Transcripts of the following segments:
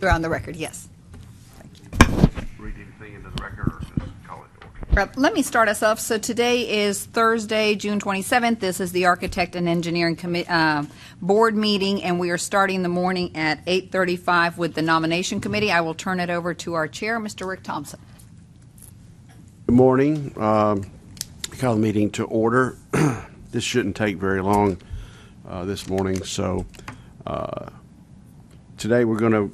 We're on the record, yes. Read anything into the record or just call it to order? Let me start us off. So today is Thursday, June 27th. This is the Architect and Engineering Board meeting, and we are starting the morning at 8:35 with the Nomination Committee. I will turn it over to our chair, Mr. Rick Thompson. Good morning. Call the meeting to order. This shouldn't take very long this morning. So today we're going to,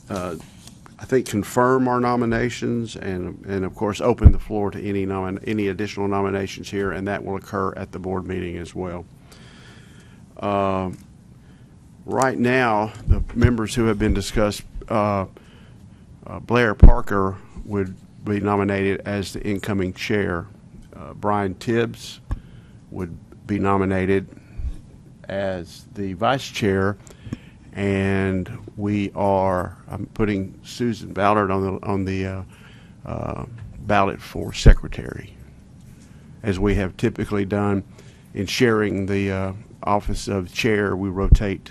I think, confirm our nominations and of course open the floor to any additional nominations here, and that will occur at the board meeting as well. Right now, the members who have been discussed, Blair Parker would be nominated as the incoming chair. Brian Tibbs would be nominated as the vice chair, and I'm putting Susan Ballard on the ballot for secretary, as we have typically done in sharing the office of chair. We rotate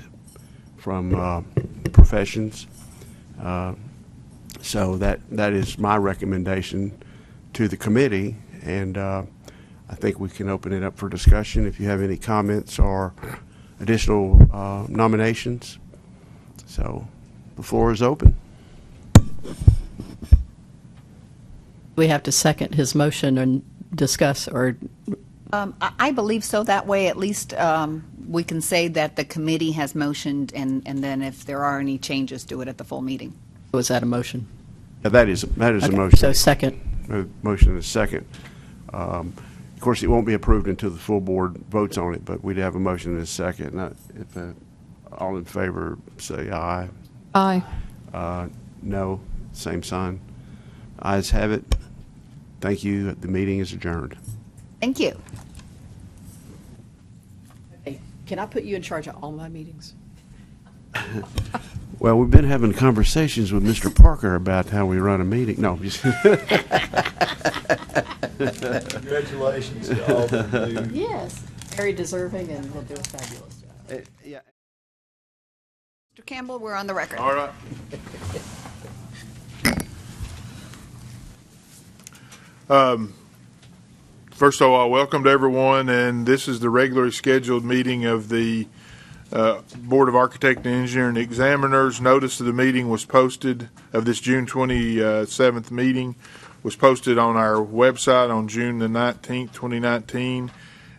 from professions. So that is my recommendation to the committee, and I think we can open it up for discussion if you have any comments or additional nominations. So the floor is open. We have to second his motion and discuss, or I believe so. That way, at least we can say that the committee has motioned, and then if there are any changes, do it at the full meeting. was that a motion? Yeah, that is Okay, a motion. so second. Motion is second. Of course, it won't be approved until the full board votes on it, but we'd have a motion and a second. If all in favor, say aye. Aye. No, same sign. Ayes have it. Thank you. The meeting is adjourned. Thank you. Hey, can I put you in charge of all my meetings? Well, we've been having conversations with Mr. Parker about how we run a meeting. No, just Congratulations to all the new. Yes. Very deserving, and will do a fabulous job. yeah. Mr. Campbell, we're on the record. All right. First of all, welcome to everyone, and this is the regularly scheduled meeting of the Board of Architect and Engineering Examiners. Notice of the meeting was posted, of this June 27th meeting, was posted on our website on June the 19th, 2019,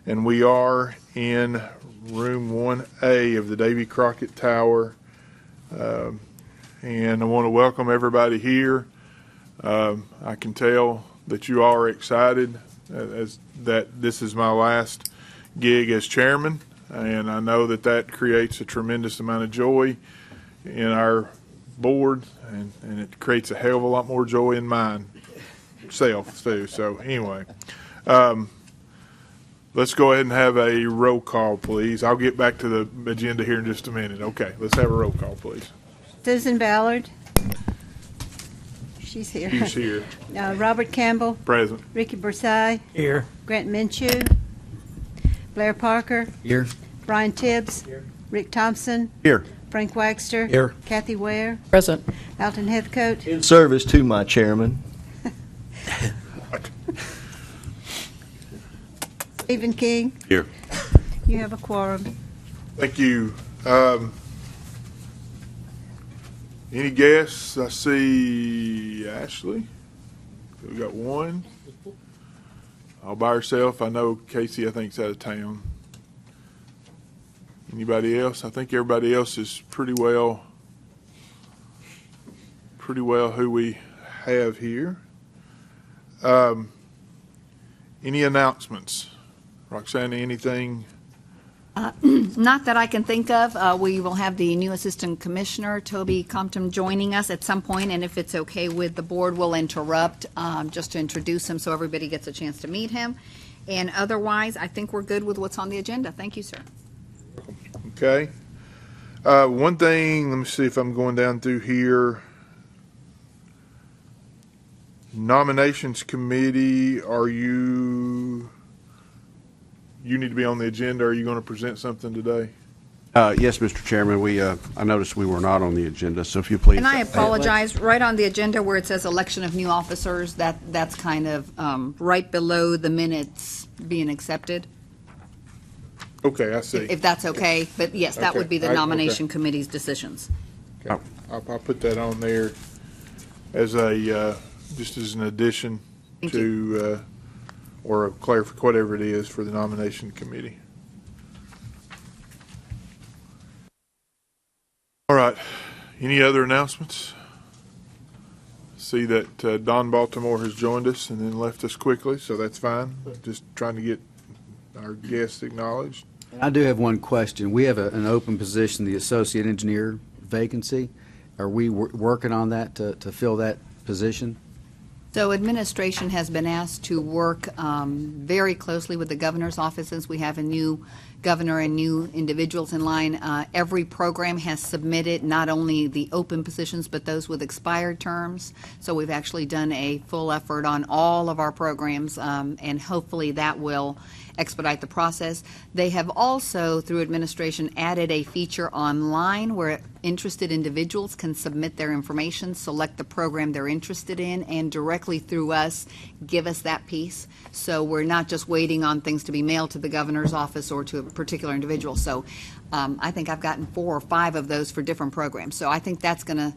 and we are in room 1A of the Davy Crockett Tower, and I want to welcome everybody here. I can tell that you all are excited as that this is my last gig as chairman, and I know that creates a tremendous amount of joy in our board, and it creates a hell of a lot more joy in mine self too. So anyway, let's go ahead and have a roll call, please. I'll get back to the agenda here in just a minute. Okay, let's have a roll call, please. Susan Ballard. She's here. Who's here? Robert Campbell. Present. Ricky Bersai. Here. Grant Minshew. Blair Parker. Here. Brian Tibbs. Here. Rick Thompson. Here. Frank Waxter. Here. Kathy Ware. Present. Alton Heathcote. In service to my chairman. Stephen King. Here. You have a quorum. Thank you. Any guests? I see Ashley. We got one. All by herself. I know Casey, I think, is out of town. Anybody else? I think everybody else is pretty well who we have here. Any announcements? Roxanne, anything? Not that I can think of. We will have the new Assistant Commissioner, Toby Compton, joining us at some point, and if it's okay with the board, we'll interrupt just to introduce him so everybody gets a chance to meet him. And otherwise, I think we're good with what's on the agenda. Thank you, sir. Okay. One thing, let me see if I'm going down through here. Nominations Committee, you need to be on the agenda. Are you going to present something today? Yes, Mr. Chairman, I noticed we were not on the agenda, so if you please. And I apologize, right on the agenda where it says election of new officers, that's kind of right below the minutes being accepted, Okay, I see. if that's okay. But yes, that would be the Okay. nomination committee's decisions. Okay. I'll put that on there as just as an addition Thank to, or a whatever it is for the nomination committee. All right. Any other announcements? See that Don Baltimore has joined us and then left us quickly, so that's fine. Just trying to get our guests acknowledged. I do have one question. We have an open position, the associate engineer vacancy. Are we working on that to fill that position? So administration has been asked to work very closely with the governor's office since we have a new governor and new individuals in line. Every program has submitted not only the open positions, but those with expired terms. So we've actually done a full effort on all of our programs, and hopefully that will expedite the process. They have also, through administration, added a feature online where interested individuals can submit their information, select the program they're interested in, and directly through us give us that piece. So we're not just waiting on things to be mailed to the governor's office or to a particular individual. So I think I've gotten 4 or 5 of those for different programs. So I think that's going to,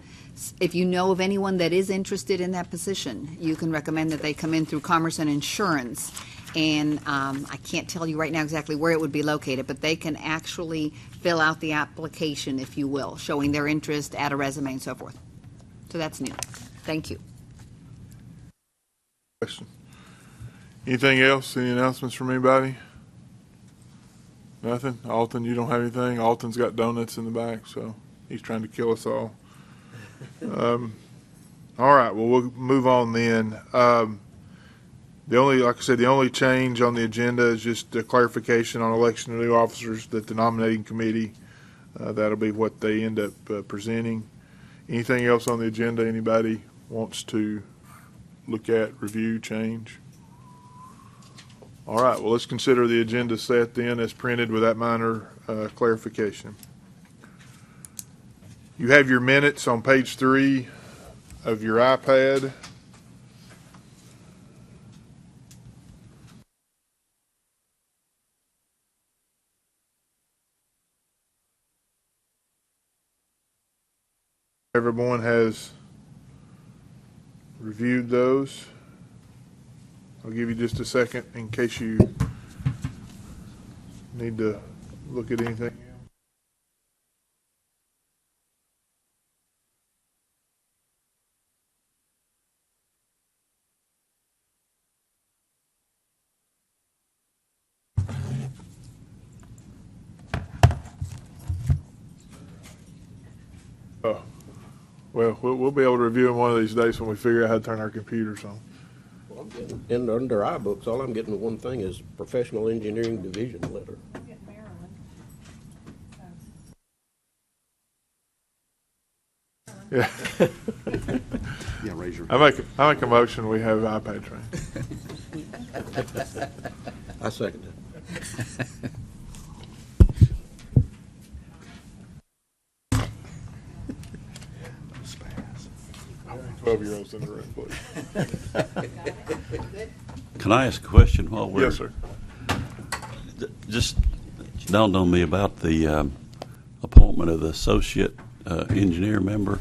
if you know of anyone that is interested in that position, you can recommend that they come in through Commerce and Insurance. And I can't tell you right now exactly where it would be located, but they can actually fill out the application, if you will, showing their interest, add a resume, and so forth. So that's new. Thank you. Question. Anything else? Any announcements from anybody? Nothing? Alton, you don't have anything? Alton's got donuts in the back, so he's trying to kill us all. All right, well, we'll move on then. Like I said, the only change on the agenda is just a clarification on election of new officers that the nominating committee, that'll be what they end up presenting. Anything else on the agenda anybody wants to look at, review, change? All right, well, let's consider the agenda set then as printed with that minor clarification. You have your minutes on page 3 of your iPad. Everyone has reviewed those. I'll give you just a second in case you need to look at anything. Oh, well, we'll be able to review them one of these days when we figure out how to turn our computers on. Well, I'm getting, and under iBooks, all I'm getting one thing is professional engineering division letter. Yeah. Yeah, raise your. I make a motion. We have iPad train. I second it. 12-year-olds in the room, please. Can I ask a question while we're? Yes, sir. Just dawned on me about the appointment of the associate engineer member.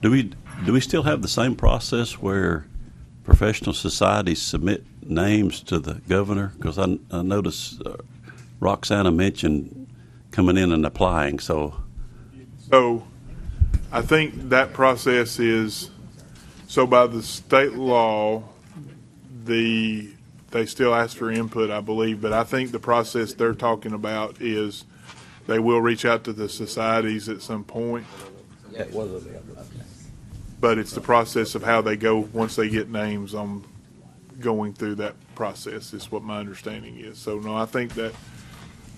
Do we still have the same process where professional societies submit names to the governor? Because I noticed Roxana mentioned coming in and applying. So I think that process is, so by the state law, they still ask for input, I believe, but I think the process they're talking about is they will reach out to the societies at some point. That wasn't it. But it's the process of how they go once they get names on going through that process is what my understanding is. So no, I think that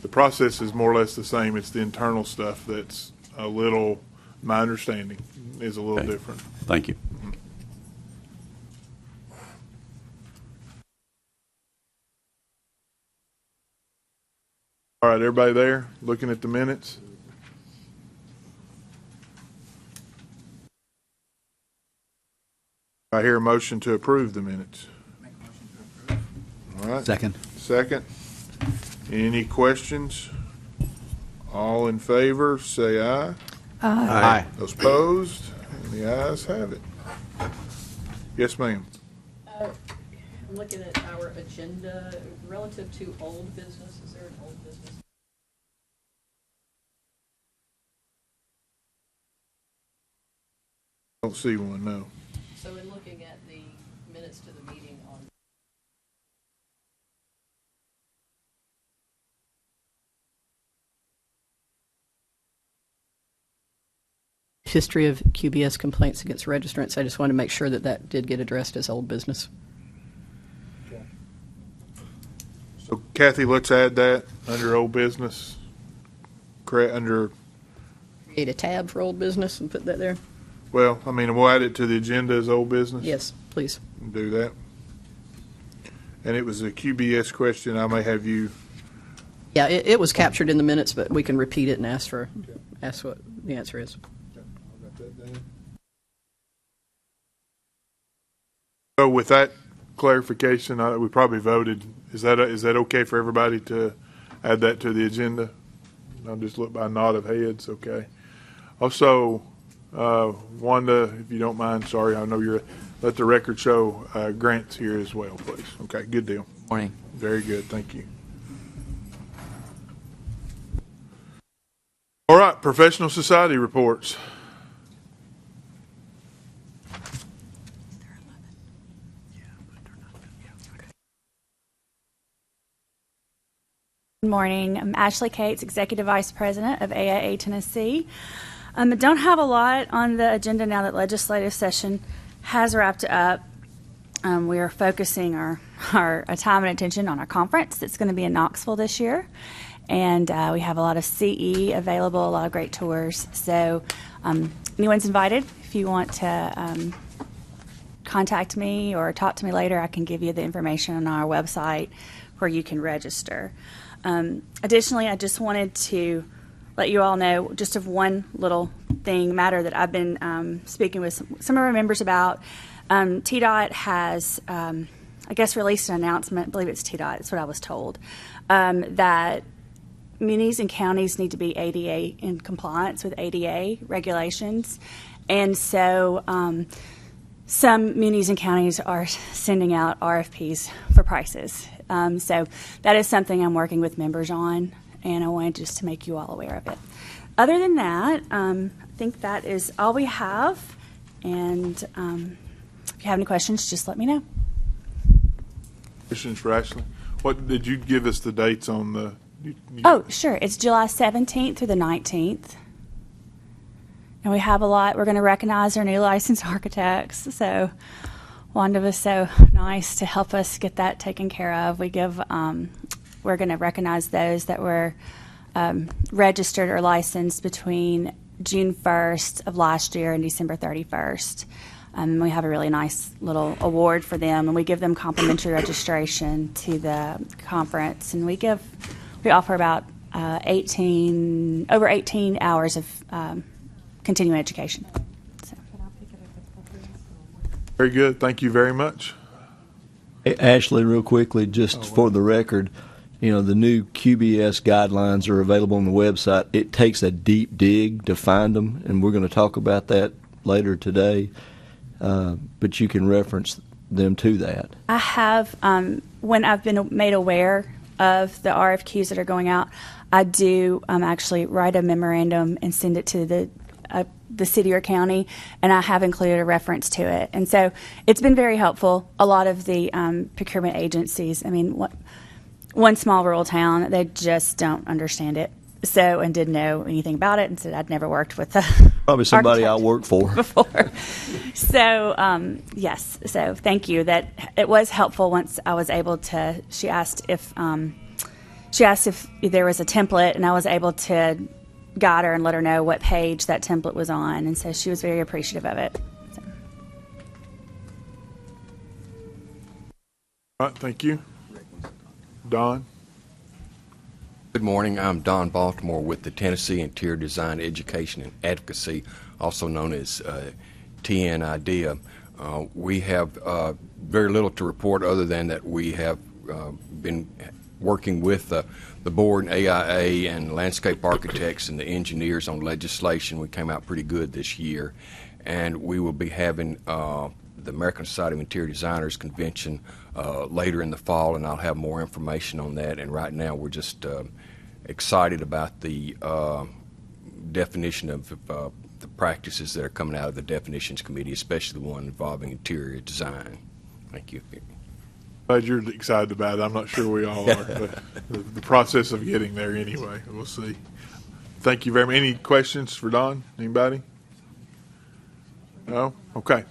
the process is more or less the same. It's the internal stuff that's a little, my understanding is a little Okay. different. thank you. All right, everybody there, looking at the minutes? I hear a motion to approve the minutes. All right. Second. Second. Any questions? All in favor, say aye. Aye. Those opposed? And the ayes have it. Yes, ma'am. I'm looking at our agenda relative to old business. Is there an old business? Don't see one, no. So in looking at the minutes to the meeting on history of QBS complaints against registrants, I just want to make sure that that did get addressed as old business. So Kathy, let's add that under old business. Correct, under, Create a tab for old business and put that there. well, I mean, we'll add it to the agenda as old business. Yes, please. Do that. And it was a QBS question. I may have you, Yeah, it was captured in the minutes, but we can repeat it and ask what the answer is. so with that clarification, we probably voted. Is that okay for everybody to add that to the agenda? I'll just look by a nod of heads, okay. Also, Wanda, if you don't mind, sorry, I know you're, let the record show Grant's here as well, please. Okay, good deal. Morning. Very good, thank you. All right, professional society reports. Good morning. I'm Ashley Cates, Executive Vice President of AIA Tennessee. I don't have a lot on the agenda now that legislative session has wrapped up. We are focusing our time and attention on our conference that's going to be in Knoxville this year. And we have a lot of CE available, a lot of great tours. So anyone's invited. If you want to contact me or talk to me later, I can give you the information on our website where you can register. Additionally, I just wanted to let you all know just of one little matter that I've been speaking with some of our members about. TDOT has, I guess, released an announcement, I believe it's TDOT, that's what I was told, that munis and counties need to be ADA in compliance with ADA regulations. And so some munis and counties are sending out RFPs for prices. So that is something I'm working with members on, and I wanted just to make you all aware of it. Other than that, I think that is all we have. And if you have any questions, just let me know. Questions for Ashley? What did you give us the dates on the? Oh, sure. It's July 17th through the 19th. And we have a lot. We're going to recognize our new licensed architects. So Wanda was so nice to help us get that taken care of. We're going to recognize those that were registered or licensed between June 1st of last year and December 31st. We have a really nice little award for them, and we give them complimentary registration to the conference. And we offer about over 18 hours of continuing education. So. Very good. Thank you very much. Ashley, real quickly, just for the record, the new QBS guidelines are available on the website. It takes a deep dig to find them, and we're going to talk about that later today. But you can reference them to that. I have, when I've been made aware of the RFQs that are going out, I do actually write a memorandum and send it to the city or county, and I have included a reference to it. And so it's been very helpful. A lot of the procurement agencies, one small rural town, they just don't understand it. So, and didn't know anything about it, and said I'd never worked with probably somebody I worked for before. So, yes. So, thank you. That it was helpful once I was able to. She asked if there was a template, and I was able to guide her and let her know what page that template was on, and so she was very appreciative of it. So. All right. Thank you, Don. Good morning. I'm Don Baltimore with the Tennessee Interior Design Education and Advocacy, also known as TNIDEA. We have very little to report other than that we have been working with the board and AIA and landscape architects and the engineers on legislation. We came out pretty good this year, and we will be having the American Society of Interior Designers Convention later in the fall, and I'll have more information on that. And right now we're just excited about the definition of the practices that are coming out of the Definitions Committee, especially the one involving interior design. Thank you. Glad you're excited about it. I'm not sure we all are, but the process of getting there anyway. We'll see. Thank you very much. Any questions for Don? Anybody? No? Okay.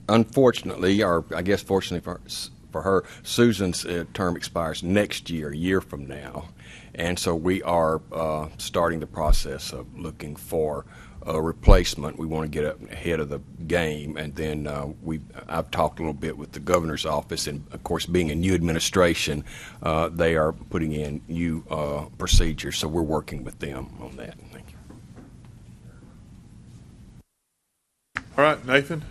Unfortunately, or I guess fortunately for her, Susan's term expires next year, a year from now. And so we are starting the process of looking for a replacement. We want to get up ahead of the game, and then I've talked a little bit with the governor's office, and of course, being a new administration, they are putting in new procedures. So we're working with them on that. Thank you. All right, Nathan.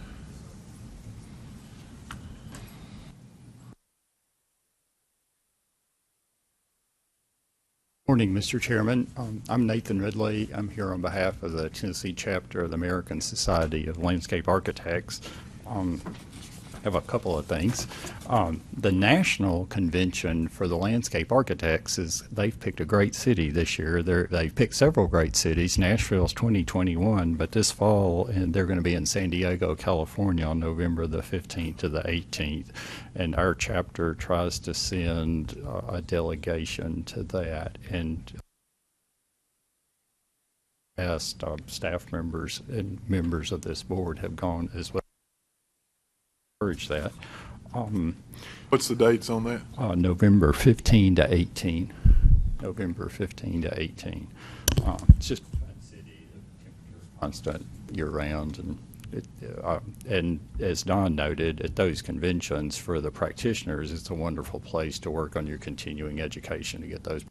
Morning, Mr. Chairman. I'm Nathan Ridley. I'm here on behalf of the Tennessee chapter of the American Society of Landscape Architects. I have a couple of things. The national convention for the landscape architects they've picked a great city this year. They've picked several great cities. Nashville's 2021, but this fall, and they're going to be in San Diego, California on November the 15th to the 18th. And our chapter tries to send a delegation to that. And past staff members and members of this board have gone as well. Encourage that. What's the dates on that? November 15 to 18. November 15 to 18. It's just a city, constant year-round, and as Don noted, at those conventions for the practitioners, it's a wonderful place to work on your continuing education to get those.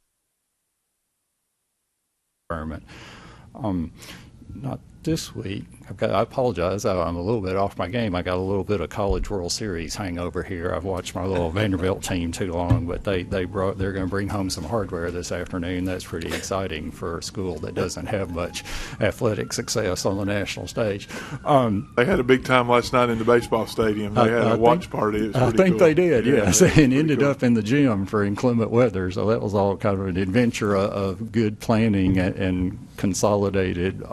Not this week. I apologize. I'm a little bit off my game. I got a little bit of College World Series hangover here. I've watched my little Vanderbilt team too long, but they're going to bring home some hardware this afternoon. That's pretty exciting for a school that doesn't have much athletic success on the national stage. They had a big time last night in the baseball stadium. They had a watch party. It was pretty cool. They did, yes, Yeah, and ended cool. up in the gym for inclement weather. So that was all kind of an adventure of good planning and consolidated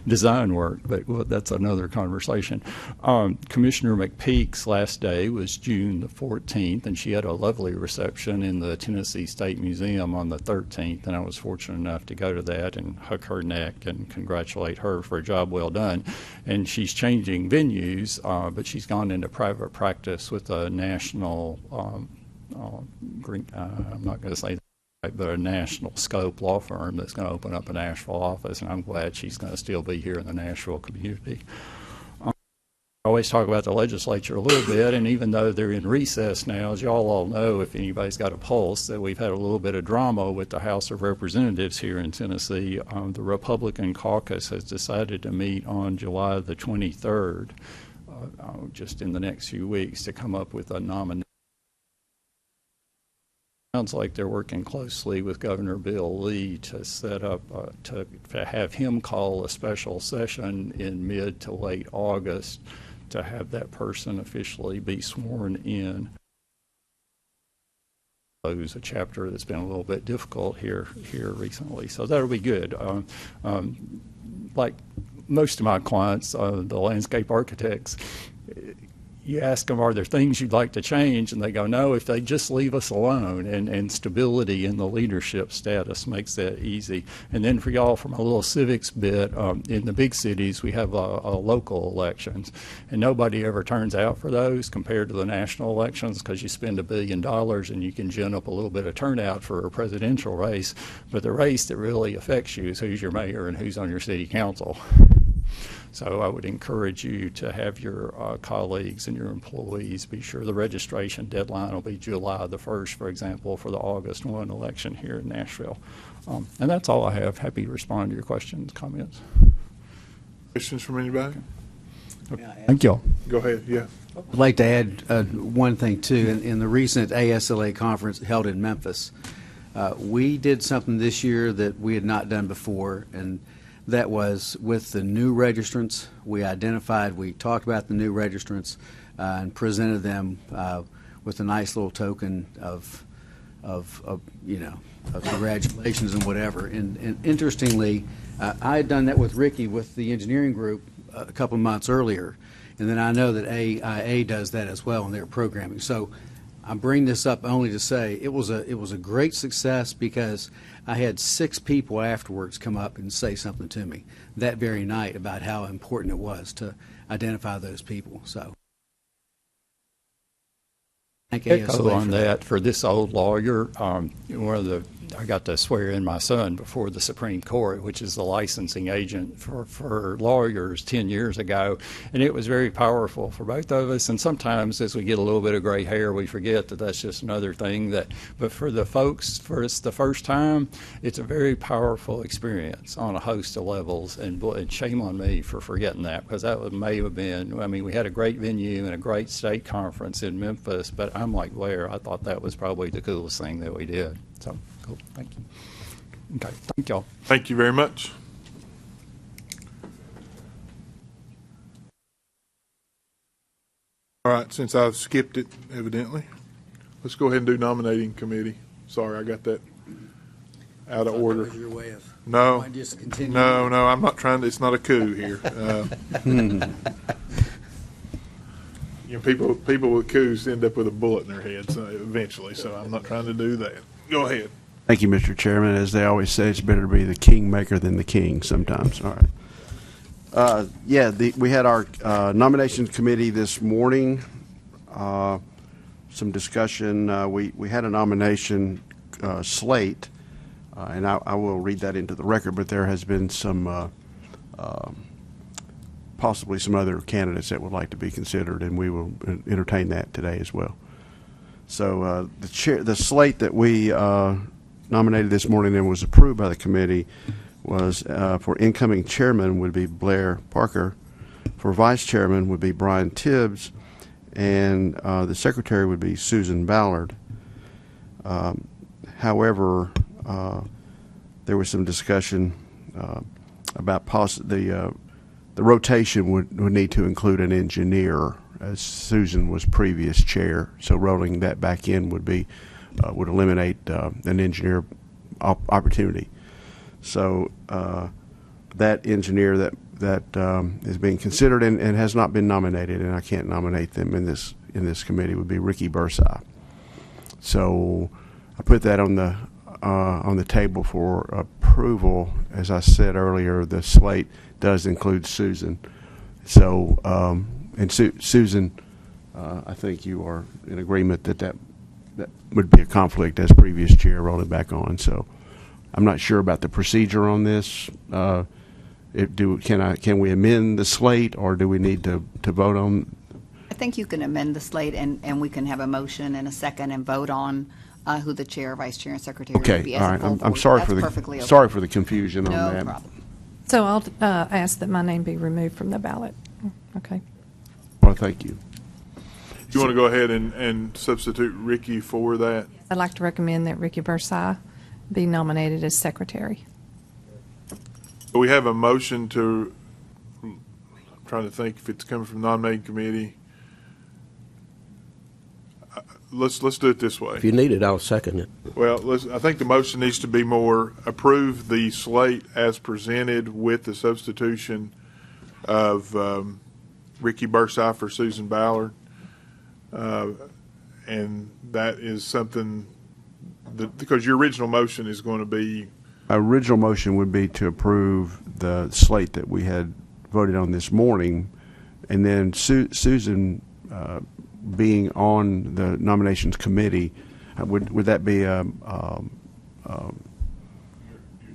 design work, but that's another conversation. Commissioner McPeak's last day was June the 14th, and she had a lovely reception in the Tennessee State Museum on the 13th, and I was fortunate enough to go to that and hug her neck and congratulate her for a job well done. And she's changing venues, but she's gone into private practice with a national, I'm not going to say that, but a national scope law firm that's going to open up a Nashville office, and I'm glad she's going to still be here in the Nashville community. I always talk about the legislature a little bit, and even though they're in recess now, as y'all all know, if anybody's got a pulse, that we've had a little bit of drama with the House of Representatives here in Tennessee. The Republican caucus has decided to meet on July the 23rd, just in the next few weeks, to come up with a nomination. Sounds like they're working closely with Governor Bill Lee to set up, to have him call a special session in mid to late August to have that person officially be sworn in. Close a chapter that's been a little bit difficult here recently, so that'll be good. Like most of my clients, the landscape architects, you ask them, are there things you'd like to change? And they go, no, if they just leave us alone. And stability in the leadership status makes that easy. And then for y'all, from a little civics bit, in the big cities, we have local elections. And nobody ever turns out for those compared to the national elections, because you spend $1 billion and you can gin up a little bit of turnout for a presidential race. But the race that really affects you is who's your mayor and who's on your city council. So I would encourage you to have your colleagues and your employees be sure the registration deadline will be July the 1st, for example, for the August 1 election here in Nashville. And that's all I have. Happy to respond to your questions, comments. Questions from anybody? Thank you all. Go ahead, yeah. I'd like to add one thing, too. In the recent ASLA conference held in Memphis, we did something this year that we had not done before, and that was with the new registrants. We talked about the new registrants and presented them with a nice little token of congratulations and whatever. And interestingly, I had done that with Ricky with the engineering group a couple of months earlier, and then I know that AIA does that as well in their programming. So I bring this up only to say it was a great success because I had 6 people afterwards come up and say something to me that very night about how important it was to identify those people. So thank ASLA Echo on for that for this old lawyer. I got to swear in my son before the Supreme Court, which is the licensing agent for lawyers 10 years ago, and it was very powerful for both of us. And sometimes as we get a little bit of gray hair, we forget that that's just another thing. But for the folks, for it's the first time, it's a very powerful experience on a host of levels. And shame on me for forgetting that, because that may have been. I mean, we had a great venue and a great state conference in Memphis, but I'm like Blair. I thought that was probably the coolest thing that we did. So. Cool. Thank you. Okay. Thank y'all. Thank you very much. All right, since I've skipped it, evidently, let's go ahead and do nominating committee. Sorry, I got that out of order. your way of No, just continue. no, I'm not trying to, it's not a coup here. People with coups end up with a bullet in their head eventually, so I'm not trying to do that. Go ahead. Thank you, Mr. Chairman. As they always say, it's better to be the kingmaker than the king sometimes. All right. We had our nominations committee this morning. Some discussion. We had a nomination slate, and I will read that into the record, but there has been some possibly some other candidates that would like to be considered, and we will entertain that today as well. So the slate that we nominated this morning and was approved by the committee was for incoming chairman would be Blair Parker, for vice chairman would be Brian Tibbs, and the secretary would be Susan Ballard. However, there was some discussion about the rotation would need to include an engineer, as Susan was previous chair. So rolling that back in would eliminate an engineer opportunity. So that engineer that is being considered and has not been nominated, and I can't nominate them in this committee, would be Ricky Bursai. So I put that on the table for approval. As I said earlier, the slate does include Susan. So Susan, I think you are in agreement that would be a conflict as previous chair rolling back on. So I'm not sure about the procedure on this. Can we amend the slate, or do we need to vote on? I think you can amend the slate, and we can have a motion and a second and vote on who the chair, vice chair, and secretary would be. Okay, all right. I'm sorry for the sorry for the confusion on that. No problem. So I'll ask that my name be removed from the ballot. Okay. Well, thank you. You want to go ahead and substitute Ricky for that? I'd like to recommend that Ricky Bursai be nominated as secretary. We have a motion to, I'm trying to think if it's coming from the nominating committee. Let's do it this way. If you need it, I'll second it. Well, I think the motion needs to be more approve the slate as presented with the substitution of Ricky Bursai for Susan Ballard. And that is something that, because your original motion is going to be. My original motion would be to approve the slate that we had voted on this morning, and then Susan being on the nominations committee, would that be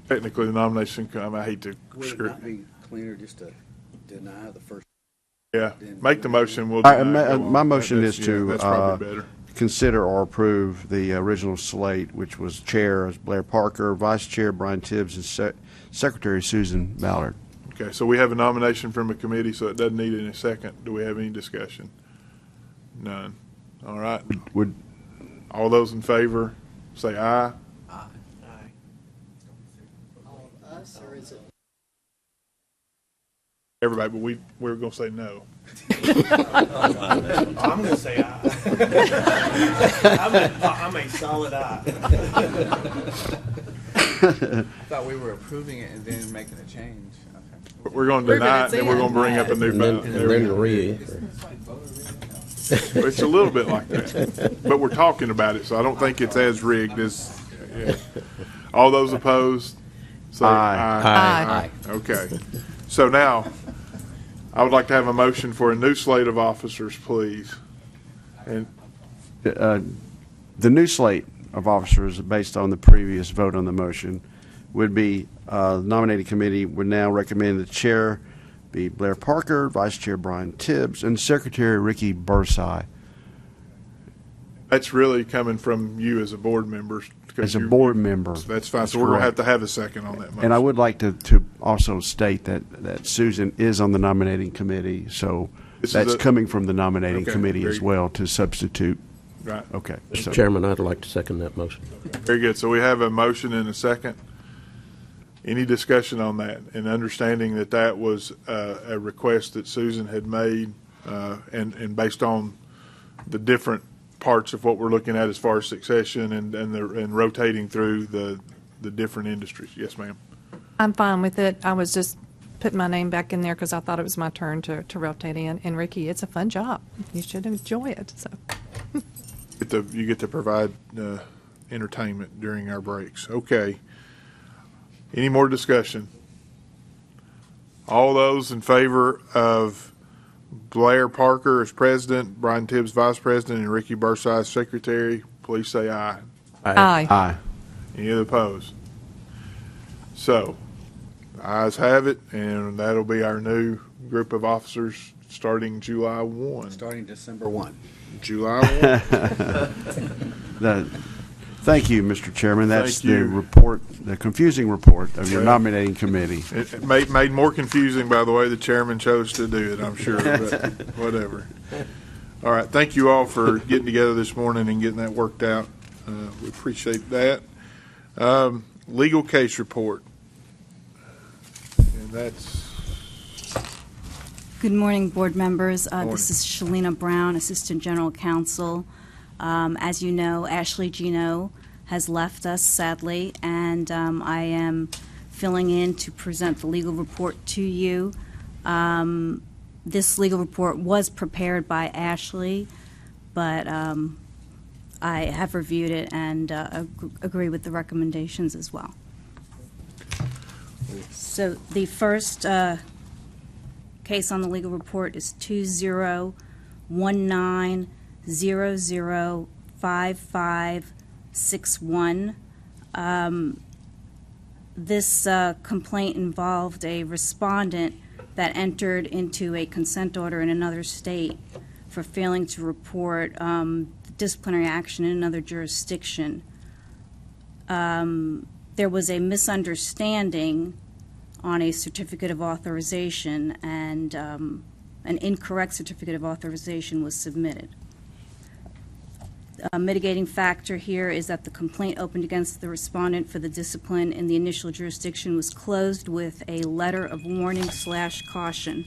technically the nomination? I hate to. Would it not be cleaner just to deny the first. Yeah, make the motion. We'll deny it, go My on. motion That's- is to that's probably better. consider or approve the original slate, which was chair as Blair Parker, vice chair Brian Tibbs, and secretary Susan Ballard. Okay, so we have a nomination from a committee, so it doesn't need any second. Do we have any discussion? None. All right. Would All those in favor, say aye. Everybody, but we're going to say no. I'm going to say aye. I'm a solid aye. I thought we were approving it and then making a change. Okay. We're going to deny it, then we're going to bring up a new vote. And then re. It's a little bit like that, but we're talking about it, so I don't think it's as rigged as. Yeah. All those opposed, say Aye. aye. Okay. So now, I would like to have a motion for a new slate of officers, please. And the new slate of officers, based on the previous vote on the motion, would be nominating committee would now recommend the chair be Blair Parker, vice chair Brian Tibbs, and secretary Ricky Bursai. that's really coming from you as a board member. As a board member. That's fine. That's So we're going correct. to have a second on that motion. And I would like to also state that Susan is on the nominating committee, so This is that's a- coming from the nominating Okay, committee very as well to substitute. Right. Okay. Mr. so- Chairman, I'd like to second that motion. Very good. So we have a motion and a second. Any discussion on that? And understanding that that was a request that Susan had made, and based on the different parts of what we're looking at as far as succession and rotating through the different industries. Yes, ma'am. I'm fine with it. I was just putting my name back in there because I thought it was my turn to rotate in. And Ricky, it's a fun job. You should enjoy it. So. You get to provide entertainment during our breaks. Okay. Any more discussion? All those in favor of Blair Parker as president, Brian Tibbs vice president, and Ricky Bursai as secretary, please say aye. Aye. Aye. Any other opposed? So, the ayes have it, and that'll be our new group of officers starting July 1. Starting December 1. July 1. Thank you, Mr. Chairman. That's Thank you. the report, the confusing report of your Well, nominating committee. It made more confusing by the way the chairman chose to do it, I'm sure, but whatever. All right, thank you all for getting together this morning and getting that worked out. We appreciate that. Legal case report. And that's, Good morning, board members. Morning. This is Shalina Brown, Assistant General Counsel. As you know, Ashley Gino has left us, sadly, and I am filling in to present the legal report to you. This legal report was prepared by Ashley, but I have reviewed it and agree with the recommendations as well. So the first case on the legal report is 2019-005561. This complaint involved a respondent that entered into a consent order in another state for failing to report disciplinary action in another jurisdiction. There was a misunderstanding on a certificate of authorization, and an incorrect certificate of authorization was submitted. A mitigating factor here is that the complaint opened against the respondent for the discipline in the initial jurisdiction was closed with a letter of warning / caution.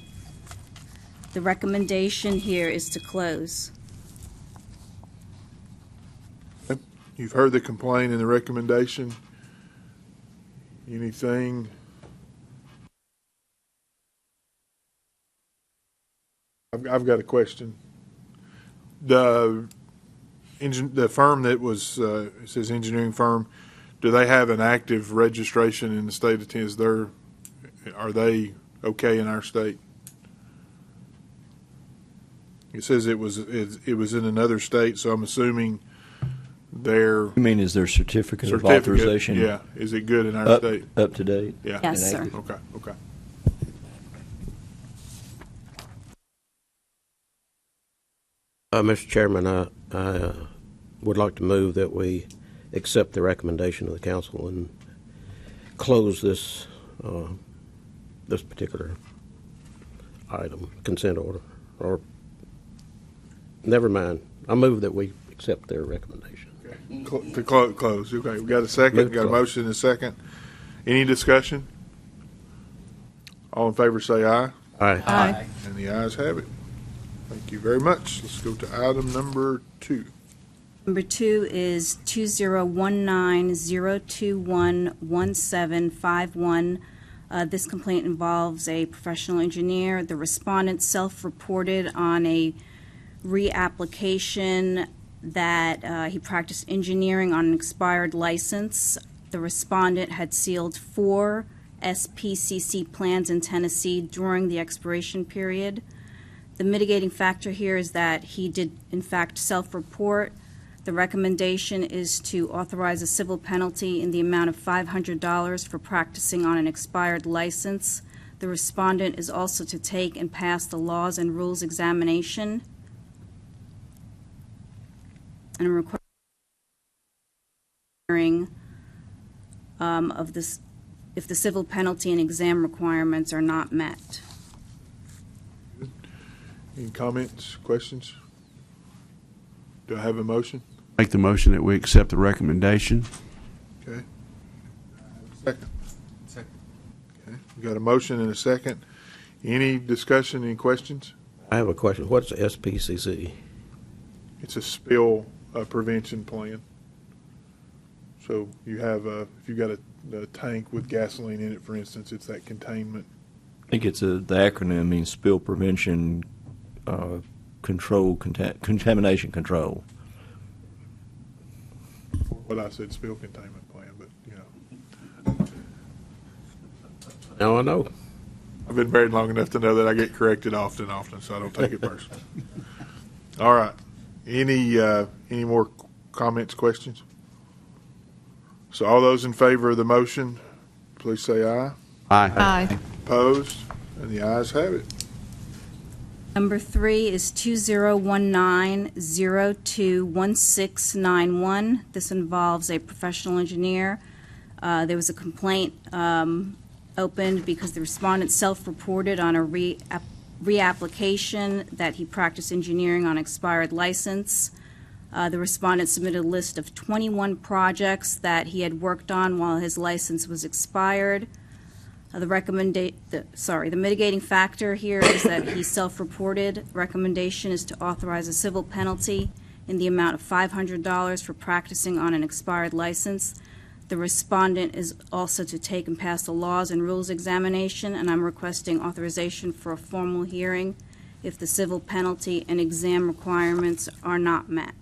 The recommendation here is to close. you've heard the complaint and the recommendation. Anything? I've got a question. The firm that was, it says engineering firm, do they have an active registration in the state of Tennessee? Are they okay in our state? It says it was in another state, so I'm assuming their You mean is their certificate of authorization? Yeah, is it good in our state? Up to date? Yeah. Yes, sir. Okay. Mr. Chairman, I would like to move that we accept the recommendation of the council and close this this particular item, consent order. Or, never mind. I move that we accept their recommendation. To close. Okay, we got a second. Move Got a close. motion and a second. Any discussion? All in favor say aye. Aye. Aye. And the ayes have it. Thank you very much. Let's go to item number 2. Number 2 is 2019-021-1751. This complaint involves a professional engineer. The respondent self-reported on a reapplication that he practiced engineering on an expired license. The respondent had sealed 4 SPCC plans in Tennessee during the expiration period. The mitigating factor here is that he did, in fact, self-report. The recommendation is to authorize a civil penalty in the amount of $500 for practicing on an expired license. The respondent is also to take and pass the laws and rules examination. And requiring of this, if the civil penalty and exam requirements are not met. Any comments, questions? Do I have a motion? Make the motion that we accept the recommendation. Okay. Second. Okay. We got a motion and a second. Any discussion, any questions? I have a question. What's SPCC? It's a spill prevention plan. So you have, if you've got a tank with gasoline in it, for instance, it's that containment. I think it's the acronym means spill prevention control, contamination control. What I said, spill containment plan, but, you know. Now I know. I've been married long enough to know that I get corrected often, so I don't take it personally. All right. Any more comments, questions? So all those in favor of the motion, please say aye. Aye. Aye. Opposed? And the ayes have it. Number 3 is 2019-021691. This involves a professional engineer. There was a complaint opened because the respondent self-reported on a reapplication that he practiced engineering on expired license. The respondent submitted a list of 21 projects that he had worked on while his license was expired. The mitigating factor here is that he self-reported. Recommendation is to authorize a civil penalty in the amount of $500 for practicing on an expired license. The respondent is also to take and pass the laws and rules examination, and I'm requesting authorization for a formal hearing if the civil penalty and exam requirements are not met.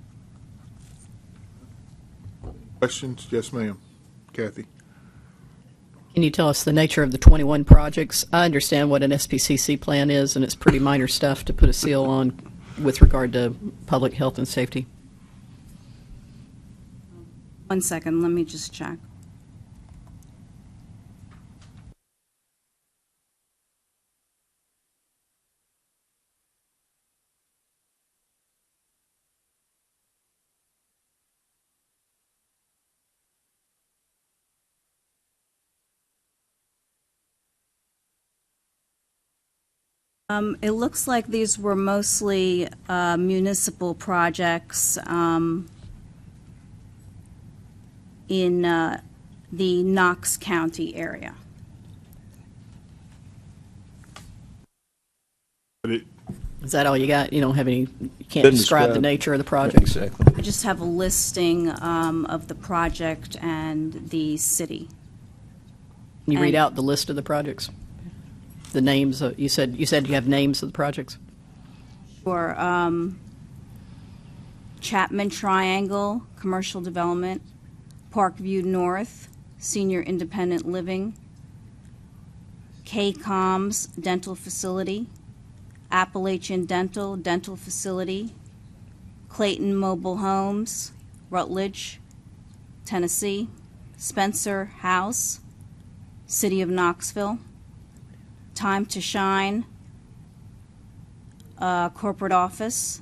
Questions? Yes, ma'am. Kathy. Can you tell us the nature of the 21 projects? I understand what an SPCC plan is, and it's pretty minor stuff to put a seal on with regard to public health and safety. 1 second, let me just check. It looks like these were mostly municipal projects in the Knox County area. Is that all you got? You don't have any, you can't Didn't describe the describe- nature of the projects? Exactly. I just have a listing of the project and the city. Can you read And- out the list of the projects? The names, you said you have names of the projects? For Chapman Triangle, Commercial Development, Parkview North, Senior Independent Living, K-Coms Dental Facility, Appalachian Dental Facility, Clayton Mobile Homes, Rutledge, Tennessee, Spencer House, City of Knoxville, Time to Shine, Corporate Office,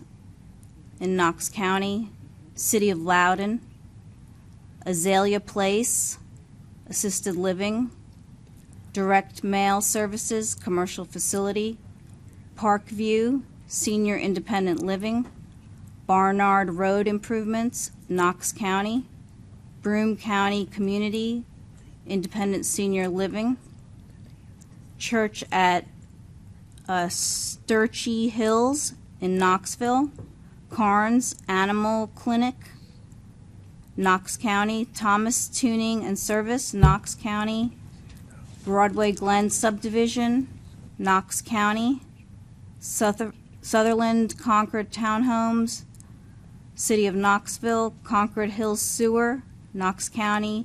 in Knox County, City of Loudoun, Azalea Place, assisted living, direct mail services, commercial facility, Parkview, senior independent living, Barnard Road improvements, Knox County, Broome County Community, independent senior living, church at Sturchy Hills in Knoxville, Carnes Animal Clinic, Knox County, Thomas Tuning and Service, Knox County, Broadway Glen Subdivision, Knox County, Sutherland Concord Townhomes, City of Knoxville, Concord Hills Sewer, Knox County,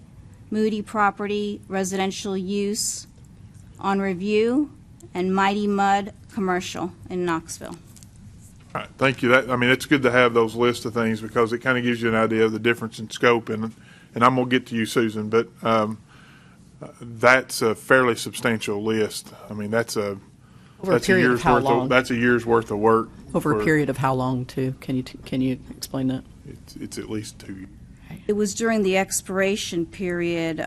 Moody Property Residential Use on review, and Mighty Mud Commercial in Knoxville. All right, thank you. It's good to have those lists of things because it kind of gives you an idea of the difference in scope. And I'm going to get to you, Susan, but that's a fairly substantial list. That's a year's worth of work. Over a period of how long, too? Can you explain that? It's at least 2 years. It was during the expiration period.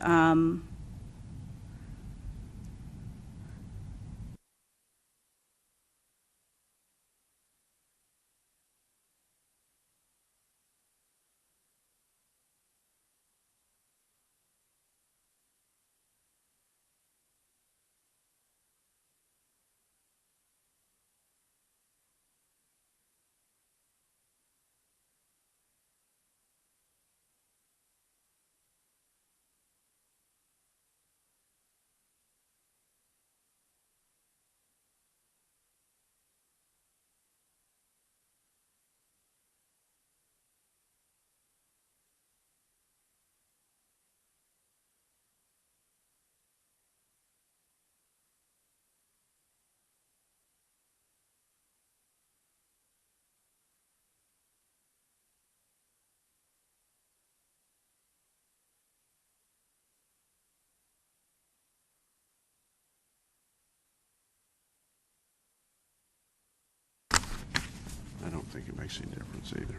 I don't think it makes any difference either.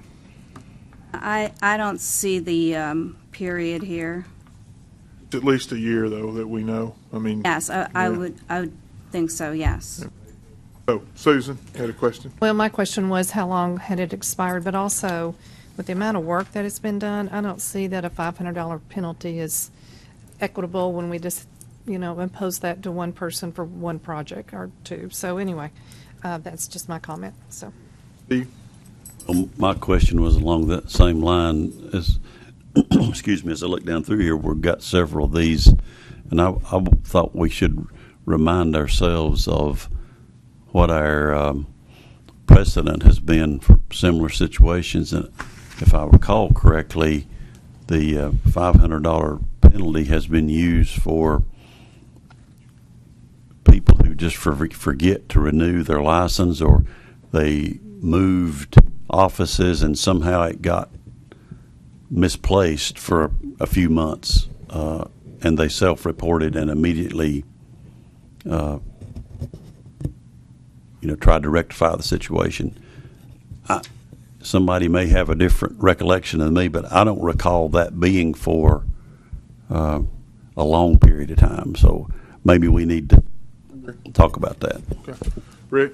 I don't see the period here. It's at least a year, though, that we know. Yes, I would think so, yes. Oh, Susan had a question. Well, my question was how long had it expired, but also with the amount of work that has been done, I don't see that a $500 penalty is equitable when we just, impose that to one person for one project or two. So anyway, that's just my comment. So. Steve? My question was along that same line as, excuse me, as I look down through here, we've got several of these, and I thought we should remind ourselves of what our precedent has been for similar situations. And if I recall correctly, the $500 penalty has been used for people who just forget to renew their license, or they moved offices and somehow it got misplaced for a few months, and they self-reported and immediately tried to rectify the situation. Somebody may have a different recollection than me, but I don't recall that being for a long period of time. So maybe we need to talk about that. Okay. Rick?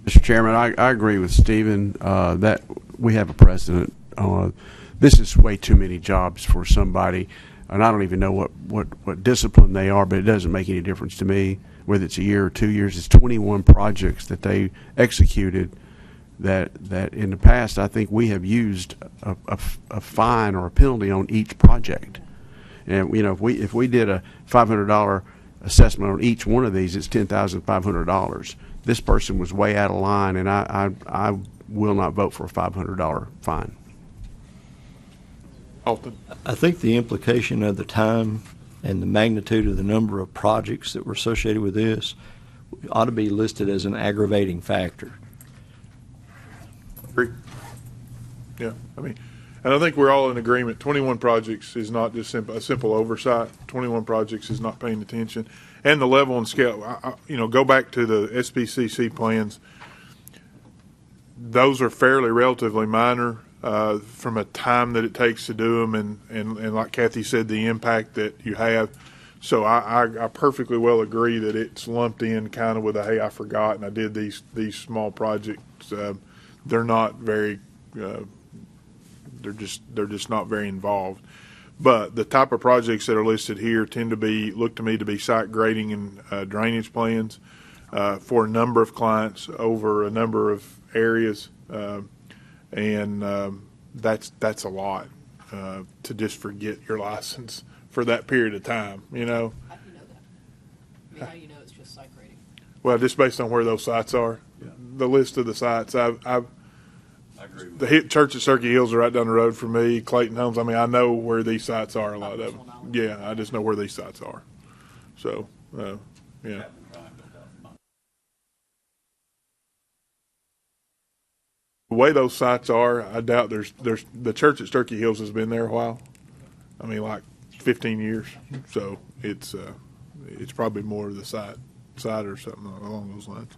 Mr. Chairman, I agree with Stephen that we have a precedent. This is way too many jobs for somebody, and I don't even know what discipline they are, but it doesn't make any difference to me whether it's a year or 2 years. It's 21 projects that they executed that in the past I think we have used a fine or a penalty on each project. And if we did a $500 assessment on each one of these, it's $10,500. This person was way out of line, and I will not vote for a $500 fine. Alton? I think the implication of the time and the magnitude of the number of projects that were associated with this ought to be listed as an aggravating factor. Agree. Yeah, and I think we're all in agreement. 21 projects is not just a simple oversight. 21 projects is not paying attention. And the level and scale, go back to the SPCC plans. those are fairly relatively minor from a time that it takes to do them, and like Kathy said, the impact that you have. So I perfectly well agree that it's lumped in kind of with a, hey, I forgot and I did these small projects. They're not very, they're just not very involved. But the type of projects that are listed here tend to look to me to be site grading and drainage plans for a number of clients over a number of areas, and that's a lot to just forget your license for that period of time, you know. How do you know that? How do you know it's just site grading? Well, just based on where those sites are, the list of the sites. I agree with Church at Circuit Hills are right down the road from me. Clayton Homes. I mean, I know where these sites are. A lot of them. Yeah, I just know where these sites are. So, yeah. The way those sites are, I doubt there's the Church at Turkey Hills has been there a while. I mean, like 15 years. So it's probably more of the site or something along those lines.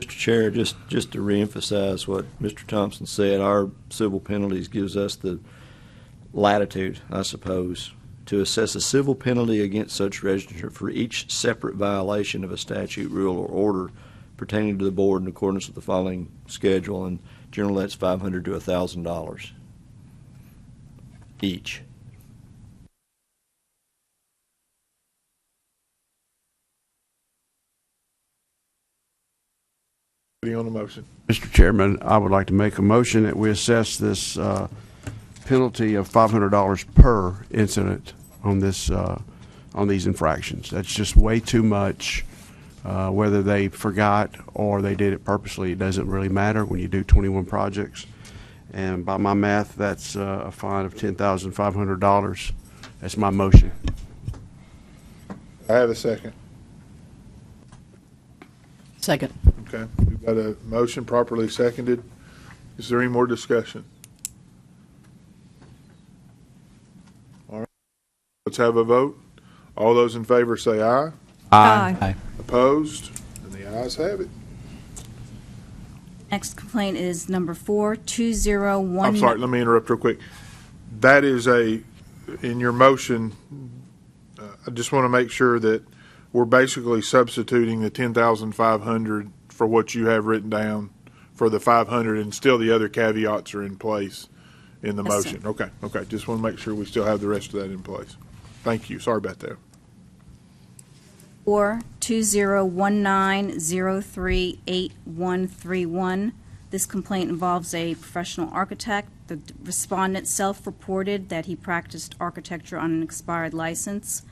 Mr. Chair, just to reemphasize what Mr. Thompson said, our civil penalties gives us the latitude, I suppose, to assess a civil penalty against such register for each separate violation of a statute, rule, or order pertaining to the board in accordance with the following schedule, and generally that's $500 to $1,000 each. On the motion. Mr. Chairman, I would like to make a motion that we assess this penalty of $500 per incident on this on these infractions. That's just way too much. Whether they forgot or they did it purposely, it doesn't really matter when you do 21 projects. And by my math, that's a fine of $10,500. That's my motion. I have a second. Second. Okay, we've got a motion properly seconded. Is there any more discussion? All right, let's have a vote. All those in favor say aye. Aye. Opposed? And the ayes have it. Next complaint is number 42019. I'm sorry, let me interrupt real quick. That is in your motion, I just want to make sure that we're basically substituting the 10,500 for what you have written down for the 500, and still the other caveats are in place in the Yes, motion. sir. Okay. Just want to make sure we still have the rest of that in place. Thank you. Sorry about that. 42019038131. This complaint involves a professional architect. The respondent self-reported that he practiced architecture on an expired license.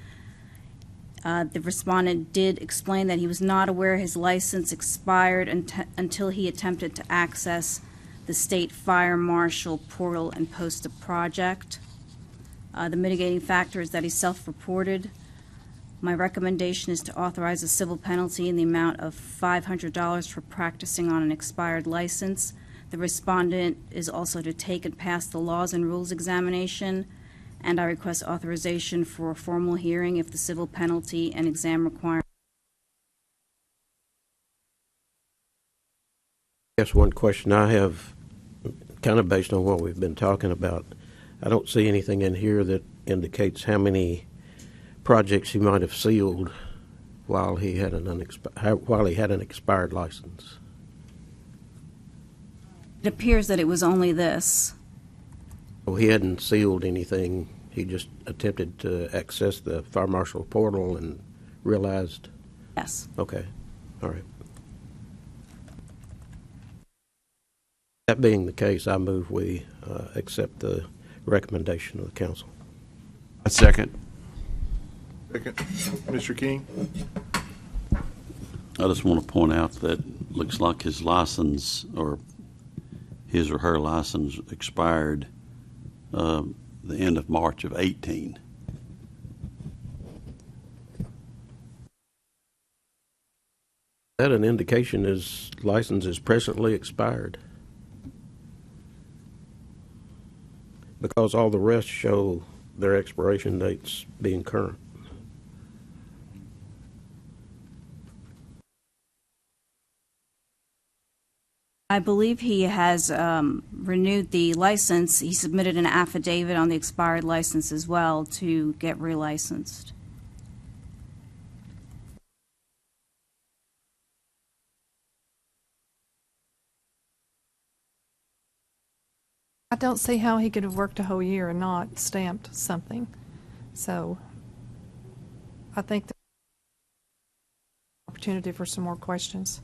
The respondent did explain that he was not aware his license expired until he attempted to access the state fire marshal portal and post a project. The mitigating factor is that he self-reported. My recommendation is to authorize a civil penalty in the amount of $500 for practicing on an expired license. The respondent is also to take and pass the laws and rules examination, and I request authorization for a formal hearing if the civil penalty and exam requirement. Yes, one question I have, kind of based on what we've been talking about. I don't see anything in here that indicates how many projects he might have sealed while he had an expired license. It appears that it was only this. Well, he hadn't sealed anything. He just attempted to access the fire marshal portal and realized. Yes. Okay. All right. That being the case, I move we accept the recommendation of the council. A second. Second. Mr. King? I just want to point out that looks like his license, or his or her license, expired the end of March of 18. That an indication his license is presently expired? Because all the rest show their expiration dates being current. I believe he has renewed the license. He submitted an affidavit on the expired license as well to get relicensed. I don't see how he could have worked a whole year and not stamped something. So I think there's opportunity for some more questions.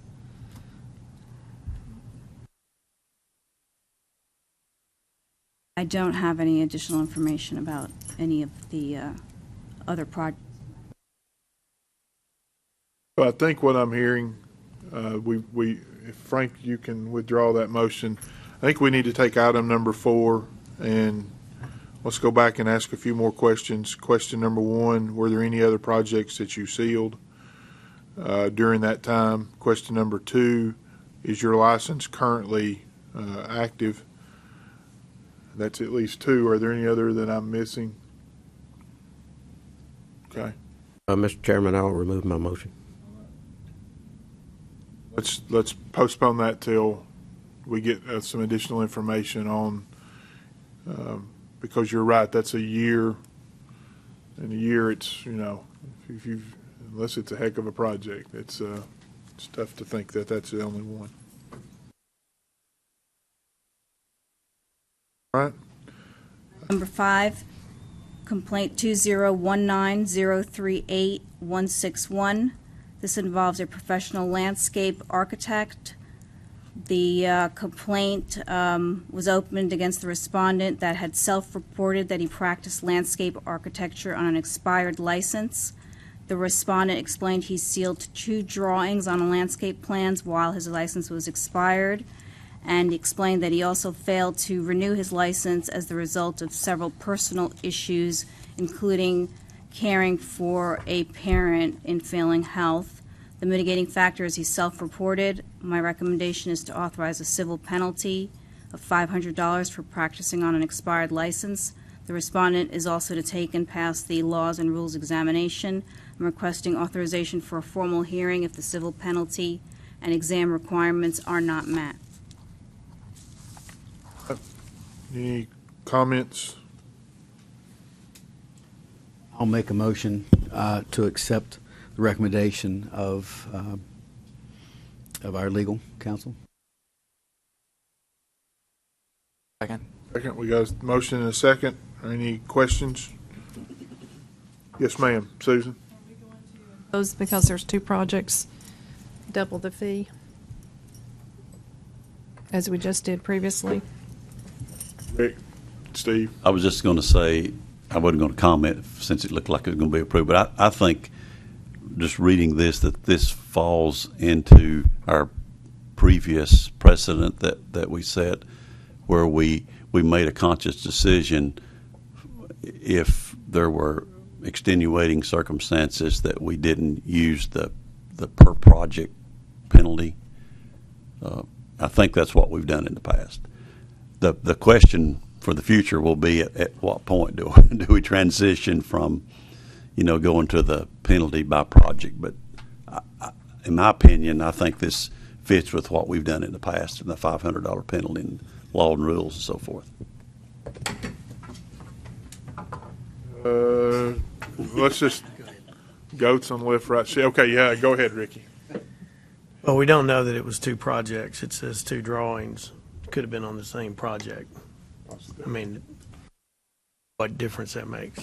I don't have any additional information about any of the other projects. Well, I think what I'm hearing, if Frank, you can withdraw that motion. I think we need to take item number 4 and let's go back and ask a few more questions. Question number 1, were there any other projects that you sealed during that time? Question number 2, is your license currently active? That's at least 2. Are there any other that I'm missing? Okay. Mr. Chairman, I'll remove my motion. Let's postpone that till we get some additional information on, because you're right, that's a year. In a year, it's, unless it's a heck of a project, it's tough to think that that's the only one. All right. Number 5, complaint 2019038161. This involves a professional landscape architect. The complaint was opened against the respondent that had self-reported that he practiced landscape architecture on an expired license. The respondent explained he sealed 2 drawings on landscape plans while his license was expired, and explained that he also failed to renew his license as the result of several personal issues, including caring for a parent in failing health. The mitigating factor is he self-reported. My recommendation is to authorize a civil penalty of $500 for practicing on an expired license. The respondent is also to take and pass the laws and rules examination. I'm requesting authorization for a formal hearing if the civil penalty and exam requirements are not met. Any comments? I'll make a motion to accept the recommendation of our legal counsel. Second, we got a motion and a second. Any questions? Yes, ma'am. Susan? Those because there's 2 projects, double the fee, as we just did previously. Rick? Steve? I was just going to say, I wasn't going to comment since it looked like it was going to be approved, but I think just reading this, that this falls into our previous precedent that we set, where we made a conscious decision if there were extenuating circumstances that we didn't use the per project penalty. I think that's what we've done in the past. The question for the future will be at what point do we transition from, going to the penalty by project. But in my opinion, I think this fits with what we've done in the past, and the $500 penalty and law and rules and so forth. Let's just goats on the left, right. Okay, yeah, go ahead, Ricky. Well, we don't know that it was 2 projects. It says 2 drawings. Could have been on the same project. I mean, what difference that makes.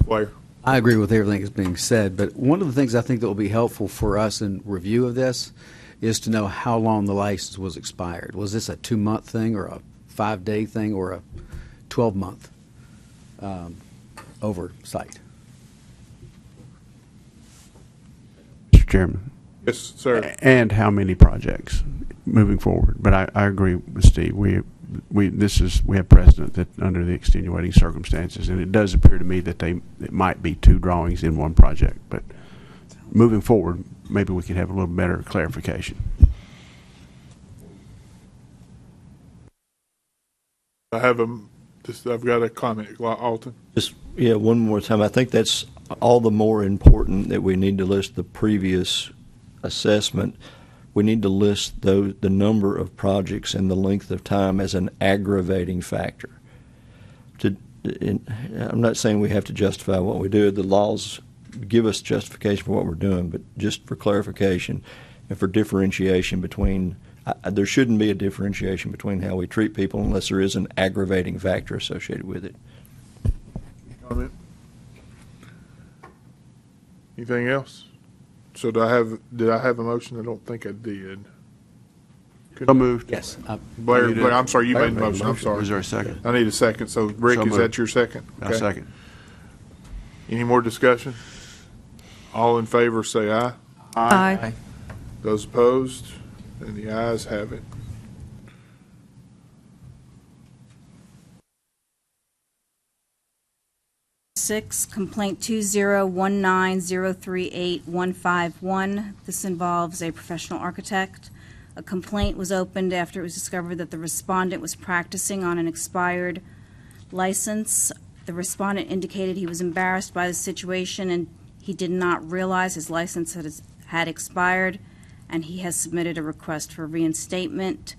Blair? I agree with everything that's being said, but one of the things I think that will be helpful for us in review of this is to know how long the license was expired. Was this a 2-month thing, or a 5-day thing, or a 12-month oversight? Mr. Chairman. Yes, sir. And how many projects moving forward. But I agree with Steve. We have precedent that under the extenuating circumstances, and it does appear to me that it might be 2 drawings in one project. But moving forward, maybe we could have a little better clarification. I've got a comment, Alton. Just, one more time. I think that's all the more important that we need to list the previous assessment we need to list the number of projects and the length of time as an aggravating factor. I'm not saying we have to justify what we do. The laws give us justification for what we're doing, but just for clarification and for differentiation between, there shouldn't be a differentiation between how we treat people unless there is an aggravating factor associated with it. Comment? Anything else? So did I have a motion? I don't think I did. So moved. Yes. Blair, You did. I'm sorry, you Blair made the made the motion. I'm motion. sorry. Is there a second? I need a second. So Rick, So is moved. that your second? I Okay. second. Any more discussion? All in favor, say aye. Aye. Those opposed? And the ayes have it. Complaint 2019038151. This involves a professional architect. A complaint was opened after it was discovered that the respondent was practicing on an expired license. The respondent indicated he was embarrassed by the situation and he did not realize his license had expired, and he has submitted a request for reinstatement.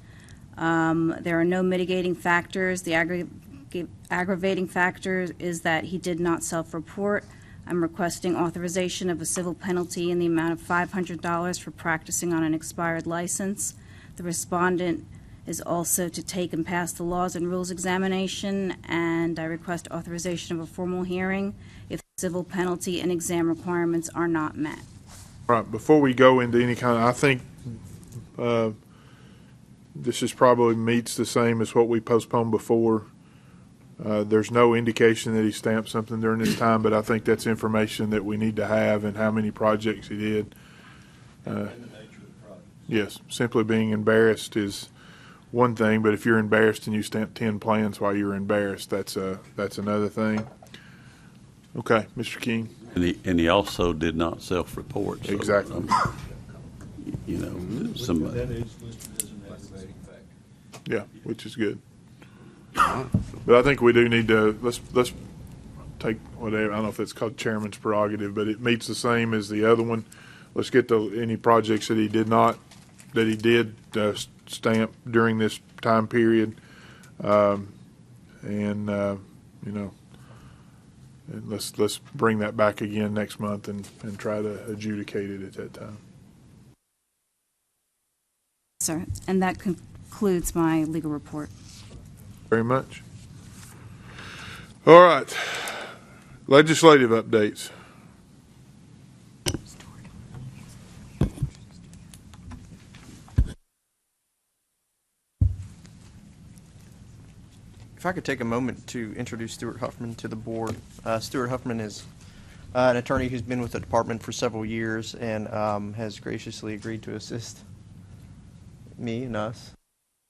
There are no mitigating factors. The aggravating factor is that he did not self-report. I'm requesting authorization of a civil penalty in the amount of $500 for practicing on an expired license. The respondent is also to take and pass the laws and rules examination, and I request authorization of a formal hearing if civil penalty and exam requirements are not met. Right, before we go into any kind of, I think this is probably meets the same as what we postponed before. There's no indication that he stamped something during this time, but I think that's information that we need to have and how many projects he did. Yes, simply being embarrassed is one thing, but if you're embarrassed and you stamp 10 plans while you're embarrassed, that's another thing. Okay, Mr. King. And he also did not self-report. So, Exactly. You know, somebody. That is listed as an aggravating factor. Yeah, which is good. But I think we do need to, let's take whatever, I don't know if it's called chairman's prerogative, but it meets the same as the other one. Let's get any projects that he did stamp during this time period. And let's bring that back again next month and try to adjudicate it at that time. Sir, and that concludes my legal report. Very much. All right. Legislative updates. If I could take a moment to introduce Stuart Huffman to the board. Stuart Huffman is an attorney who's been with the department for several years and has graciously agreed to assist me and us,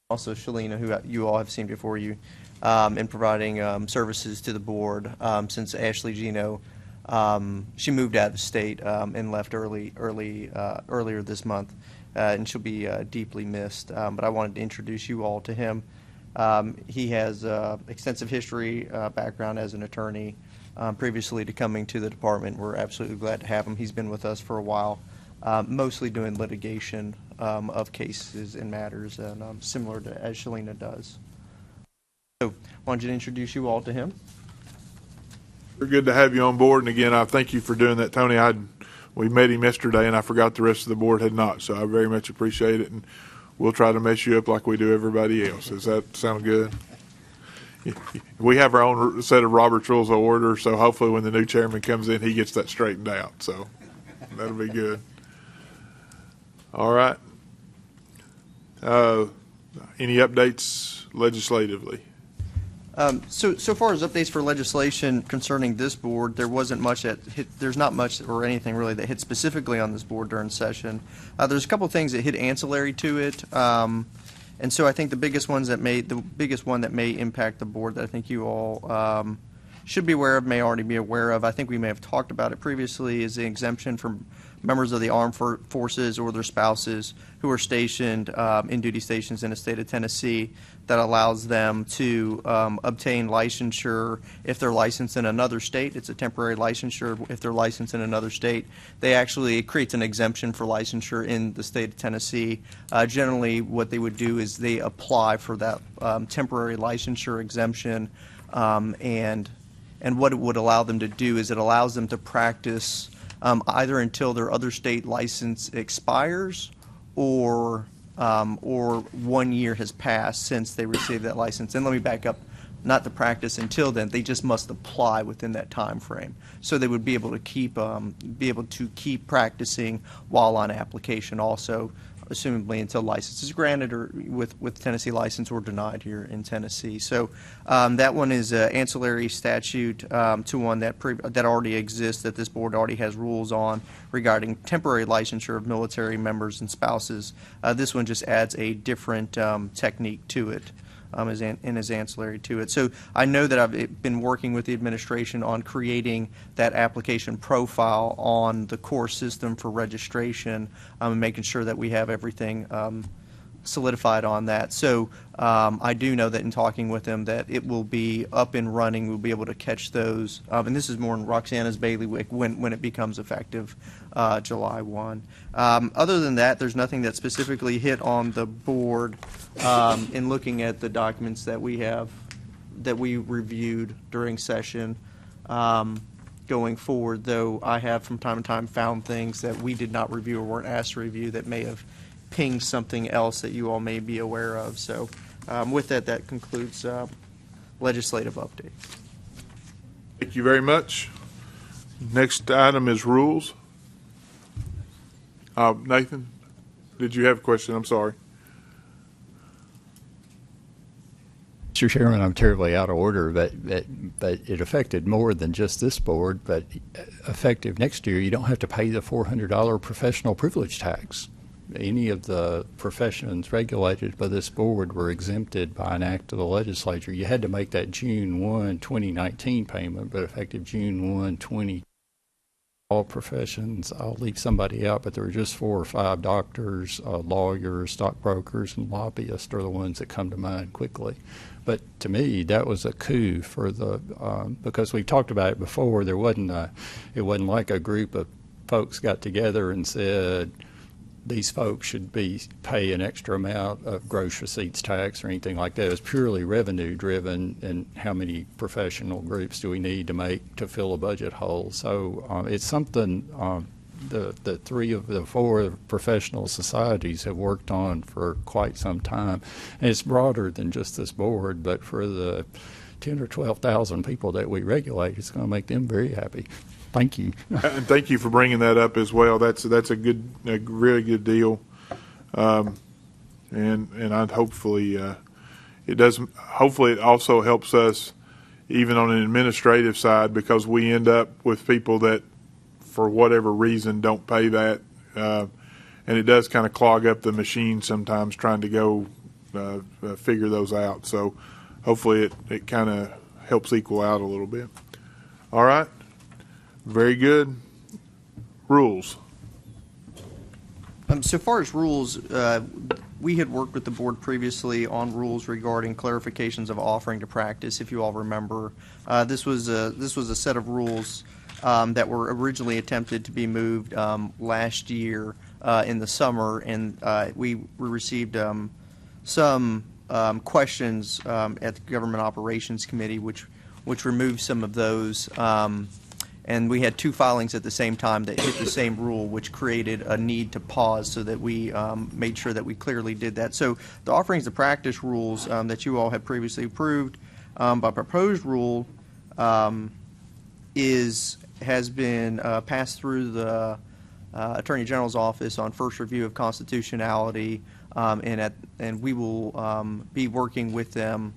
also Shalina, who you all have seen before you, in providing services to the board since Ashley Gino. She moved out of the state and left earlier this month, and she'll be deeply missed. But I wanted to introduce you all to him. He has extensive history, background as an attorney previously to coming to the department. We're absolutely glad to have him. He's been with us for a while, mostly doing litigation of cases and matters, and similar to as Shalina does. So, I wanted to introduce you all to him. We're good to have you on board, and again, I thank you for doing that, Tony. We met him yesterday, and I forgot the rest of the board had not, so I very much appreciate it, and we'll try to mess you up like we do everybody else. Does that sound good? We have our own set of Robert's Rules of Order, so hopefully when the new chairman comes in, he gets that straightened out, so that'll be good. All right. Any updates legislatively? So far as updates for legislation concerning this board, there wasn't much there's not much or anything really that hit specifically on this board during session. There's a couple of things that hit ancillary to it, and so I think the biggest one that may impact the board that I think you all should be aware of, may already be aware of. I think we may have talked about it previously, is the exemption from members of the armed forces or their spouses who are stationed in duty stations in the state of Tennessee, that allows them to obtain licensure if they're licensed in another state. It's a temporary licensure if they're licensed in another state. It creates an exemption for licensure in the state of Tennessee. Generally, what they would do is they apply for that temporary licensure exemption, and what it would allow them to do is it allows them to practice either until their other state license expires, or 1 year has passed since they received that license. And let me back up, not to practice until then, they just must apply within that time frame. So they would be able to keep practicing while on application also, assumably until license is granted or with Tennessee license or denied here in Tennessee. So that one is an ancillary statute to one that already exists, that this board already has rules on regarding temporary licensure of military members and spouses. This one just adds a different technique to it. And is ancillary to it. So I know that I've been working with the administration on creating that application profile on the core system for registration, and making sure that we have everything solidified on that. So I do know that in talking with them that it will be up and running. We'll be able to catch those. And this is more in Roxana's bailiwick when it becomes effective July 1. Other than that, there's nothing that specifically hit on the board in looking at the documents that we reviewed during session. Going forward, though, I have from time to time found things that we did not review or weren't asked to review that may have pinged something else that you all may be aware of. So with that concludes legislative update. Thank you very much. Next item is rules. Nathan, did you have a question? I'm sorry. Mr. Chairman, I'm terribly out of order, but it affected more than just this board. But effective next year, you don't have to pay the $400 professional privilege tax. Any of the professions regulated by this board were exempted by an act of the legislature. You had to make that June 1, 2019 payment, but effective June 1, 2020, all professions, I'll leave somebody out, but there were just 4 or 5 doctors, lawyers, stockbrokers, and lobbyists are the ones that come to mind quickly. But to me, that was a coup for the because we talked about it before. It wasn't like a group of folks got together and said these folks should pay an extra amount of gross receipts tax or anything like that. It was purely revenue driven, and how many professional groups do we need to fill a budget hole? So it's something the 3 of the 4 professional societies have worked on for quite some time. And it's broader than just this board, but for the 10 or 12,000 people that we regulate, it's going to make them very happy. Thank you. And thank you for bringing that up as well. That's a really good deal, and I'd hopefully it does. Hopefully, it also helps us even on an administrative side, because we end up with people that, for whatever reason, don't pay that, and it does kind of clog up the machine sometimes trying to go figure those out. So hopefully, it kind of helps equal out a little bit. All right. Very good. Rules. So far as rules, we had worked with the board previously on rules regarding clarifications of offering to practice. If you all remember, this was a set of rules that were originally attempted to be moved last year in the summer, and we received some questions at the Government Operations Committee, which removed some of those. And we had 2 filings at the same time that hit the same rule, which created a need to pause so that we made sure that we clearly did that. So the offerings to practice rules that you all had previously approved by proposed rule has been passed through the Attorney General's office on first review of constitutionality, and we will be working with them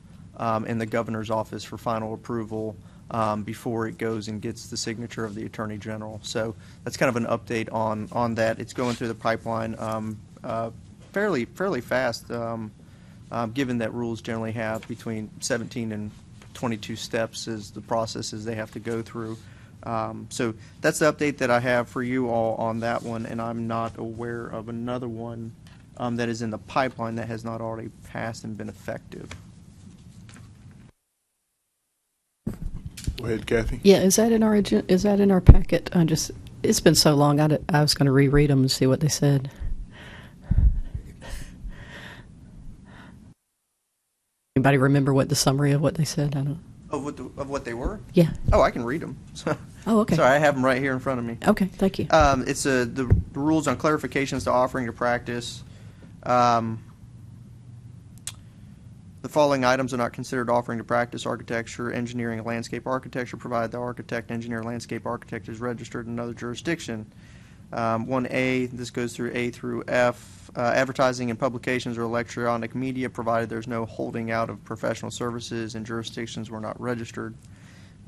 in the Governor's office for final approval before it goes and gets the signature of the Attorney General. So that's kind of an update on that. It's going through the pipeline fairly fast, given that rules generally have between 17 and 22 steps as the processes they have to go through. So that's the update that I have for you all on that one, and I'm not aware of another one that is in the pipeline that has not already passed and been effective. Go ahead, Kathy. Yeah, is that in our is that in our packet? It's been so long. I was going to reread them and see what they said. Anybody remember what the summary of what they said? I don't. Of what they were? Yeah. Oh, I can read them. Oh, okay. Sorry, I have them right here in front of me. Okay, thank you. It's the rules on clarifications to offering to practice. The following items are not considered offering to practice: architecture, engineering, landscape architecture, provided the architect, engineer, landscape architect is registered in another jurisdiction. 1A, this goes through A through F, advertising in publications or electronic media, provided there's no holding out of professional services in jurisdictions where not registered.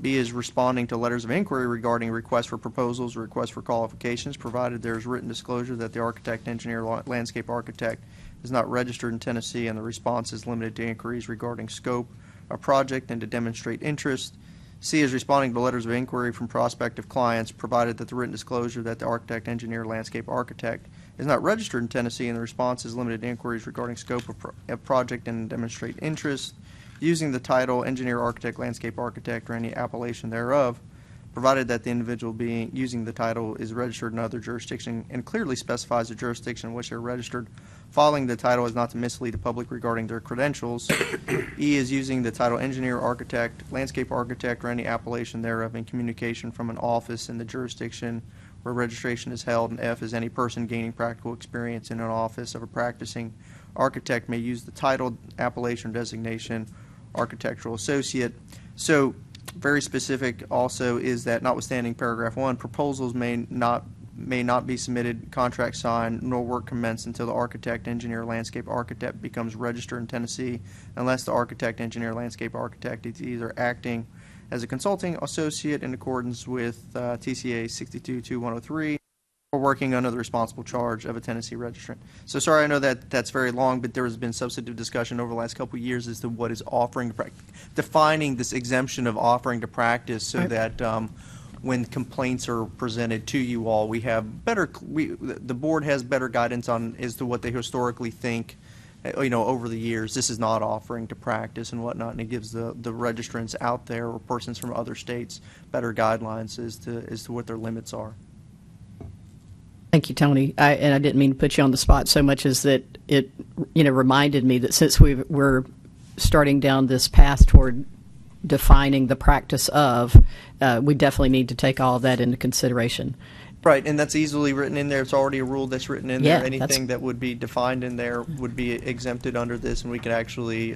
B is responding to letters of inquiry regarding requests for proposals or requests for qualifications, provided there's written disclosure that the architect, engineer, landscape architect is not registered in Tennessee and the response is limited to inquiries regarding scope of project and to demonstrate interest. C is responding to letters of inquiry from prospective clients, provided that the written disclosure that the architect, engineer, landscape architect is not registered in Tennessee and the response is limited to inquiries regarding scope of project and demonstrate interest, using the title engineer, architect, landscape architect, or any appellation thereof, provided that the individual being using the title is registered in other jurisdiction and clearly specifies the jurisdiction in which they're registered. Following the title is not to mislead the public regarding their credentials. E is using the title engineer, architect, landscape architect, or any appellation thereof in communication from an office in the jurisdiction where registration is held. And F is any person gaining practical experience in an office of a practicing architect may use the title, appellation, or designation architectural associate. So very specific also is that notwithstanding paragraph 1, proposals may not be submitted, contract signed, nor work commenced until the architect, engineer, landscape architect becomes registered in Tennessee, unless the architect, engineer, landscape architect is either acting as a consulting associate in accordance with TCA 622103 or working under the responsible charge of a Tennessee registrant. So sorry, I know that that's very long, but there has been substantive discussion over the last couple of years as to what is offering to practice, defining this exemption of offering to practice so that when complaints are presented to you all, we have better, the board has better guidance on as to what they historically think, over the years. This is not offering to practice and whatnot, and it gives the registrants out there or persons from other states better guidelines as to what their limits are. Thank you, Tony. And I didn't mean to put you on the spot so much as that it, reminded me that since we're starting down this path toward defining the practice of, we definitely need to take all of that into consideration. Right, and that's easily written in there. It's already a rule that's written in Yeah, there. Anything that would be defined in there would be exempted under this, and we could actually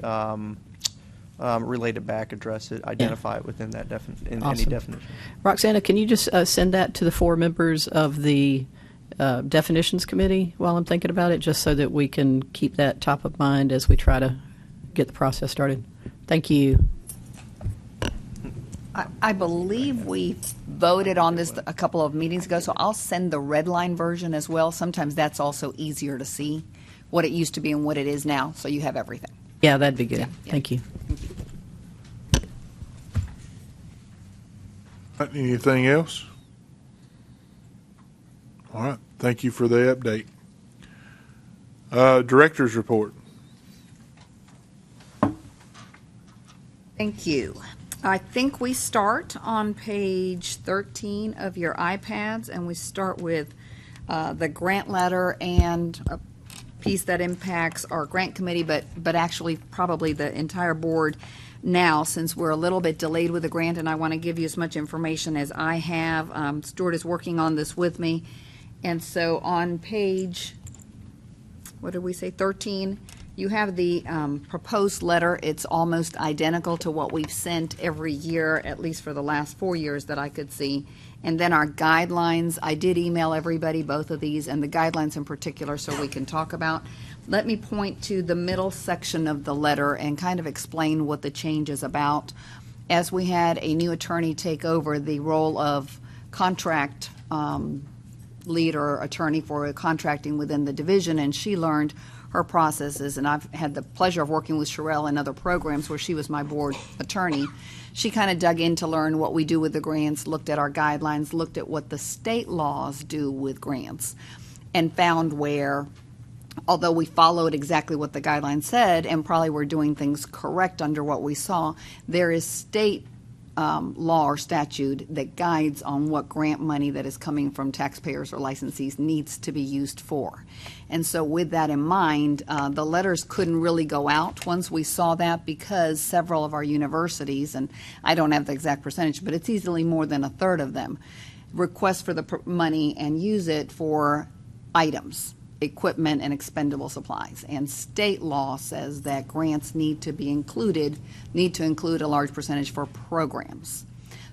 relate it back, address it, identify it within that any Awesome. definition. Roxana, can you just send that to the 4 members of the definitions committee while I'm thinking about it, just so that we can keep that top of mind as we try to get the process started? Thank you. I believe we voted on this a couple of meetings ago, so I'll send the red line version as well. Sometimes that's also easier to see what it used to be and what it is now, so you have everything. Yeah, that'd be good. Yeah. Thank you. Anything else? All right. Thank you for the update. Director's report. Thank you. I think we start on page 13 of your iPads, and we start with the grant letter and a piece that impacts our grant committee, but actually probably the entire board now, since we're a little bit delayed with the grant, and I want to give you as much information as I have. Stuart is working on this with me. And so on page, what did we say, 13, you have the proposed letter. It's almost identical to what we've sent every year, at least for the last 4 years that I could see. And then our guidelines, I did email everybody both of these, and the guidelines in particular, so we can talk about. Let me point to the middle section of the letter and kind of explain what the change is about. As we had a new attorney take over the role of contract lead or attorney for contracting within the division, and she learned her processes, and I've had the pleasure of working with Sherelle in other programs where she was my board attorney. She kind of dug in to learn what we do with the grants, looked at our guidelines, looked at what the state laws do with grants, and found where, although we followed exactly what the guidelines said and probably were doing things correct under what we saw, there is state law or statute that guides on what grant money that is coming from taxpayers or licensees needs to be used for. And so with that in mind, the letters couldn't really go out once we saw that, because several of our universities, and I don't have the exact percentage, but it's easily more than a third of them, request for the money and use it for items, equipment, and expendable supplies. And state law says that grants need to include a large percentage for programs.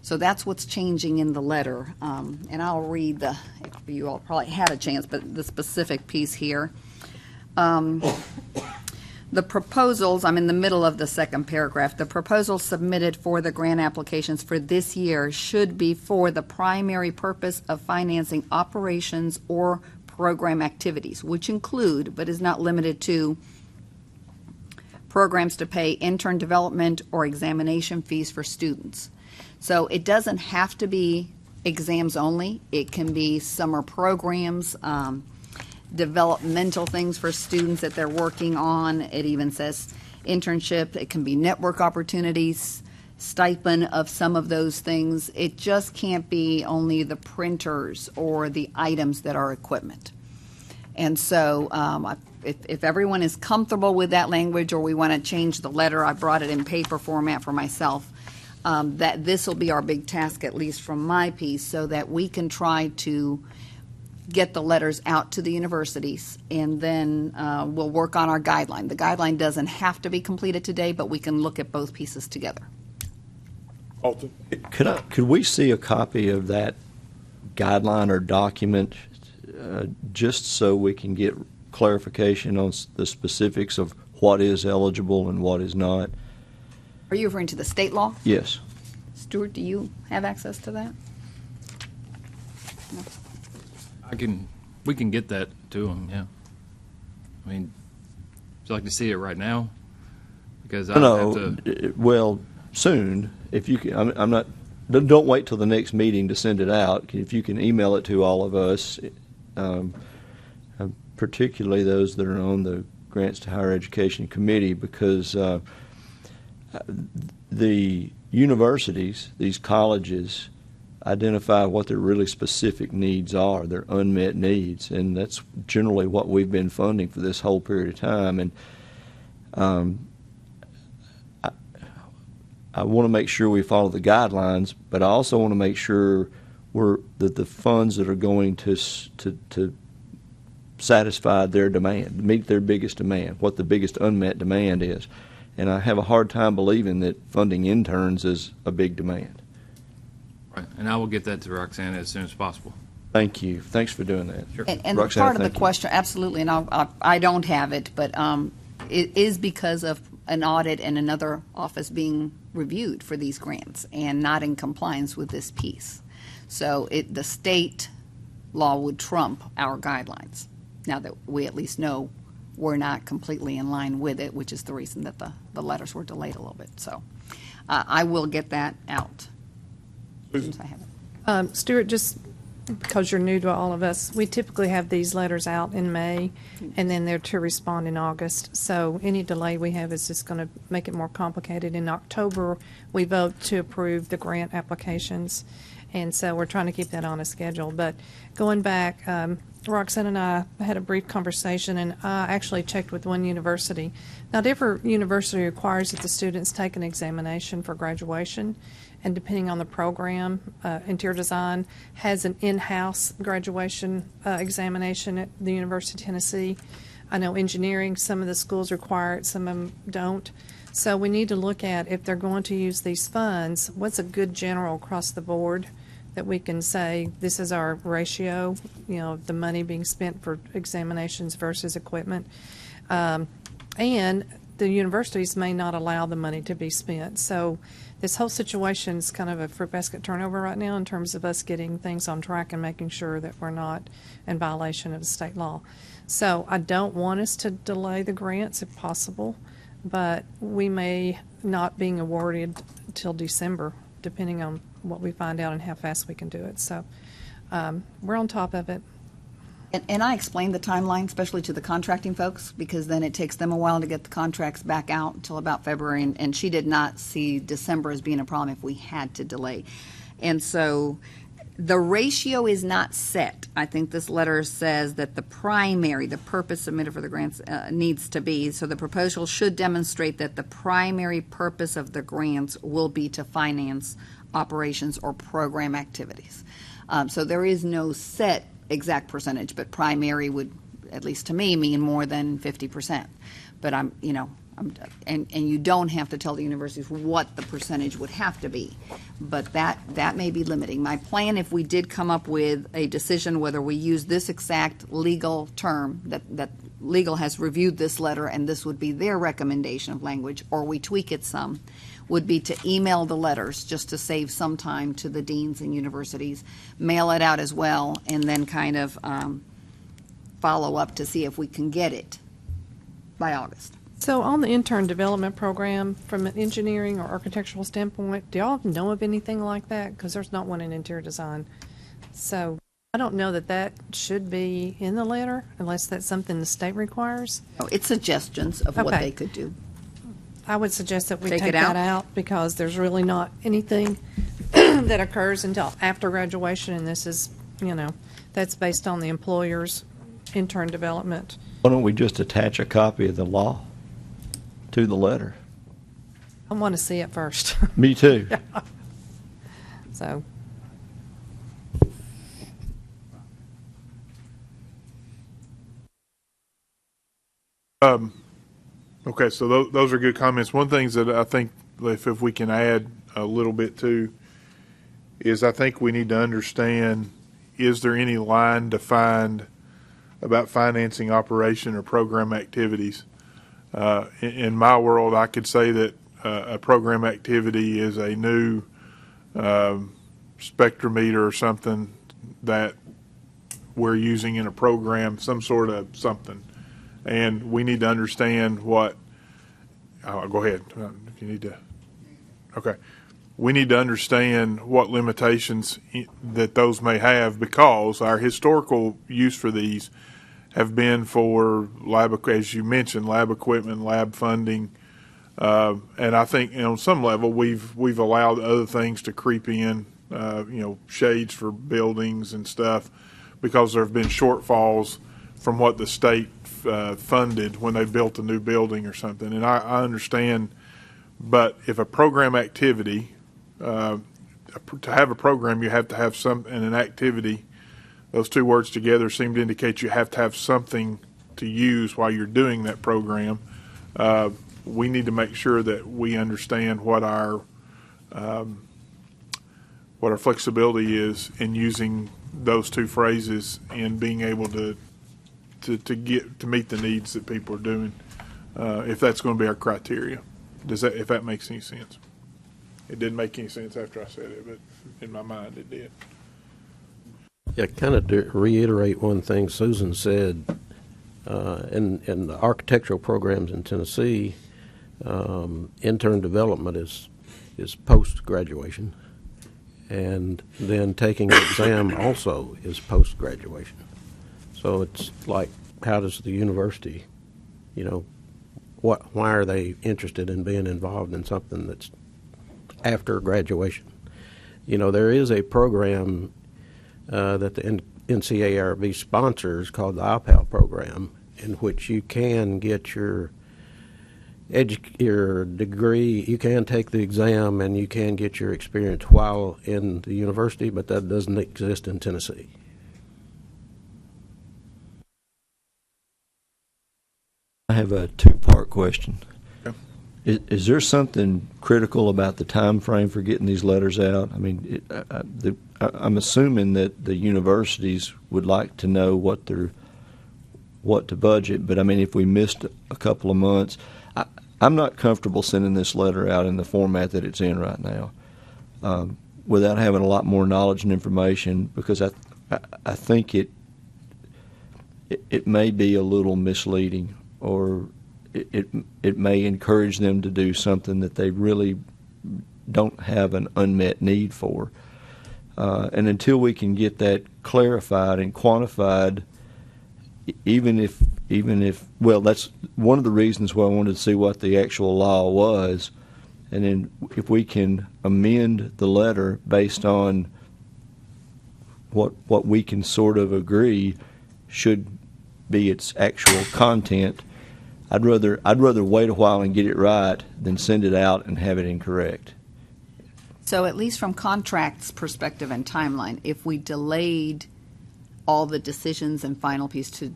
So that's what's changing in the letter. And I'll read you all probably had a chance, but the specific piece here. The proposals, I'm in the middle of the second paragraph. The proposals submitted for the grant applications for this year should be for the primary purpose of financing operations or program activities, which include, but is not limited to, programs to pay intern development or examination fees for students. So it doesn't have to be exams only. It can be summer programs, developmental things for students that they're working on. It even says internship. It can be network opportunities, stipend of some of those things. It just can't be only the printers or the items that are equipment. And so if everyone is comfortable with that language, or we want to change the letter, I brought it in paper format for myself, that this will be our big task, at least from my piece, so that we can try to get the letters out to the universities, and then we'll work on our guideline. The guideline doesn't have to be completed today, but we can look at both pieces together. Alton? Could we see a copy of that guideline or document, just so we can get clarification on the specifics of what is eligible and what is not? Are you referring to the state law? Yes. Stuart, do you have access to that? No. We can get that to them, yeah. I mean, would you like to see it right now? Because I have to. Well, soon, if you can. I'm not. Don't wait till the next meeting to send it out. If you can email it to all of us, particularly those that are on the Grants to Higher Education Committee, because the universities, these colleges, identify what their really specific needs are, their unmet needs, and that's generally what we've been funding for this whole period of time. And I want to make sure we follow the guidelines, but I also want to make sure that the funds that are going to satisfy their demand, meet their biggest demand, what the biggest unmet demand is. And I have a hard time believing that funding interns is a big demand. Right, and I will get that to Roxanna as soon as possible. Thank you. Thanks for doing that. Sure. And Roxanna, part of the thank you. question, absolutely, and I don't have it, but it is because of an audit and another office being reviewed for these grants and not in compliance with this piece. So the state law would trump our guidelines, now that we at least know we're not completely in line with it, which is the reason that the letters were delayed a little bit. So I will get that out as soon as I have it. Stuart, just because you're new to all of us, we typically have these letters out in May, and then they're to respond in August. So any delay we have is just going to make it more complicated. In October, we vote to approve the grant applications, and so we're trying to keep that on a schedule. But going back, Roxanne and I had a brief conversation, and I actually checked with one university. Not every university requires that the students take an examination for graduation, and depending on the program, interior design has an in-house graduation examination at the University of Tennessee. I know engineering, some of the schools require it, some of them don't. So we need to look at, if they're going to use these funds, what's a good general across the board that we can say, this is our ratio, the money being spent for examinations versus equipment. And the universities may not allow the money to be spent. So this whole situation is kind of a fruit basket turnover right now in terms of us getting things on track and making sure that we're not in violation of the state law. So I don't want us to delay the grants if possible, but we may not being awarded till December, depending on what we find out and how fast we can do it. So we're on top of it. And I explained the timeline, especially to the contracting folks, because then it takes them a while to get the contracts back out until about February. And she did not see December as being a problem if we had to delay. And so the ratio is not set. I think this letter says that the purpose submitted for the grants needs to be. So the proposal should demonstrate that the primary purpose of the grants will be to finance operations or program activities. So there is no set exact percentage, but primary would, at least to me, mean more than 50%. But and you don't have to tell the universities what the percentage would have to be, but that may be limiting. My plan, if we did come up with a decision whether we use this exact legal term, that legal has reviewed this letter and this would be their recommendation of language, or we tweak it some, would be to email the letters just to save some time to the deans and universities, mail it out as well, and then kind of follow up to see if we can get it by August. So on the intern development program, from an engineering or architectural standpoint, do y'all know of anything like that? Because there's not one in interior design. So I don't know that should be in the letter unless that's something the state requires. Oh, it's suggestions of what they could do. I would suggest that we Take take it that out? out because there's really not anything that occurs until after graduation, and this is, that's based on the employer's intern development. Why don't we just attach a copy of the law to the letter? I want to see it first. Me too. So. Okay, so those are good comments. One thing that I think if we can add a little bit to is I think we need to understand, is there any line defined about financing operation or program activities? In my world, I could say that a program activity is a new spectrometer or something that we're using in a program, some sort of something. And we need to understand what, go ahead, if you need to, okay. We need to understand what limitations that those may have, because our historical use for these have been for lab, as you mentioned, lab equipment, lab funding, and I think on some level we've allowed other things to creep in, shades for buildings and stuff, because there have been shortfalls from what the state funded when they built a new building or something. And I understand, but if a program activity, to have a program, you have to have an activity. Those two words together seem to indicate you have to have something to use while you're doing that program. We need to make sure that we understand what our flexibility is in using those two phrases and being able to meet the needs that people are doing, if that's going to be our criteria. If that makes any sense? It didn't make any sense after I said it, but in my mind it did. Yeah, kind of to reiterate one thing Susan said, in the architectural programs in Tennessee, intern development is post-graduation, and then taking an exam also is post-graduation. So it's like, how does the university, why are they interested in being involved in something that's after graduation? There is a program that the NCARB sponsors called the IPAL program, in which you can get your degree, you can take the exam, and you can get your experience while in the university, but that doesn't exist in Tennessee. I have a two-part question. Is there something critical about the time frame for getting these letters out? I mean, I'm assuming that the universities would like to know what to budget, but I mean, if we missed a couple of months, I'm not comfortable sending this letter out in the format that it's in right now, without having a lot more knowledge and information, because I think it may be a little misleading, or it may encourage them to do something that they really don't have an unmet need for. And until we can get that clarified and quantified, even if well, that's one of the reasons why I wanted to see what the actual law was, and then if we can amend the letter based on what we can sort of agree should be its actual content. I'd rather wait a while and get it right than send it out and have it incorrect. So at least from contracts perspective and timeline, if we delayed all the decisions and final piece to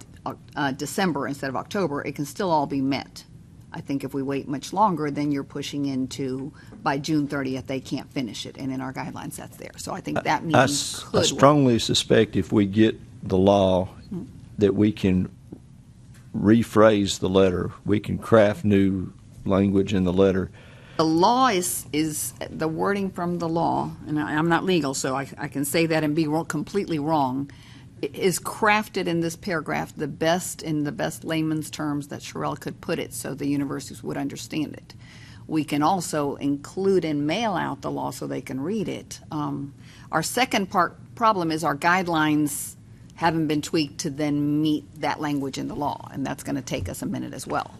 December instead of October, it can still all be met. I think if we wait much longer, then you're pushing into by June 30th they can't finish it, and in our guidelines that's there. So I think that means I strongly suspect if we get the law that we can rephrase the letter, we can craft new language in the letter. The law is the wording from the law, and I'm not legal, so I can say that and be completely wrong, is crafted in this paragraph in the best layman's terms that Sherelle could put it so the universities would understand it. We can also include and mail out the law so they can read it. Our second problem is our guidelines haven't been tweaked to then meet that language in the law, and that's going to take us a minute as well.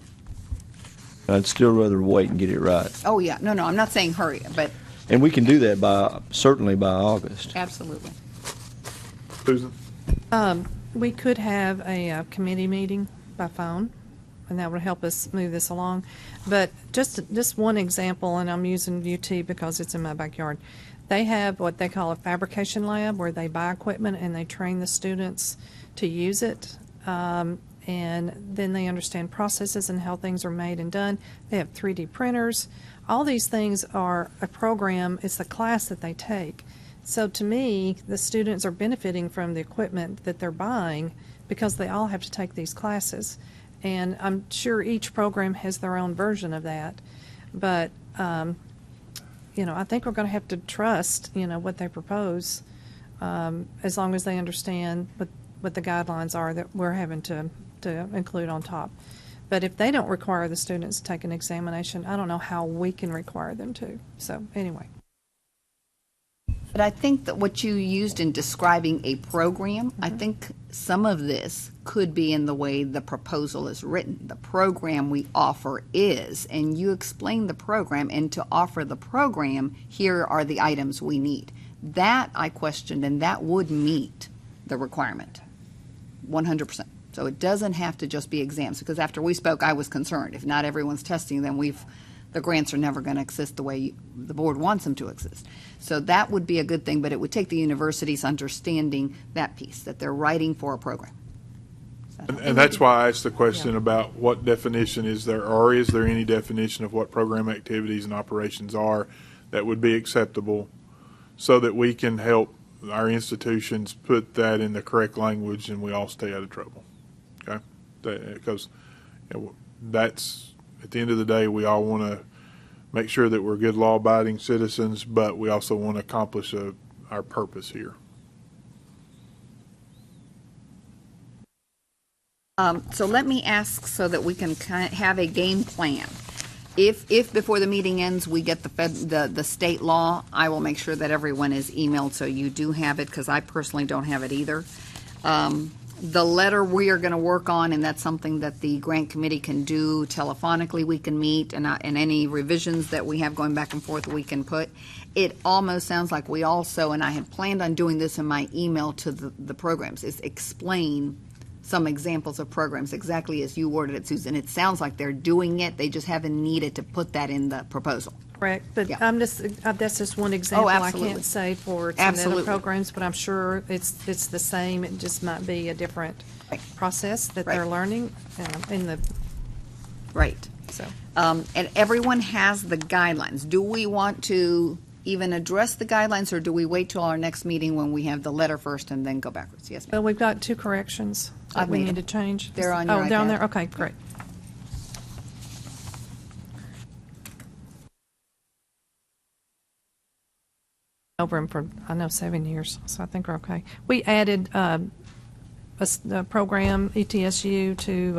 I'd still rather wait and get it right. Oh, yeah. No, I'm not saying hurry, but... And we can do that certainly by August. Absolutely. Susan? We could have a committee meeting by phone, and that would help us move this along. But just one example, and I'm using UT because it's in my backyard. They have what they call a fabrication lab where they buy equipment and they train the students to use it. And then they understand processes and how things are made and done. They have 3D printers. All these things are a program. It's a class that they take. So to me, the students are benefiting from the equipment that they're buying because they all have to take these classes. And I'm sure each program has their own version of that. But, I think we're going to have to trust, what they propose, as long as they understand what the guidelines are that we're having to include on top. But if they don't require the students to take an examination, I don't know how we can require them to. So anyway. But I think that what you used in describing a program, I think some of this could be in the way the proposal is written. The program we offer is, and you explain the program, and to offer the program, here are the items we need. That I questioned, and that would meet the requirement, 100%. So it doesn't have to just be exams, because after we spoke, I was concerned. If not everyone's testing, then the grants are never going to exist the way the board wants them to exist. So that would be a good thing, but it would take the universities understanding that piece, that they're writing for a program. And that's why I asked the question about what definition is there, or is there any definition of what program activities and operations are that would be acceptable, so that we can help our institutions put that in the correct language and we all stay out of trouble. Okay? Because that's, at the end of the day, we all want to make sure that we're good law-abiding citizens, but we also want to accomplish our purpose here. So let me ask so that we can have a game plan. If before the meeting ends we get the state law, I will make sure that everyone is emailed so you do have it, because I personally don't have it either. The letter we are going to work on, and that's something that the grant committee can do telephonically. We can meet, and any revisions that we have going back and forth we can put. It almost sounds like we also, and I had planned on doing this in my email to the programs, is explain some examples of programs exactly as you worded it, Susan. It sounds like they're doing it. They just haven't needed to put that in the proposal. Correct, but that's just one example. I can't say for some other programs, but I'm sure it's the same. It just might be a different process that they're learning in the So, and everyone has the guidelines. Do we want to even address the guidelines, or do we wait till our next meeting when we have the letter first and then go backwards? Yes, ma'am. Well, we've got 2 corrections that we need to change. They're on your down iPad. there. Okay, great. over them for, I know, 7 years, so I think we're okay. We added a program, ETSU, to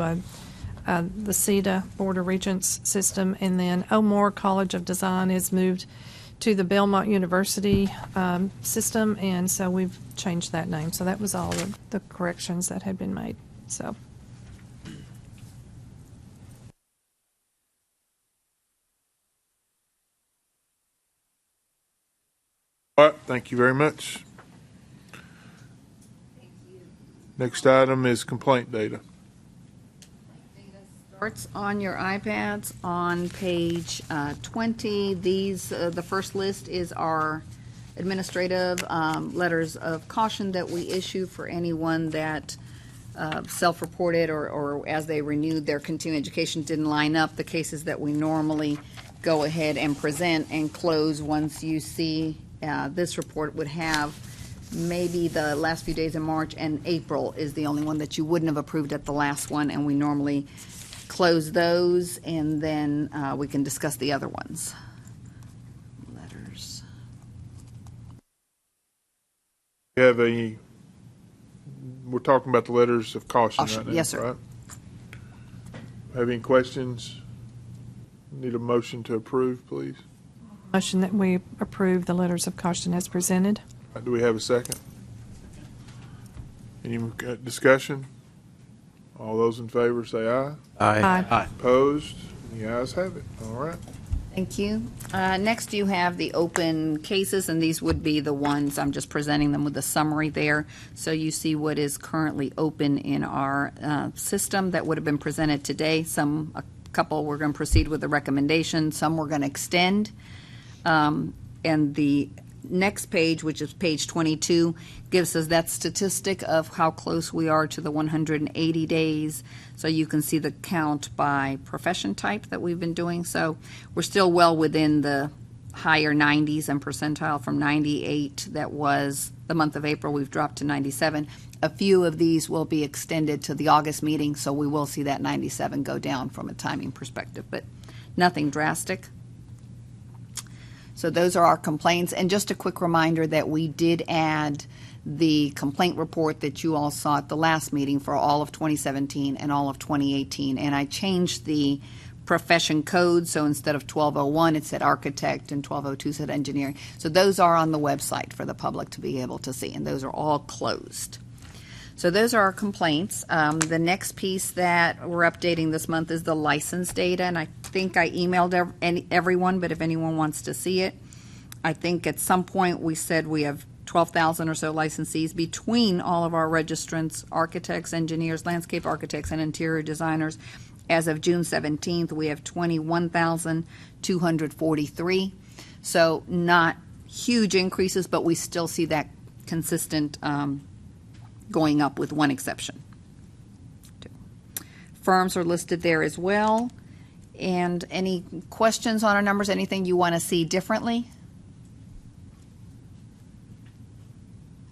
the CEDA Board of Regents system, and then O'Moore College of Design is moved to the Belmont University system, and so we've changed that name. So that was all of the corrections that had been made. So. All right, thank you very much. Next item is complaint data. Starts on your iPads on page 20. These, the first list is our administrative letters of caution that we issue for anyone that self-reported or as they renewed their continuing education didn't line up. The cases that we normally go ahead and present and close once you see this report would have maybe the last few days in March, and April is the only one that you wouldn't have approved at the last one, and we normally close those, and then we can discuss the other ones. Letters. We have we're talking about the letters of caution right now, Yes, sir. right? Have any questions? Need a motion to approve, please. Motion that we approve the letters of caution as presented. Do we have a second? Any discussion? All those in favor say aye. Aye. Aye. Opposed? The ayes have it. All right. Thank you. Next, you have the open cases, and these would be the ones, I'm just presenting them with a summary there. So you see what is currently open in our system that would have been presented today. A couple we're going to proceed with the recommendation. Some we're going to extend. And the next page, which is page 22, gives us that statistic of how close we are to the 180 days. So you can see the count by profession type that we've been doing. So we're still well within the higher 90s and percentile. From 98, that was the month of April, we've dropped to 97. A few of these will be extended to the August meeting, so we will see that 97 go down from a timing perspective, but nothing drastic. So those are our complaints. And just a quick reminder that we did add the complaint report that you all saw at the last meeting for all of 2017 and all of 2018. And I changed the profession code, so instead of 1201, it said architect, and 1202 said engineering. So those are on the website for the public to be able to see, and those are all closed. So those are our complaints. The next piece that we're updating this month is the license data, and I think I emailed everyone, but if anyone wants to see it, I think at some point we said we have 12,000 or so licensees between all of our registrants, architects, engineers, landscape architects, and interior designers. As of June 17th, we have 21,243. So not huge increases, but we still see that consistent going up with one exception. Firms are listed there as well. And any questions on our numbers, anything you want to see differently?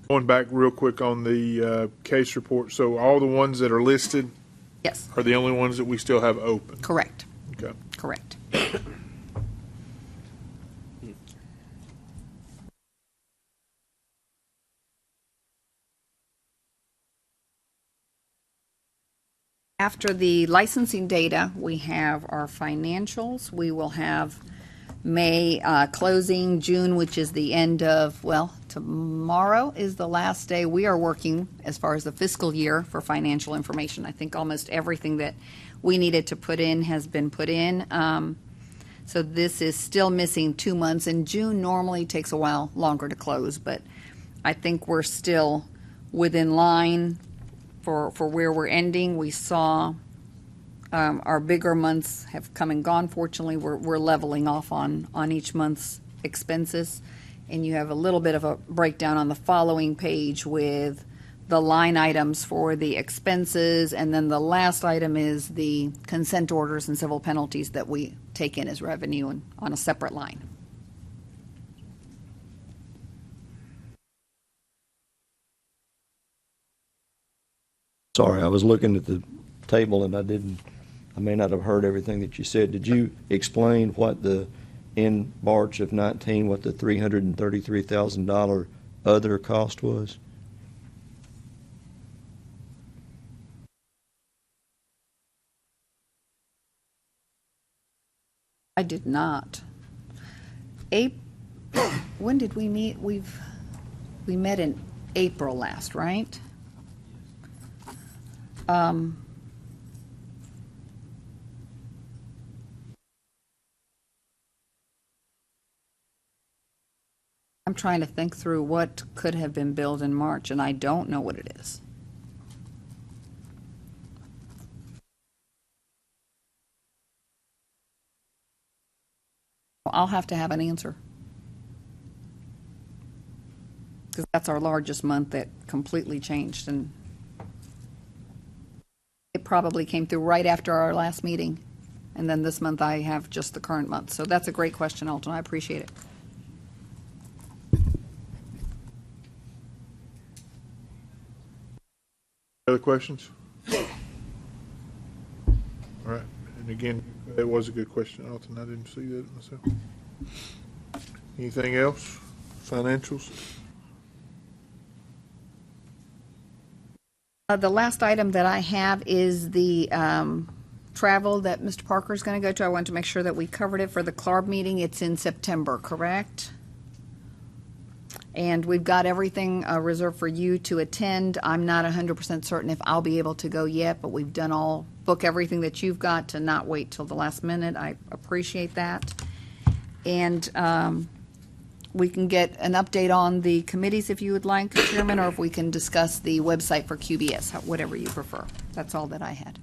Going back real quick on the case report, so all the ones that are listed Yes. are the only ones that we still have open? Correct. Okay. Correct. After the licensing data, we have our financials. We will have May closing, June, which is the end of, well, tomorrow is the last day we are working as far as the fiscal year for financial information. I think almost everything that we needed to put in has been put in. So this is still missing 2 months, and June normally takes a while longer to close, but I think we're still within line for where we're ending. We saw our bigger months have come and gone. Fortunately, we're leveling off on each month's expenses, and you have a little bit of a breakdown on the following page with the line items for the expenses, and then the last item is the consent orders and civil penalties that we take in as revenue and on a separate line. Sorry, I was looking at the table and I may not have heard everything that you said. Did you explain what the in March of 19 what the $333,000 other cost was? I did not. When did we meet? We met in April last, right? I'm trying to think through what could have been billed in March, and I don't know what it is. I'll have to have an answer. Because that's our largest month that completely changed, and it probably came through right after our last meeting. And then this month I have just the current month. So that's a great question, Alton. I appreciate it. Other questions? All right. And again, that was a good question, Alton. I didn't see that myself. Anything else? Financials? The last item that I have is the travel that Mr. Parker is going to go to. I wanted to make sure that we covered it for the CLARB meeting. It's in September, correct? And we've got everything reserved for you to attend. I'm not 100% certain if I'll be able to go yet, but we've done book everything that you've got to not wait till the last minute. I appreciate that. And we can get an update on the committees if you would like, Chairman, or if we can discuss the website for QBS, whatever you prefer. That's all that I had.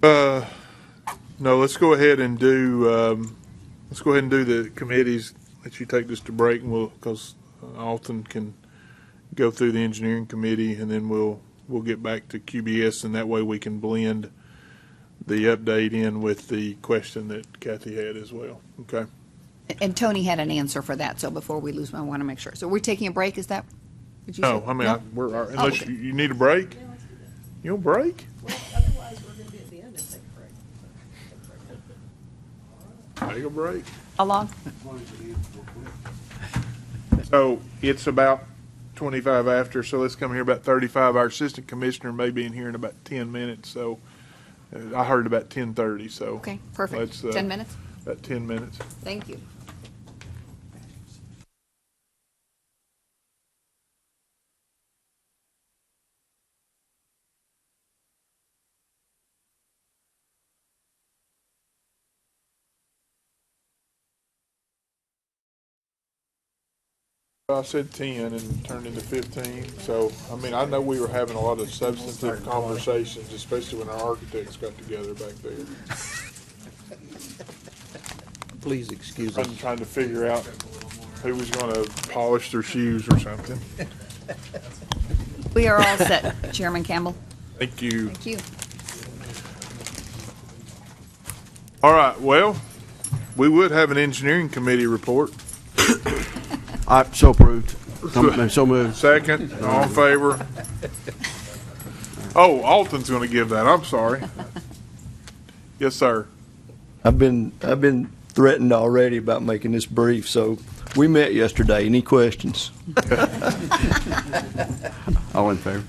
No, let's go ahead and do the committees. Let you take this to break, and because Alton can go through the engineering committee, and then we'll get back to QBS, and that way we can blend the update in with the question that Kathy had as well. Okay. And Tony had an answer for that, so before we lose, I want to make sure. So we're taking a break, is that what you No, said? I mean, No? unless okay. you need a break. You want a break? Otherwise, we're going to be at the end and take a break. Take a break. How long? So it's about 25 after, so let's come here about 35. Our assistant commissioner may be in here in about 10 minutes, so I heard about 10:30, so. Okay, perfect. 10 minutes? About 10 minutes. Thank you. I said 10 and turned into 15. So, I mean, I know we were having a lot of substantive conversations, especially when our architects got together back there. Please excuse us. I'm trying to figure out who was going to polish their shoes or something. We are all set, Chairman Campbell. Thank you. Thank you. All right, well, we would have an engineering committee report. So approved. So moved. Second, all in favor? Oh, Alton's going to give that. I'm sorry. Yes, sir. I've been threatened already about making this brief, so we met yesterday. Any questions? All in favor?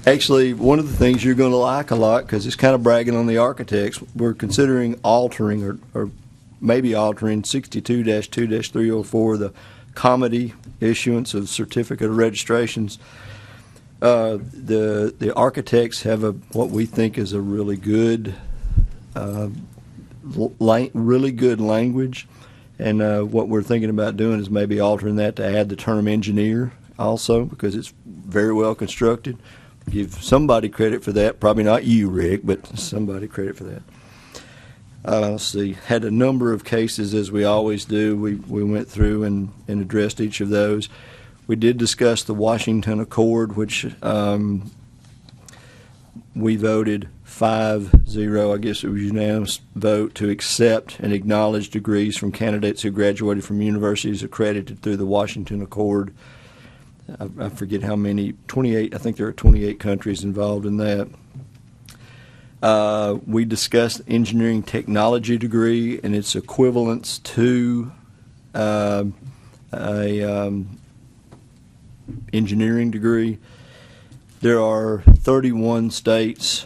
Actually, one of the things you're going to like a lot, because it's kind of bragging on the architects, we're considering altering or maybe altering 62-2-304, the comedy issuance of certificate of registrations. The architects have what we think is a really good language, and what we're thinking about doing is maybe altering that to add the term engineer also, because it's very well constructed. Give somebody credit for that. Probably not you, Rick, but somebody credit for that. Let's see. Had a number of cases, as we always do. We went through and addressed each of those. We did discuss the Washington Accord, which we voted 5-0. I guess it was unanimous vote to accept and acknowledge degrees from candidates who graduated from universities accredited through the Washington Accord. I forget how many, 28. I think there are 28 countries involved in that. We discussed engineering technology degree and its equivalence to a engineering degree. There are 31 states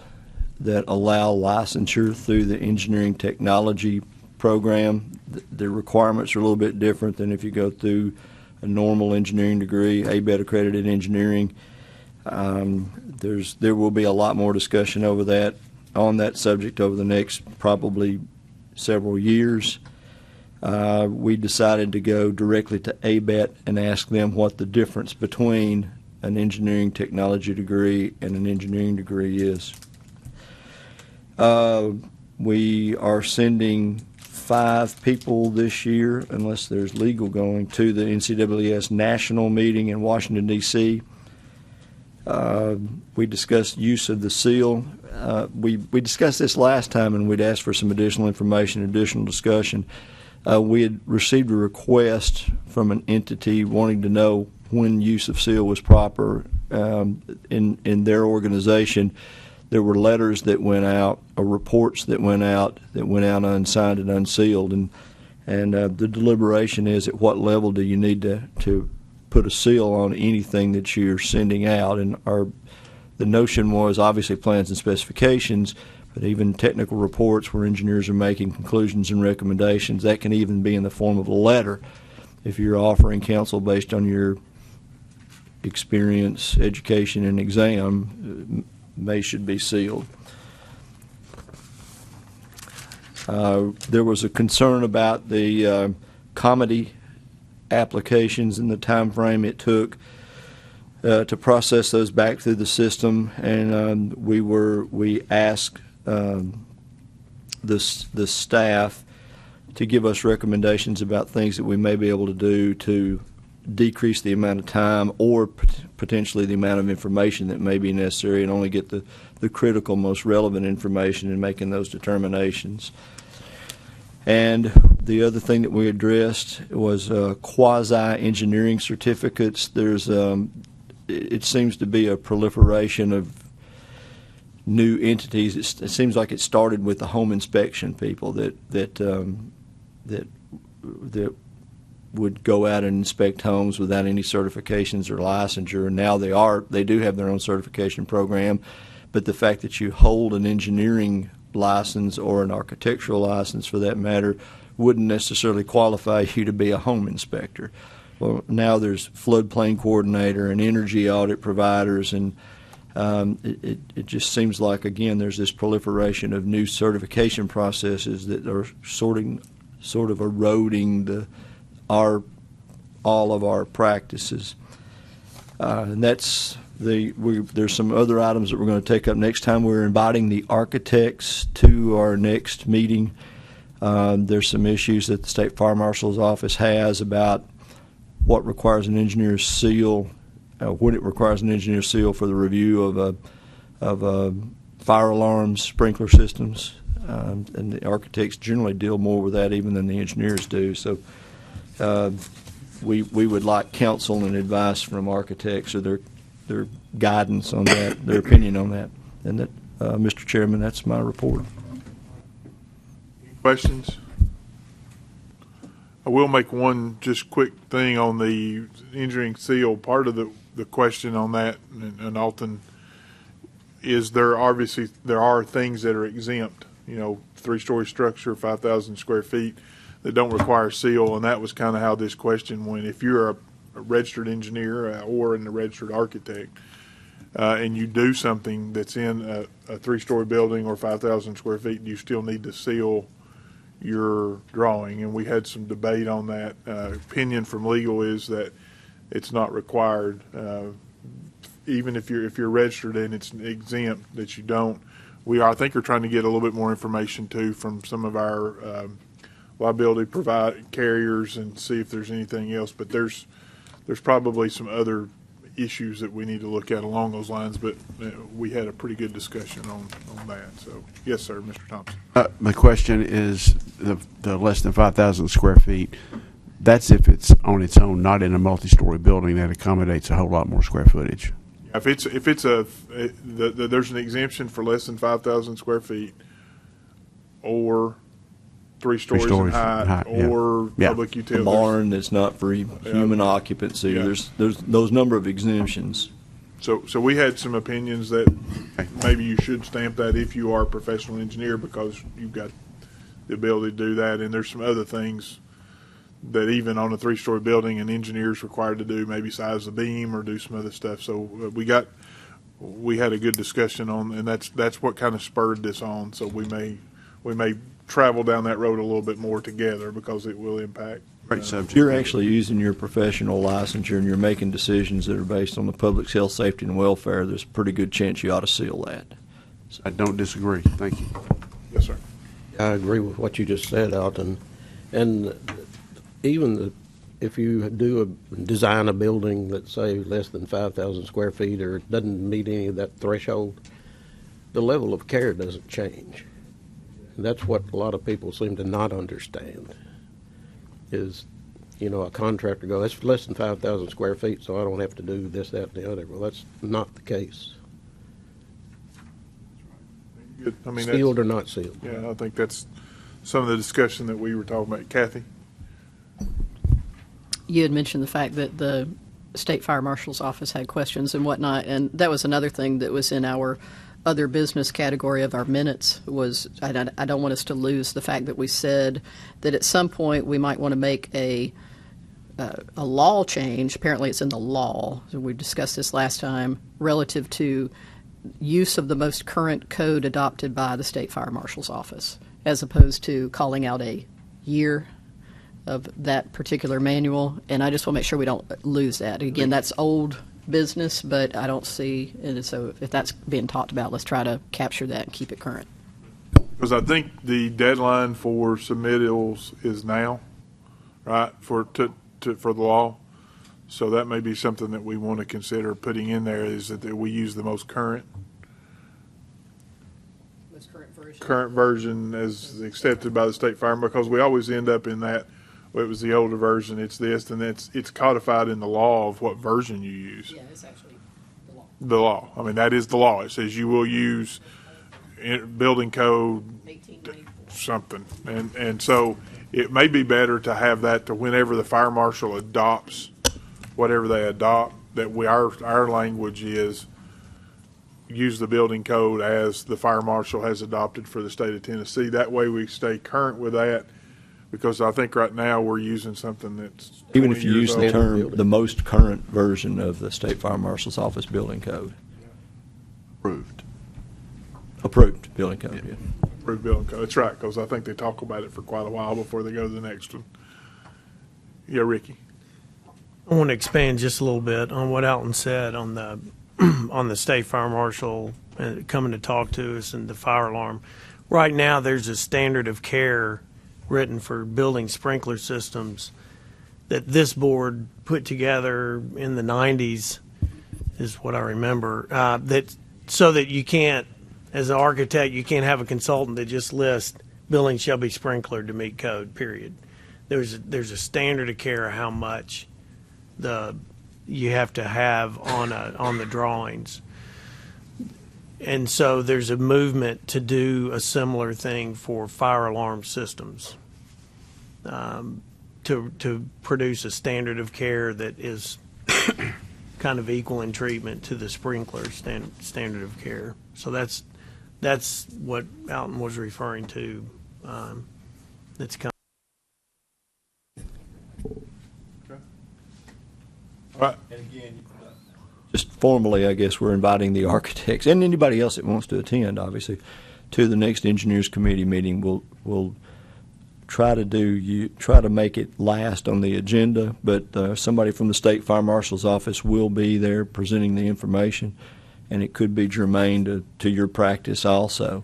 that allow licensure through the engineering technology program. The requirements are a little bit different than if you go through a normal engineering degree, ABET accredited engineering. There will be a lot more discussion on that subject over the next probably several years. We decided to go directly to ABET and ask them what the difference between an engineering technology degree and an engineering degree is. We are sending 5 people this year, unless there's legal going, to the NCAAS national meeting in Washington, D.C. We discussed use of the seal. We discussed this last time, and we'd asked for some additional information, additional discussion. We had received a request from an entity wanting to know when use of seal was proper in their organization. There were letters that went out, or reports that went out unsigned and unsealed, and the deliberation is at what level do you need to put a seal on anything that you're sending out. And the notion was obviously plans and specifications, but even technical reports where engineers are making conclusions and recommendations, that can even be in the form of a letter if you're offering counsel based on your experience, education, and exam. Should be sealed. There was a concern about the comedy applications and the time frame it took to process those back through the system, and we asked the staff to give us recommendations about things that we may be able to do to decrease the amount of time or potentially the amount of information that may be necessary, and only get the critical, most relevant information in making those determinations. And the other thing that we addressed was quasi-engineering certificates. It seems to be a proliferation of new entities. It seems like it started with the home inspection people that would go out and inspect homes without any certifications or licensure. And now they do have their own certification program, but the fact that you hold an engineering license or an architectural license for that matter wouldn't necessarily qualify you to be a home inspector. Well, now there's floodplain coordinator and energy audit providers, and it just seems like, again, there's this proliferation of new certification processes that are sort of eroding all of our practices. And that's there's some other items that we're going to take up next time. We're inviting the architects to our next meeting. There's some issues that the State Fire Marshal's office has about what requires an engineer's seal, when it requires an engineer's seal for the review of fire alarms, sprinkler systems, and the architects generally deal more with that even than the engineers do. So we would like counsel and advice from architects, or their guidance on that, their opinion on that. And that, Mr. Chairman, that's my report. Questions? I will make one just quick thing on the engineering seal. Part of the question on that, and Alton, is there are things that are exempt, 3-story structure, 5,000 square feet, that don't require seal, and that was kind of how this question went. If you're a registered engineer or a registered architect, and you do something that's in a 3-story building or 5,000 square feet, you still need to seal your drawing. And we had some debate on that. Opinion from legal is that it's not required, even if you're registered and it's exempt, that you don't. I think we're trying to get a little bit more information too from some of our liability carriers and see if there's anything else. But there's probably some other issues that we need to look at along those lines, but we had a pretty good discussion on that. So, yes, sir, Mr. Thompson. The question is the less than 5,000 square feet. That's if it's on its own, not in a multi-story building that accommodates a whole lot more square footage. If there's an exemption for less than 5,000 square feet, or 3 stories in stories in height, height, yeah. or Yeah. public A utilities. barn that's not for human occupancy. Yeah. There's those number of exemptions. So we had some opinions that maybe you should stamp that if you are a professional engineer, because you've got the ability to do that. And there's some other things that even on a 3-story building, an engineer's required to do, maybe size the beam or do some other stuff. So we had a good discussion on, and that's what kind of spurred this on. So we may travel down that road a little bit more together, because it will impact. Great subject. You're actually using your professional licensure and you're making decisions that are based on the public's health, safety, and welfare. There's a pretty good chance you ought to seal that. I don't disagree. Thank you. Yes, sir. I agree with what you just said, Alton. And even if you design a building that's, say, less than 5,000 square feet, or it doesn't meet any of that threshold, the level of care doesn't change. And that's what a lot of people seem to not understand. Is, a contractor go, that's less than 5,000 square feet, so I don't have to do this, that, and the other. Well, that's not the case. Good. I mean, Sealed or not sealed. Yeah, I think that's some of the discussion that we were talking about. Kathy? You had mentioned the fact that the State Fire Marshal's office had questions and whatnot, and that was another thing that was in our other business category of our minutes. Was I don't want us to lose the fact that we said that at some point we might want to make a law change. Apparently it's in the law. We discussed this last time, relative to use of the most current code adopted by the State Fire Marshal's office, as opposed to calling out a year of that particular manual. And I just want to make sure we don't lose that. Again, that's old business, but I don't see, and so if that's being talked about, let's try to capture that and keep it current. Because I think the deadline for submittals is now, right, for the law. So that may be something that we want to consider putting in there, is that we use the most current version as accepted by the state fire, because we always end up in that, well, it was the older version, it's this, and it's codified in the law of what version you use. Yeah, it's actually the law. The law. I mean, that is the law. It says you will use building code something. And so it may be better to have that to whenever the fire marshal adopts whatever they adopt, that our language is use the building code as the fire marshal has adopted for the state of Tennessee. That way we stay current with that, because I think right now we're using something that's Even if you use the old. term, the most current version of the State Fire Marshal's Office building code. Approved building code, yeah. Approved building code. That's right, because I think they talk about it for quite a while before they go to the next one. Yeah, Ricky. I want to expand just a little bit on what Alton said on the state fire marshal coming to talk to us and the fire alarm. Right now, there's a standard of care written for building sprinkler systems that this board put together in the 90s, is what I remember. So that you can't, as an architect, you can't have a consultant that just lists buildings shall be sprinklered to meet code, period. There's a standard of care of how much you have to have on the drawings. And so there's a movement to do a similar thing for fire alarm systems, to produce a standard of care that is kind of equal in treatment to the sprinkler standard of care. So that's what Alton was referring to. That's kind Right. And again, Just formally, I guess we're inviting the architects and anybody else that wants to attend, obviously, to the next engineers committee meeting. We'll try to make it last on the agenda, but somebody from the State Fire Marshal's office will be there presenting the information, and it could be germane to your practice also.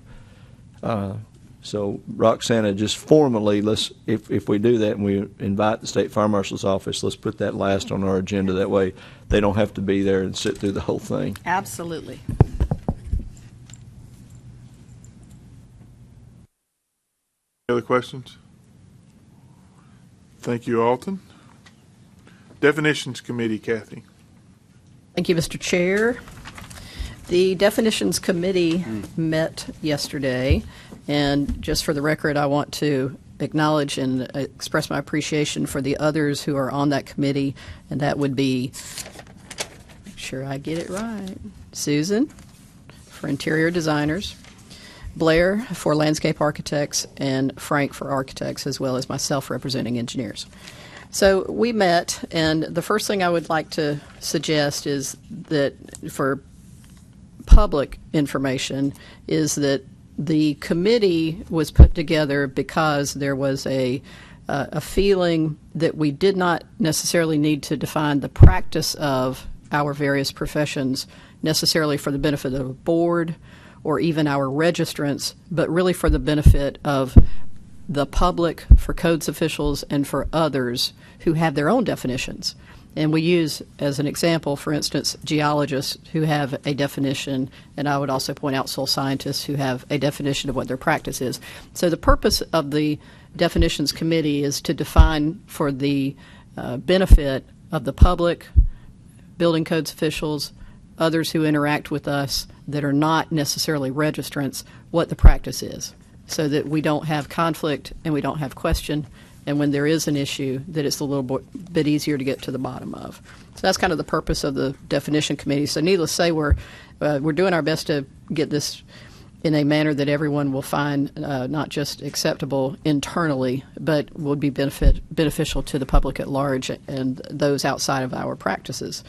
So, Roxana, just formally, if we do that and we invite the State Fire Marshal's office, let's put that last on our agenda. That way they don't have to be there and sit through the whole thing. Absolutely. Any other questions? Thank you, Alton. Definitions Committee, Kathy. Thank you, Mr. Chair. The Definitions Committee met yesterday, and just for the record, I want to acknowledge and express my appreciation for the others who are on that committee, and that would be, make sure I get it right, Susan for interior designers, Blair for landscape architects, and Frank for architects, as well as myself representing engineers. So we met, and the first thing I would like to suggest is that for public information is that the committee was put together because there was a feeling that we did not necessarily need to define the practice of our various professions necessarily for the benefit of the board or even our registrants, but really for the benefit of the public, for codes officials, and for others who have their own definitions. And we use, as an example, for instance, geologists who have a definition, and I would also point out soil scientists who have a definition of what their practice is. So the purpose of the Definitions Committee is to define for the benefit of the public, building codes officials, others who interact with us that are not necessarily registrants, what the practice is, so that we don't have conflict and we don't have question, and when there is an issue, that it's a little bit easier to get to the bottom of. So that's kind of the purpose of the Definition Committee. So needless to say, we're doing our best to get this in a manner that everyone will find not just acceptable internally, but will be beneficial to the public at large and those outside of our practices.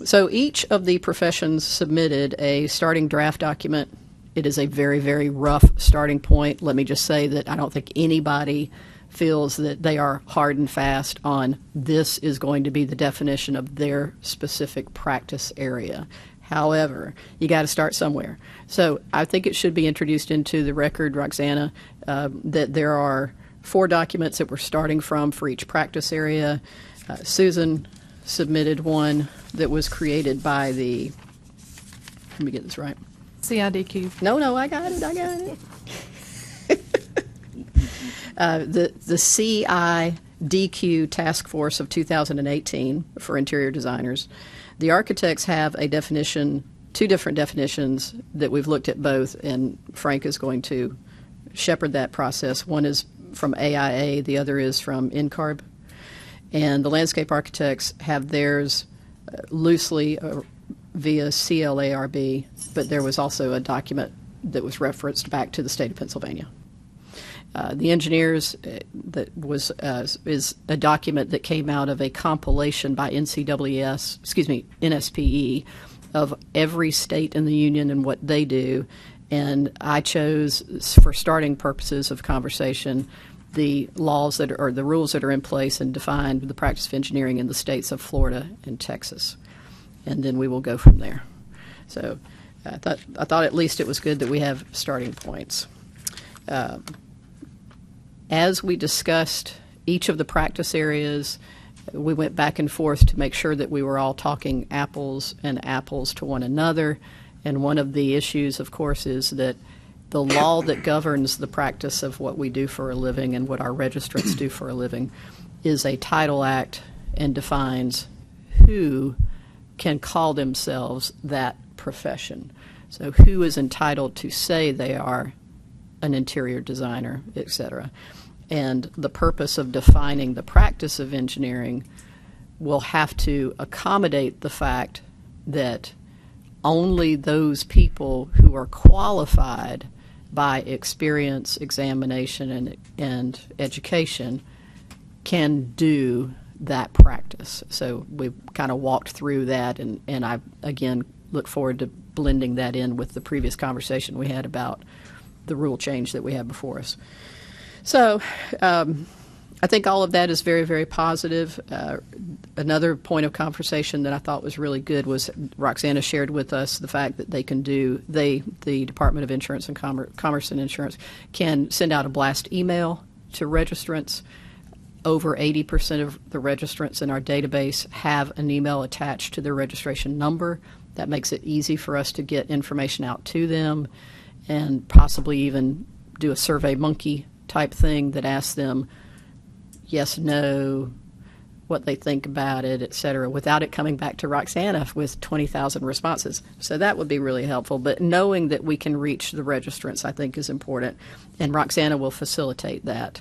So each of the professions submitted a starting draft document. It is a very, very rough starting point. Let me just say that I don't think anybody feels that they are hard and fast on this is going to be the definition of their specific practice area. However, you got to start somewhere. So I think it should be introduced into the record, Roxana, that there are 4 documents that we're starting from for each practice area. Susan submitted one that was created by the, let me get this right. CIDQ. No, I got it. The CIDQ Task Force of 2018 for interior designers. The architects have a definition, 2 different definitions that we've looked at both, and Frank is going to shepherd that process. One is from AIA, the other is from NCARB. And the landscape architects have theirs loosely via CLARB, but there was also a document that was referenced back to the state of Pennsylvania. The engineers is a document that came out of a compilation by NSPE of every state in the union and what they do, and I chose, for starting purposes of conversation, the laws that are, or the rules that are in place and define the practice of engineering in the states of Florida and Texas, and then we will go from there. So I thought at least it was good that we have starting points. As we discussed each of the practice areas, we went back and forth to make sure that we were all talking apples and apples to one another. And one of the issues, of course, is that the law that governs the practice of what we do for a living and what our registrants do for a living is a Title Act and defines who can call themselves that profession. So who is entitled to say they are an interior designer, etc. And the purpose of defining the practice of engineering will have to accommodate the fact that only those people who are qualified by experience, examination, and education can do that practice. So we've kind of walked through that, and I, again, look forward to blending that in with the previous conversation we had about the rule change that we have before us. So I think all of that is very, very positive. Another point of conversation that I thought was really good was Roxana shared with us the fact that the Department of Insurance and Commerce and Insurance, can send out a blast email to registrants. Over 80% of the registrants in our database have an email attached to their registration number. That makes it easy for us to get information out to them and possibly even do a Survey Monkey type thing that asks them yes, no, what they think about it, et cetera, without it coming back to Roxana with 20,000 responses. So that would be really helpful. But knowing that we can reach the registrants, I think, is important. And Roxana will facilitate that,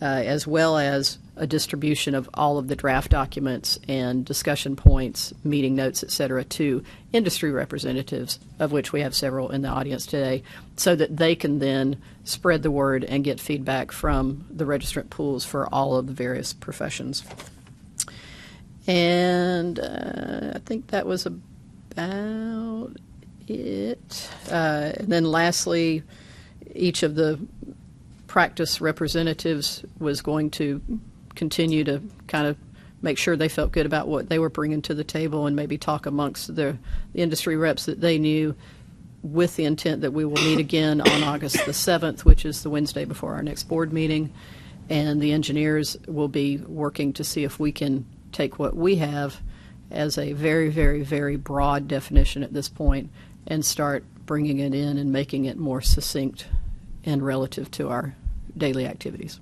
as well as a distribution of all of the draft documents and discussion points, meeting notes, et cetera, to industry representatives, of which we have several in the audience today, so that they can then spread the word and get feedback from the registrant pools for all of the various professions. And I think that was about it. And then lastly, each of the practice representatives was going to continue to kind of make sure they felt good about what they were bringing to the table and maybe talk amongst the industry reps that they knew, with the intent that we will meet again on August the 7th, which is the Wednesday before our next board meeting. And the engineers will be working to see if we can take what we have as a very, very, very broad definition at this point and start bringing it in and making it more succinct and relative to our daily activities.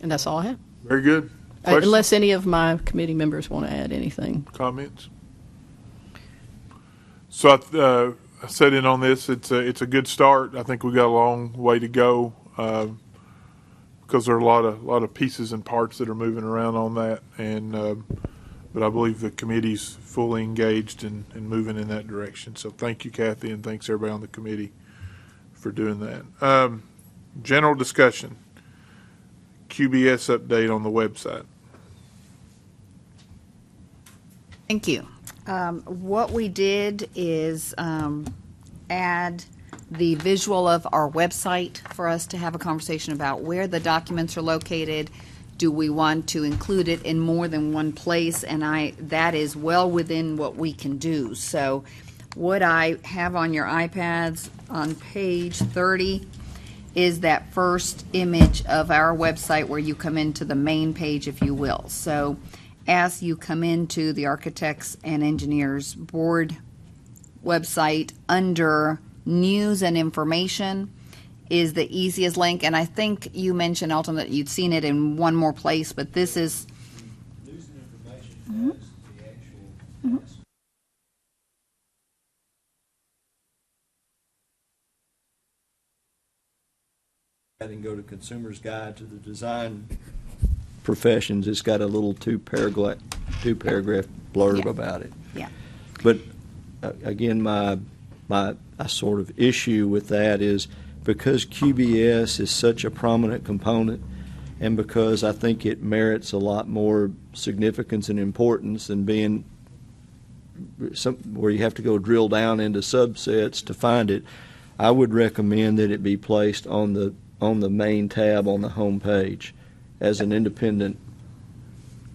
And that's all I have. Very good. Questions? Unless any of my committee members want to add anything. Comments? So I set in on this. It's a good start. I think we got a long way to go because there are a lot of pieces and parts that are moving around on that. And but I believe the committee's fully engaged and moving in that direction. So thank you, Kathy, and thanks everybody on the committee for doing that. General discussion. QBS update on the website. Thank you. What we did is add the visual of our website for us to have a conversation about where the documents are located. Do we want to include it in more than one place? And that is well within what we can do. So what I have on your iPads on page 30 is that first image of our website where you come into the main page, if you will. So as you come into the Architects and Engineers Board website, under News and Information is the easiest link. And I think you mentioned, Alton, that you'd seen it in one more place, but this is... News and Information Mm-hmm. has the actual... Mm-hmm. And go to Consumer's Guide to the Design Professions. It's got a little two-paragraph blurb about it. Yeah. But again, my sort of issue with that is because QBS is such a prominent component, and because I think it merits a lot more significance and importance than being where you have to go drill down into subsets to find it, I would recommend that it be placed on the main tab on the home page as an independent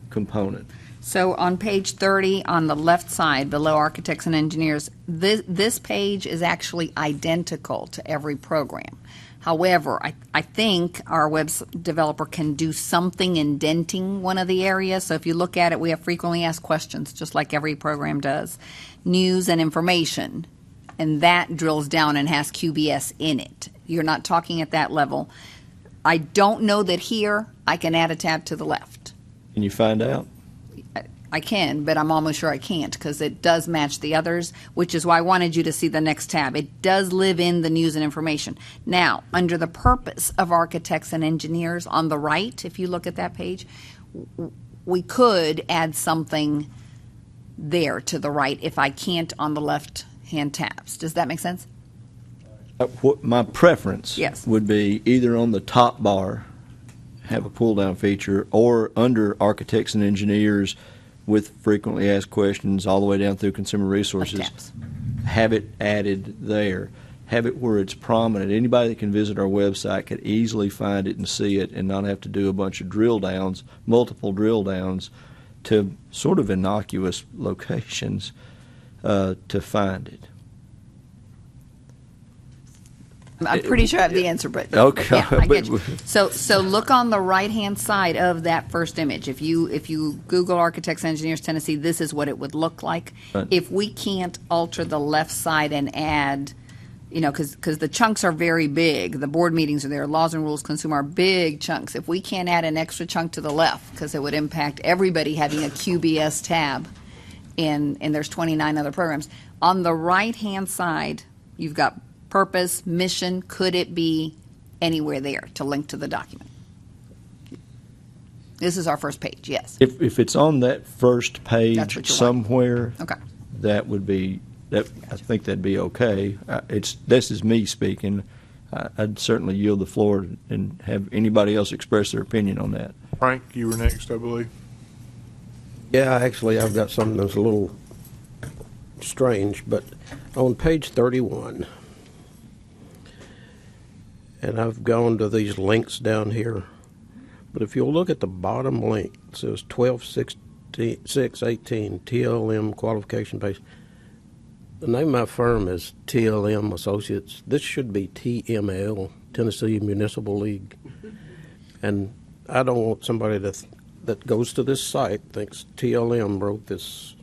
component. So on page 30, on the left side, below Architects and Engineers, this page is actually identical to every program. However, I think our web developer can do something indenting one of the areas. So if you look at it, we have frequently asked questions, just like every program does. News and Information, and that drills down and has QBS in it. You're not talking at that level. I don't know that here I can add a tab to the left. Can you find out? I can, but I'm almost sure I can't because it does match the others, which is why I wanted you to see the next tab. It does live in the News and Information. Now, under the purpose of Architects and Engineers on the right, if you look at that page, we could add something there to the right if I can't on the left-hand tabs. Does that make sense? What my preference Yes. would be either on the top bar, have a pull-down feature, or under Architects and Engineers with frequently asked questions all the way down through Consumer Resources, have it added there. Have it where it's prominent. Anybody that can visit our website could easily find it and see it and not have to do a bunch of drill downs, multiple drill downs, to sort of innocuous locations to find it. I'm pretty sure I have the answer, but Okay. yeah, I get you. So look on the right-hand side of that first image. If you Google Architects and Engineers Tennessee, this is what it would look like. Right. If we can't alter the left side and add you know, because the chunks are very big. The board meetings are there. Laws and rules, consumer are big chunks. If we can't add an extra chunk to the left, because it would impact everybody having a QBS tab, and there's 29 other programs. On the right-hand side, you've got purpose, mission. Could it be anywhere there to link to the document? This is our first page, yes. If it's on that first That's what you page want. somewhere, Okay. that would be, I think that'd be okay. This is me speaking. I'd certainly yield the floor and have anybody else express their opinion on that. Frank, you were next, I believe. Yeah, actually, I've got something that's a little strange, but on page 31, and I've gone to these links down here, but if you'll look at the bottom link, it says 12/6/18 TLM qualification base. The name of my firm is TLM Associates. This should be TML, Tennessee Municipal League. And I don't want somebody that goes to this site thinks TLM wrote this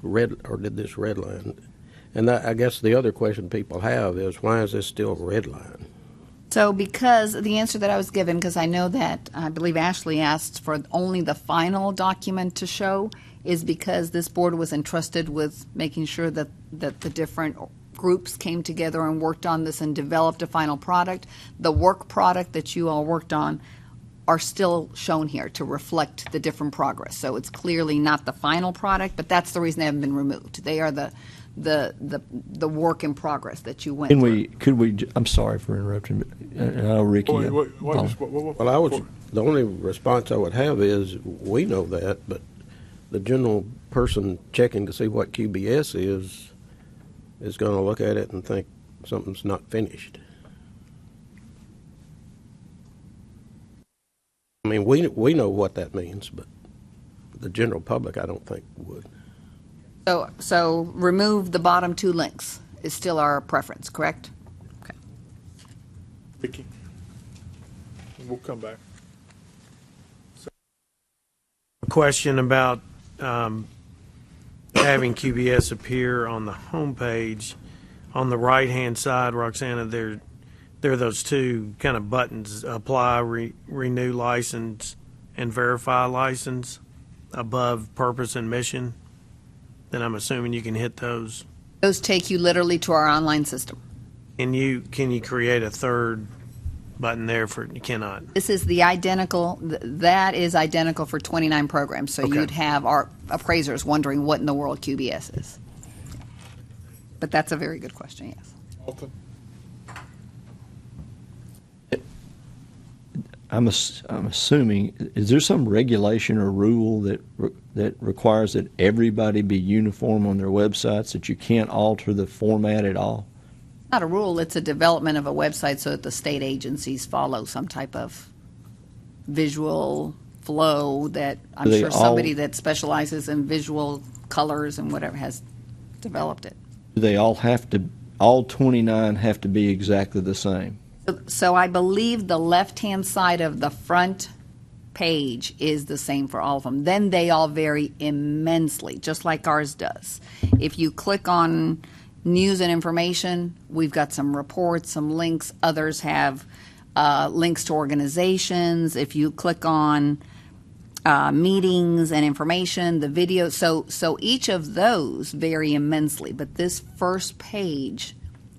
did this red line. And I guess the other question people have is, why is this still red line? So because the answer that I was given, because I know that I believe Ashley asked for only the final document to show, is because this board was entrusted with making sure that the different groups came together and worked on this and developed a final product. The work product that you all worked on are still shown here to reflect the different progress. So it's clearly not the final product, but that's the reason they haven't been removed. They are the work in progress that you went through. I'm sorry for interrupting, but I know Ricky. Well, the only response I would have is, we know that, but the general person checking to see what QBS is going to look at it and think something's not finished. I mean, we know what that means, but the general public, I don't think, would. So remove the bottom two links is still our preference, correct? Okay. Vicky? We'll come back. A question about having QBS appear on the homepage. On the right-hand side, Roxana, there are those two kind of buttons, apply, renew license, and verify license above purpose and mission. Then I'm assuming you can hit those. Those take you literally to our online system. Can you create a third button there you cannot? This is the identical, that is identical for 29 programs. So Okay. you'd have our appraisers wondering what in the world QBS is. But that's a very good question, yes. Alton? I'm assuming, is there some regulation or rule that requires that everybody be uniform on their websites, that you can't alter the format at all? Not a rule, it's a development of a website so that the state agencies follow some type of visual flow that I'm Do they sure somebody all- that specializes in visual colors and whatever has developed it. Do they all all 29 have to be exactly the same? So I believe the left-hand side of the front page is the same for all of them. Then they all vary immensely, just like ours does. If you click on news and information, we've got some reports, some links. Others have links to organizations. If you click on meetings and information, the video, so each of those vary immensely. But this first page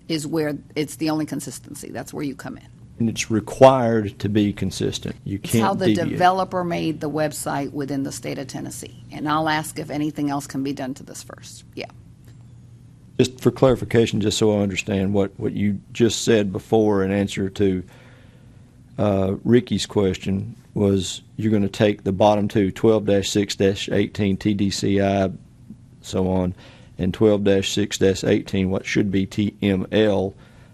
is where it's the only consistency. That's where you come in. And it's required to be consistent. You It's can't how the deviate. developer made the website within the state of Tennessee. And I'll ask if anything else can be done to this first. Yeah. Just for clarification, just so I understand what you just said before in answer to Ricky's question, was you're going to take the bottom two, 12-6-18 TDCI, so on, and 12-6-18, what should be TML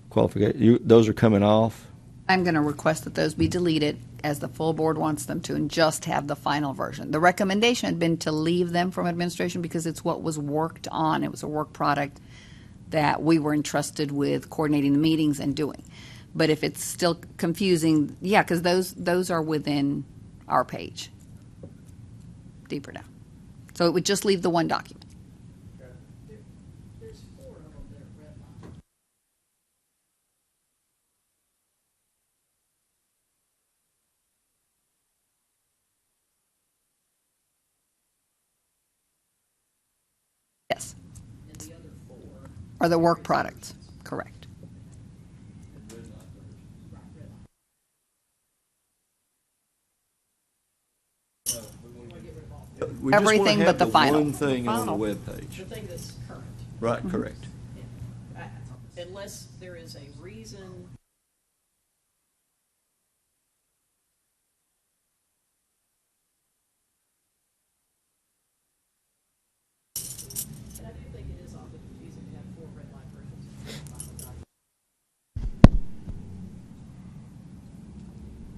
qualification. Those are coming off? I'm going to request that those be deleted as the full board wants them to and just have the final version. The recommendation had been to leave them from administration because it's what was worked on. It was a work product that we were entrusted with coordinating the meetings and doing. But if it's still confusing, yeah, because those are within our page, deeper down. So it would just leave the one document. Or the work products, correct. We just wanna Everything have but the final. one thing on the Final. webpage. The thing that's current. Right, correct. Unless there is a reason. And I do think it is often confusing to have 4 red line versions of the final document.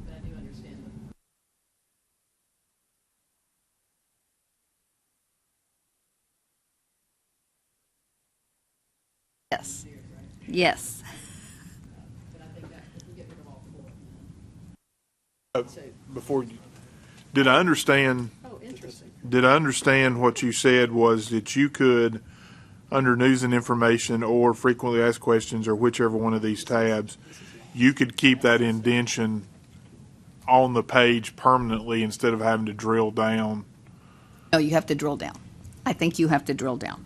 But I do understand them. Yes. Yes. Before, did I understand? Oh, interesting. Did I understand what you said was that you could, under news and information or frequently asked questions or whichever one of these tabs, you could keep that indention on the page permanently instead of having to drill down? No, you have to drill down. I think you have to drill down.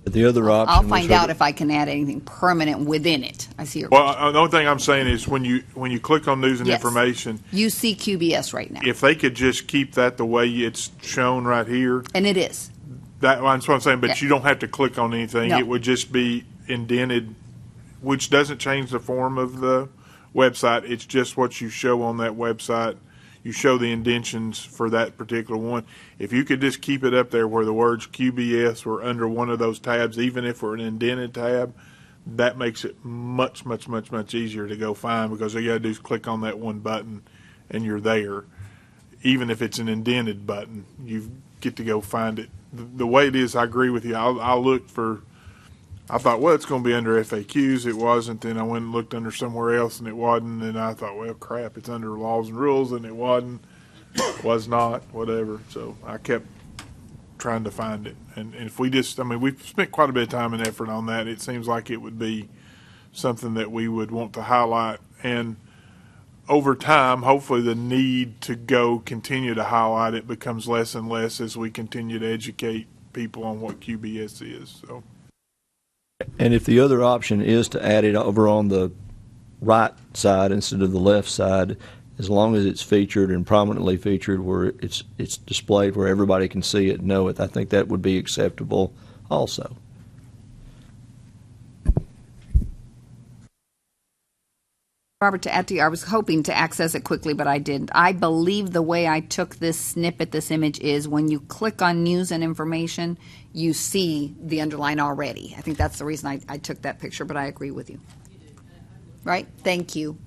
The other option. I'll was find for out the- if I can add anything permanent within it. I see your Well, the only thing I'm saying is when you click on news and Yes. information, You see QBS right now, if they could just keep that the way it's shown right here, and it is. that's what I'm saying, but Yeah. you don't have to click on anything. No. It would just be indented, which doesn't change the form of the website. It's just what you show on that website. You show the indentions for that particular one. If you could just keep it up there where the words QBS were under one of those tabs, even if we're an indented tab, that makes it much, much, much, much easier to go find, because all you got to do is click on that one button and you're there. Even if it's an indented button, you get to go find it. The way it is, I agree with you. I looked for, I thought, well, it's going to be under FAQs. It wasn't. Then I went and looked under somewhere else, and it wasn't. And I thought, well, crap, it's under laws and rules, and it wasn't. Was not, whatever. So I kept trying to find it. And if we just, I mean, we've spent quite a bit of time and effort on that. It seems like it would be something that we would want to highlight. And over time, hopefully the need to continue to highlight it becomes less and less as we continue to educate people on what QBS is. So. And if the other option is to add it over on the right side instead of the left side, as long as it's featured and prominently featured where it's displayed where everybody can see it and know it, I think that would be acceptable also. Robert, to add to you, I was hoping to access it quickly, but I didn't. I believe the way I took this snippet, this image, is when you click on news and information, you see the underline already. I think that's the reason I took that picture, but I agree with you. Right? Thank you.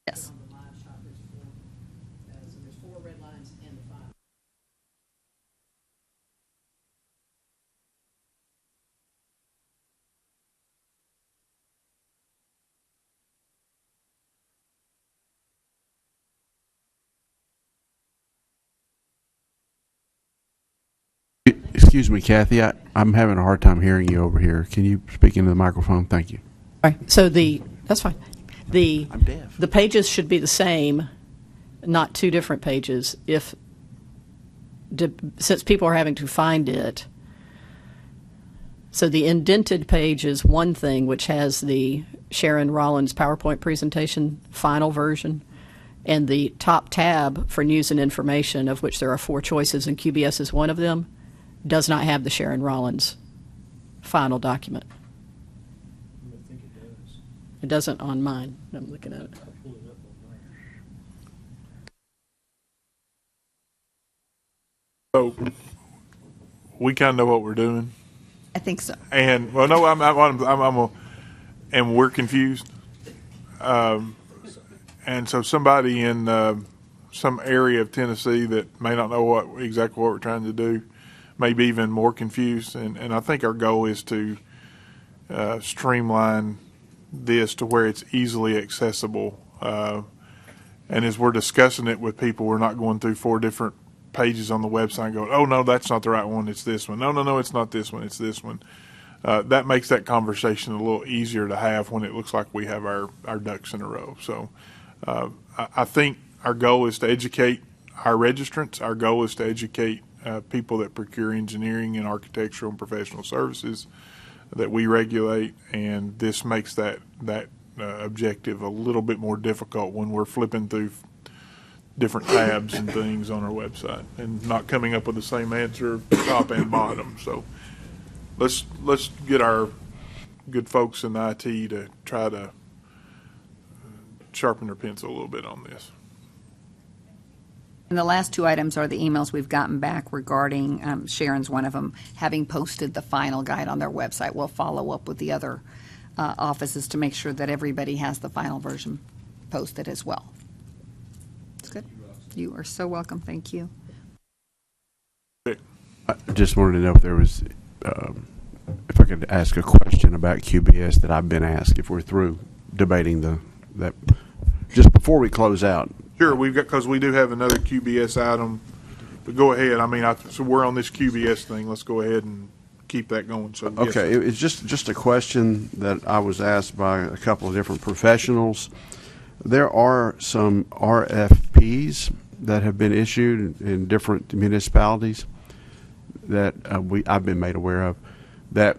Yes. So there's 4 red lines and the 5. Excuse me, Kathy, I'm having a hard time hearing you over here. Can you speak into the microphone? Thank you. All right. So that's fine. I'm deaf. The pages should be the same, not 2 different pages. Since people are having to find it, so the indented page is one thing, which has the Sharon Rollins PowerPoint presentation final version, and the top tab for news and information, of which there are 4 choices, and QBS is one of them, does not have the Sharon Rollins final document. It doesn't on mine. I'm looking at it. So we kind of know what we're doing. I think so. And well, no, and we're confused. And so somebody in some area of Tennessee that may not know exactly what we're trying to do may be even more confused. And I think our goal is to streamline this to where it's easily accessible. And as we're discussing it with people, we're not going through 4 different pages on the website going, oh, no, that's not the right one. It's this one. No, it's not this one. It's this one. That makes that conversation a little easier to have when it looks like we have our ducks in a row. So I think our goal is to educate our registrants. Our goal is to educate people that procure engineering and architectural and professional services that we regulate, and this makes that objective a little bit more difficult when we're flipping through different tabs and things on our website and not coming up with the same answer top and bottom. So let's get our good folks in IT to try to sharpen their pencil a little bit on this. And the last 2 items are the emails we've gotten back regarding, Sharon's one of them, having posted the final guide on their website. We'll follow up with the other offices to make sure that everybody has the final version posted as well. That's good. You are so welcome. Thank you. I just wanted to know if there was, if I could ask a question about QBS that I've been asked, if we're through debating that, just before we close out. Sure, because we do have another QBS item, but go ahead. I mean, so we're on this QBS thing. Let's go ahead and keep that going. So yes, okay, sir. It's just a question that I was asked by a couple of different professionals. There are some RFPs that have been issued in different municipalities that I've been made aware of that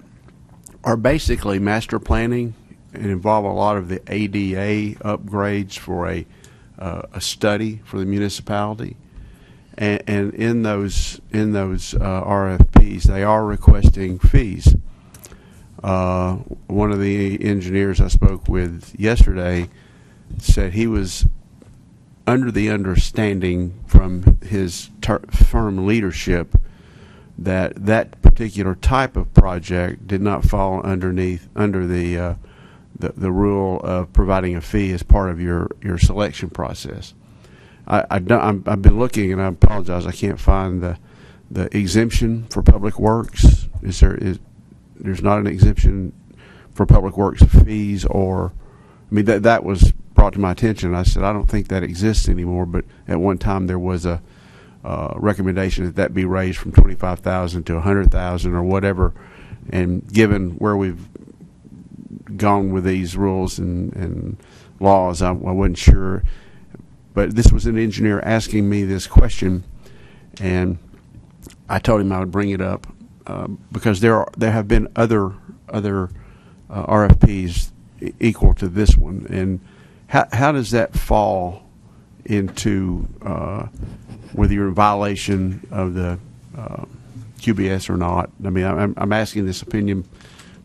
are basically master planning and involve a lot of the ADA upgrades for a study for the municipality, and in those RFPs they are requesting fees. One of the engineers I spoke with yesterday said he was under the understanding from his firm leadership that particular type of project did not fall under the rule of providing a fee as part of your selection process. I've been looking, and I apologize, I can't find the exemption for public works. There's not an exemption for public works fees, or I mean that was brought to my attention. I said I don't think that exists anymore, but at one time there was a recommendation that be raised from $25,000 to $100,000 or whatever, and given where we've gone with these rules and laws, I wasn't sure. But this was an engineer asking me this question, and I told him I would bring it up because there have been other RFPs equal to this one. And how does that fall into whether you're in violation of the QBS or not? I mean, I'm asking this opinion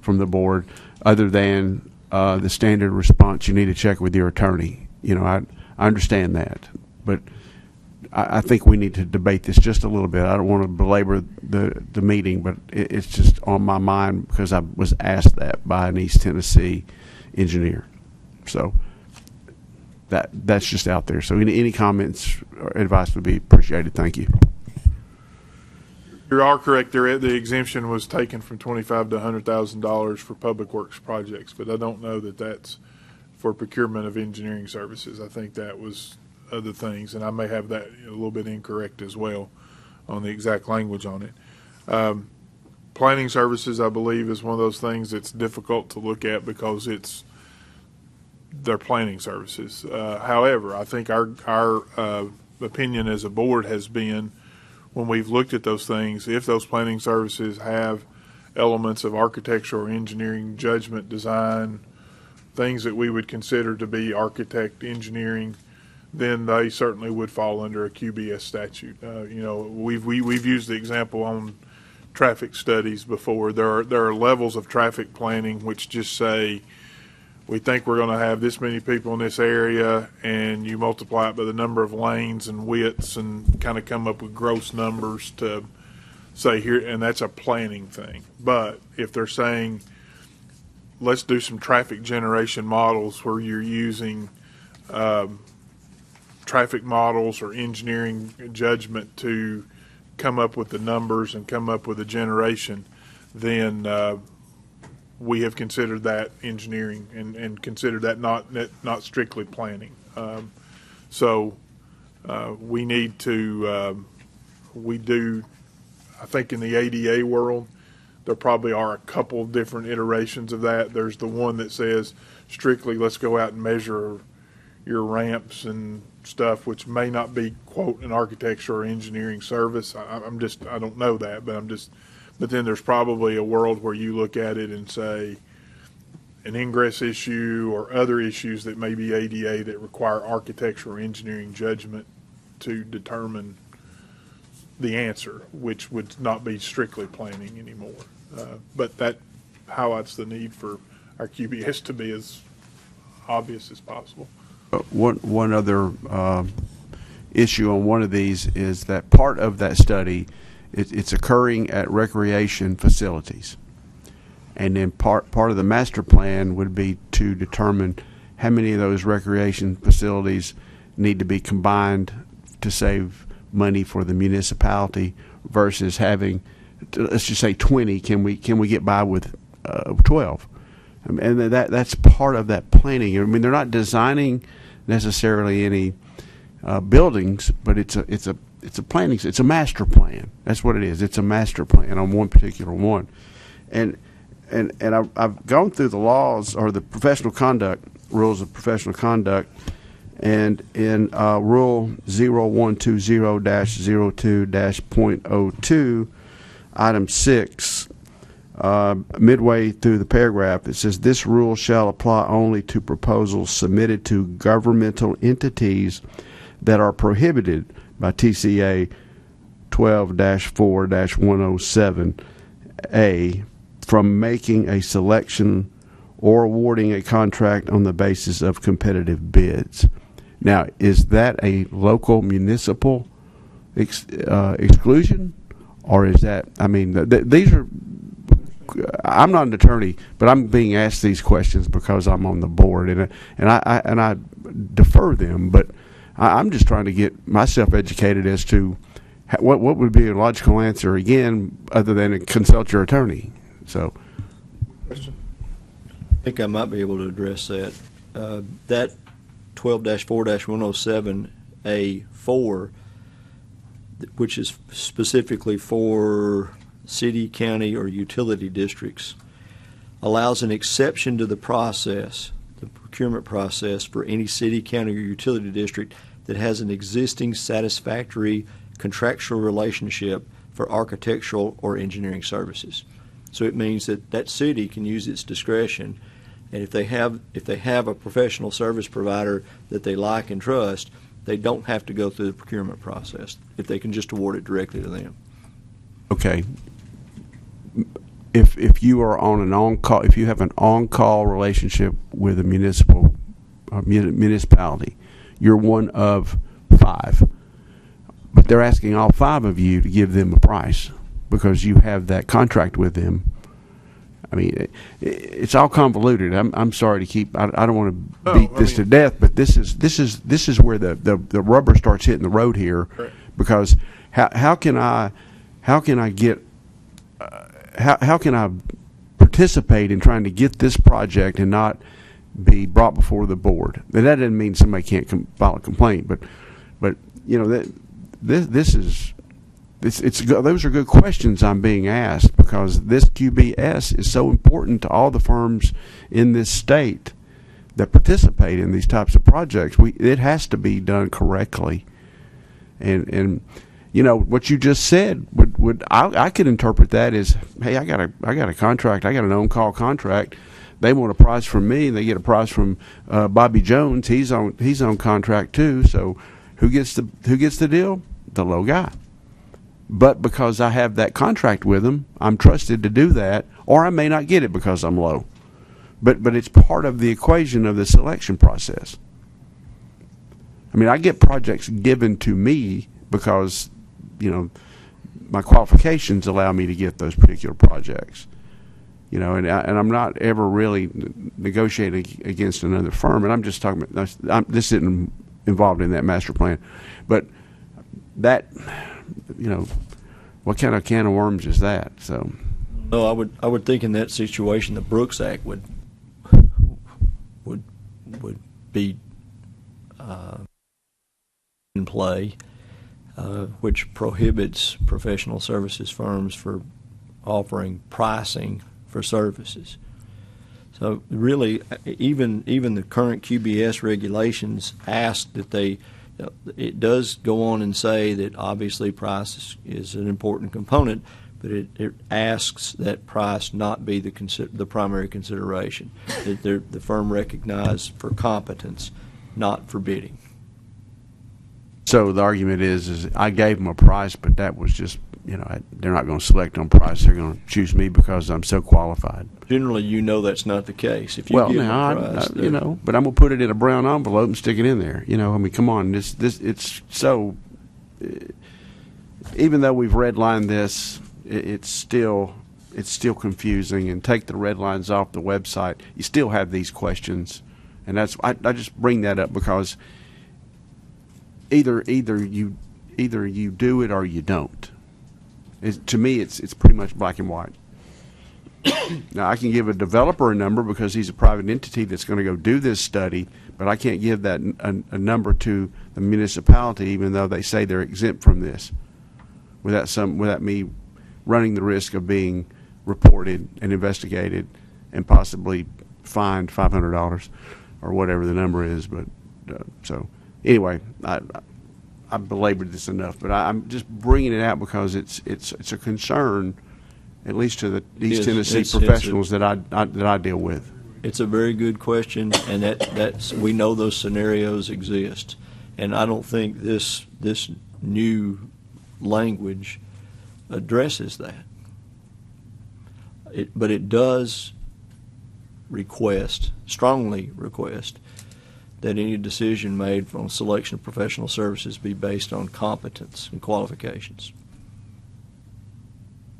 from the board, other than the standard response, you need to check with your attorney. You know, I understand that, but I think we need to debate this just a little bit. I don't want to belabor the meeting, but it's just on my mind because I was asked that by an East Tennessee engineer. So that's just out there. So any comments or advice would be appreciated. Thank you. You are correct. The exemption was taken from $25,000 to $100,000 for public works projects, but I don't know that that's for procurement of engineering services. I think that was other things, and I may have that a little bit incorrect as well on the exact language on it. Planning services, I believe, is one of those things that's difficult to look at because they're planning services. However, I think our opinion as a board has been, when we've looked at those things, if those planning services have elements of architectural or engineering judgment, design, things that we would consider to be architect engineering, then they certainly would fall under a QBS statute. You know, we've used the example on traffic studies before. There are levels of traffic planning which just say, we think we're going to have this many people in this area, and you multiply it by the number of lanes and widths and kind of come up with gross numbers to say here, and that's a planning thing. But if they're saying, let's do some traffic generation models where you're using traffic models or engineering judgment to come up with the numbers and come up with a generation, then we have considered that engineering and considered that not strictly planning. So we need to, we do, I think in the ADA world, there probably are a couple of different iterations of that. There's the one that says strictly, let's go out and measure your ramps and stuff, which may not be, quote, an architecture or engineering service. I don't know that, but then there's probably a world where you look at it and say an ingress issue or other issues that may be ADA that require architecture or engineering judgment to determine the answer, which would not be strictly planning anymore. But that highlights the need for our QBS to be as obvious as possible. One other issue on one of these is that part of that study, it's occurring at recreation facilities. And then part of the master plan would be to determine how many of those recreation facilities need to be combined to save money for the municipality versus having, let's just say 20. Can we get by with 12? And that's part of that planning. I mean, they're not designing necessarily any buildings, but it's a planning. It's a master plan. That's what it is. It's a master plan on one particular one. And I've gone through the laws or the professional conduct rules of professional conduct, and in Rule 0120-02-.02, Item 6, midway through the paragraph, it says, this rule shall apply only to proposals submitted to governmental entities that are prohibited by TCA 12-4-107A from making a selection or awarding a contract on the basis of competitive bids. Now, is that a local municipal exclusion, or is that, I mean, these are, I'm not an attorney, but I'm being asked these questions because I'm on the board, and I defer them, but I'm just trying to get myself educated as to what would be a logical answer, again, other than consult your attorney. So, question? I think I might be able to address that. That 12-4-107A4, which is specifically for city, county, or utility districts, allows an exception to the process, the procurement process, for any city, county, or utility district that has an existing satisfactory contractual relationship for architectural or engineering services. So it means that that city can use its discretion, and if they have a professional service provider that they like and trust, they don't have to go through the procurement process if they can just award it directly to them. Okay. If you are on an on-call, if you have an on-call relationship with a municipality, you're one of 5. But they're asking all 5 of you to give them a price because you have that contract with them. I mean, it's all convoluted. I'm sorry to keep. I don't want to beat this to death, but this is where the rubber starts hitting the road here, Right. Because how can I participate in trying to get this project and not be brought before the board? Now, that doesn't mean somebody can't file a complaint, but you know that this is. Those are good questions I'm being asked, because this QBS is so important to all the firms in this state that participate in these types of projects. It has to be done correctly, and you know what you just said I could interpret that as, hey, I got a contract, I got an on-call contract. They want a price from me, and they get a price from Bobby Jones. He's on contract too. So who gets the deal? The low guy. But because I have that contract with them, I'm trusted to do that, or I may not get it because I'm low. But it's part of the equation of the selection process. I mean, I get projects given to me because, you know, my qualifications allow me to get those particular projects. You know, and I'm not ever really negotiating against another firm. And I'm just talking about, this isn't involved in that master plan. But that, you know, what kind of can of worms is that? So, No, I would think in that situation the Brooks Act would be in play, which prohibits professional services firms for offering pricing for services. So really, even the current QBS regulations ask that it does go on and say that obviously price is an important component, but it asks that price not be the primary consideration, that the firm recognized for competence, not for bidding. So the argument is I gave them a price, but that was just, they're not going to select on price. They're going to choose me because I'm so qualified. Generally, that's not the case. If you well, give now, them a price, but I'm going to put it in a brown envelope and stick it in there. Come on, it's so. Even though we've redlined this, it's still confusing. And take the red lines off the website, you still have these questions, and I just bring that up because either you do it or you don't. To me, it's pretty much black and white. Now, I can give a developer a number because he's a private entity that's going to go do this study, but I can't give that a number to the municipality, even though they say they're exempt from this, without me running the risk of being reported and investigated and possibly fined $500 or whatever the number is. But so anyway, I belabored this enough, but I'm just bringing it out because it's a concern, at least to the East Tennessee professionals that I deal with. It's a very good question, and that's we know those scenarios exist, and I don't think this new language addresses that. But it does strongly request, that any decision made on selection of professional services be based on competence and qualifications.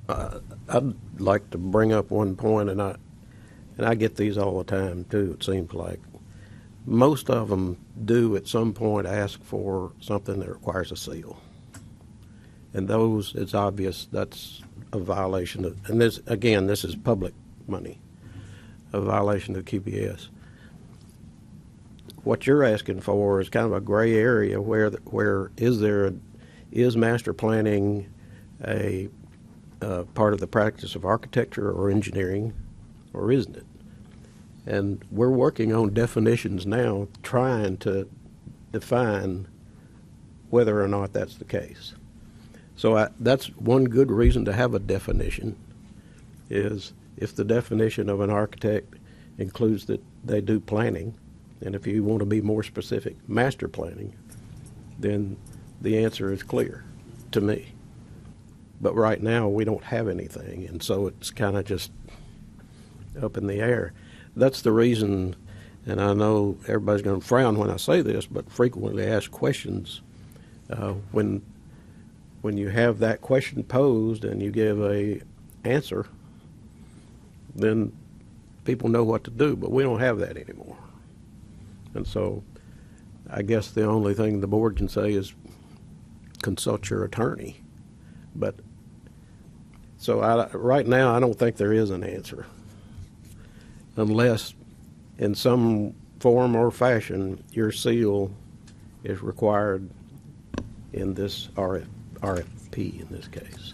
I'd like to bring up one point, and I get these all the time too. It seems like most of them do at some point ask for something that requires a seal, and those, it's obvious that's a violation of. And this is public money, a violation of QBS. What you're asking for is kind of a gray area where is master planning a part of the practice of architecture or engineering, or isn't it? And we're working on definitions now, trying to define whether or not that's the case. So that's one good reason to have a definition, is if the definition of an architect includes that they do planning, and if you want to be more specific, master planning, then the answer is clear to me. But right now, we don't have anything, and so it's kind of just up in the air. That's the reason, and I know everybody's going to frown when I say this, but frequently asked questions, when you have that question posed and you give a answer, then people know what to do, but we don't have that anymore. And so I guess the only thing the board can say is consult your attorney. But so right now, I don't think there is an answer, unless in some form or fashion your seal is required in this RFP in this case.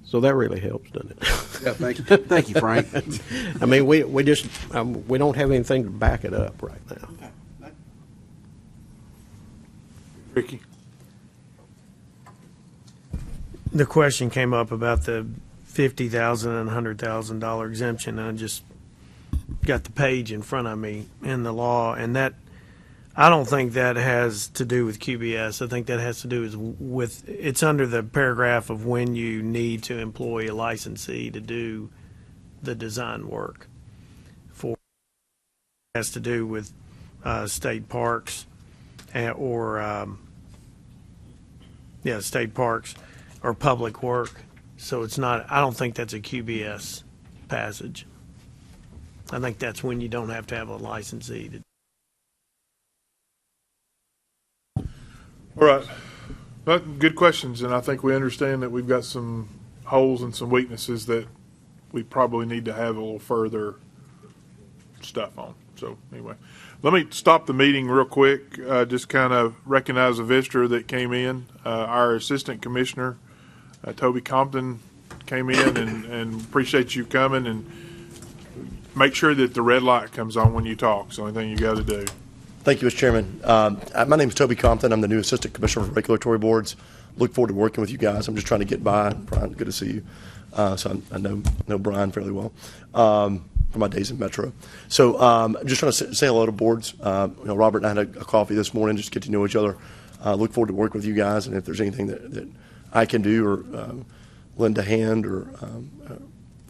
So that really helps, doesn't it? Yeah, thank you, Frank. I mean, we just we don't have anything to back it up right now. Ricky? The question came up about the $50,000 and $100,000 exemption, and I just got the page in front of me in the law, and that I don't think that has to do with QBS. I think that has to do with it's under the paragraph of when you need to employ a licensee to do the design work. It has to do with state parks state parks or public work. So it's not. I don't think that's a QBS passage. I think that's when you don't have to have a licensee to. All right. Well, good questions, and I think we understand that we've got some holes and some weaknesses that we probably need to have a little further stuff on. So anyway, let me stop the meeting real quick. Just kind of recognize a visitor that came in. Our Assistant Commissioner, Toby Compton, came in, and appreciate you coming, and make sure that the red light comes on when you talk. It's the only thing you got to do. Thank you, Mr. Chairman. My name is Toby Compton. I'm the new Assistant Commissioner for Regulatory Boards. Look forward to working with you guys. I'm just trying to get by. Brian, good to see you. So I know Brian fairly well from my days in Metro. So I'm just trying to say hello to boards. Robert and I had a coffee this morning just to get to know each other. Look forward to working with you guys, and if there's anything that I can do or lend a hand or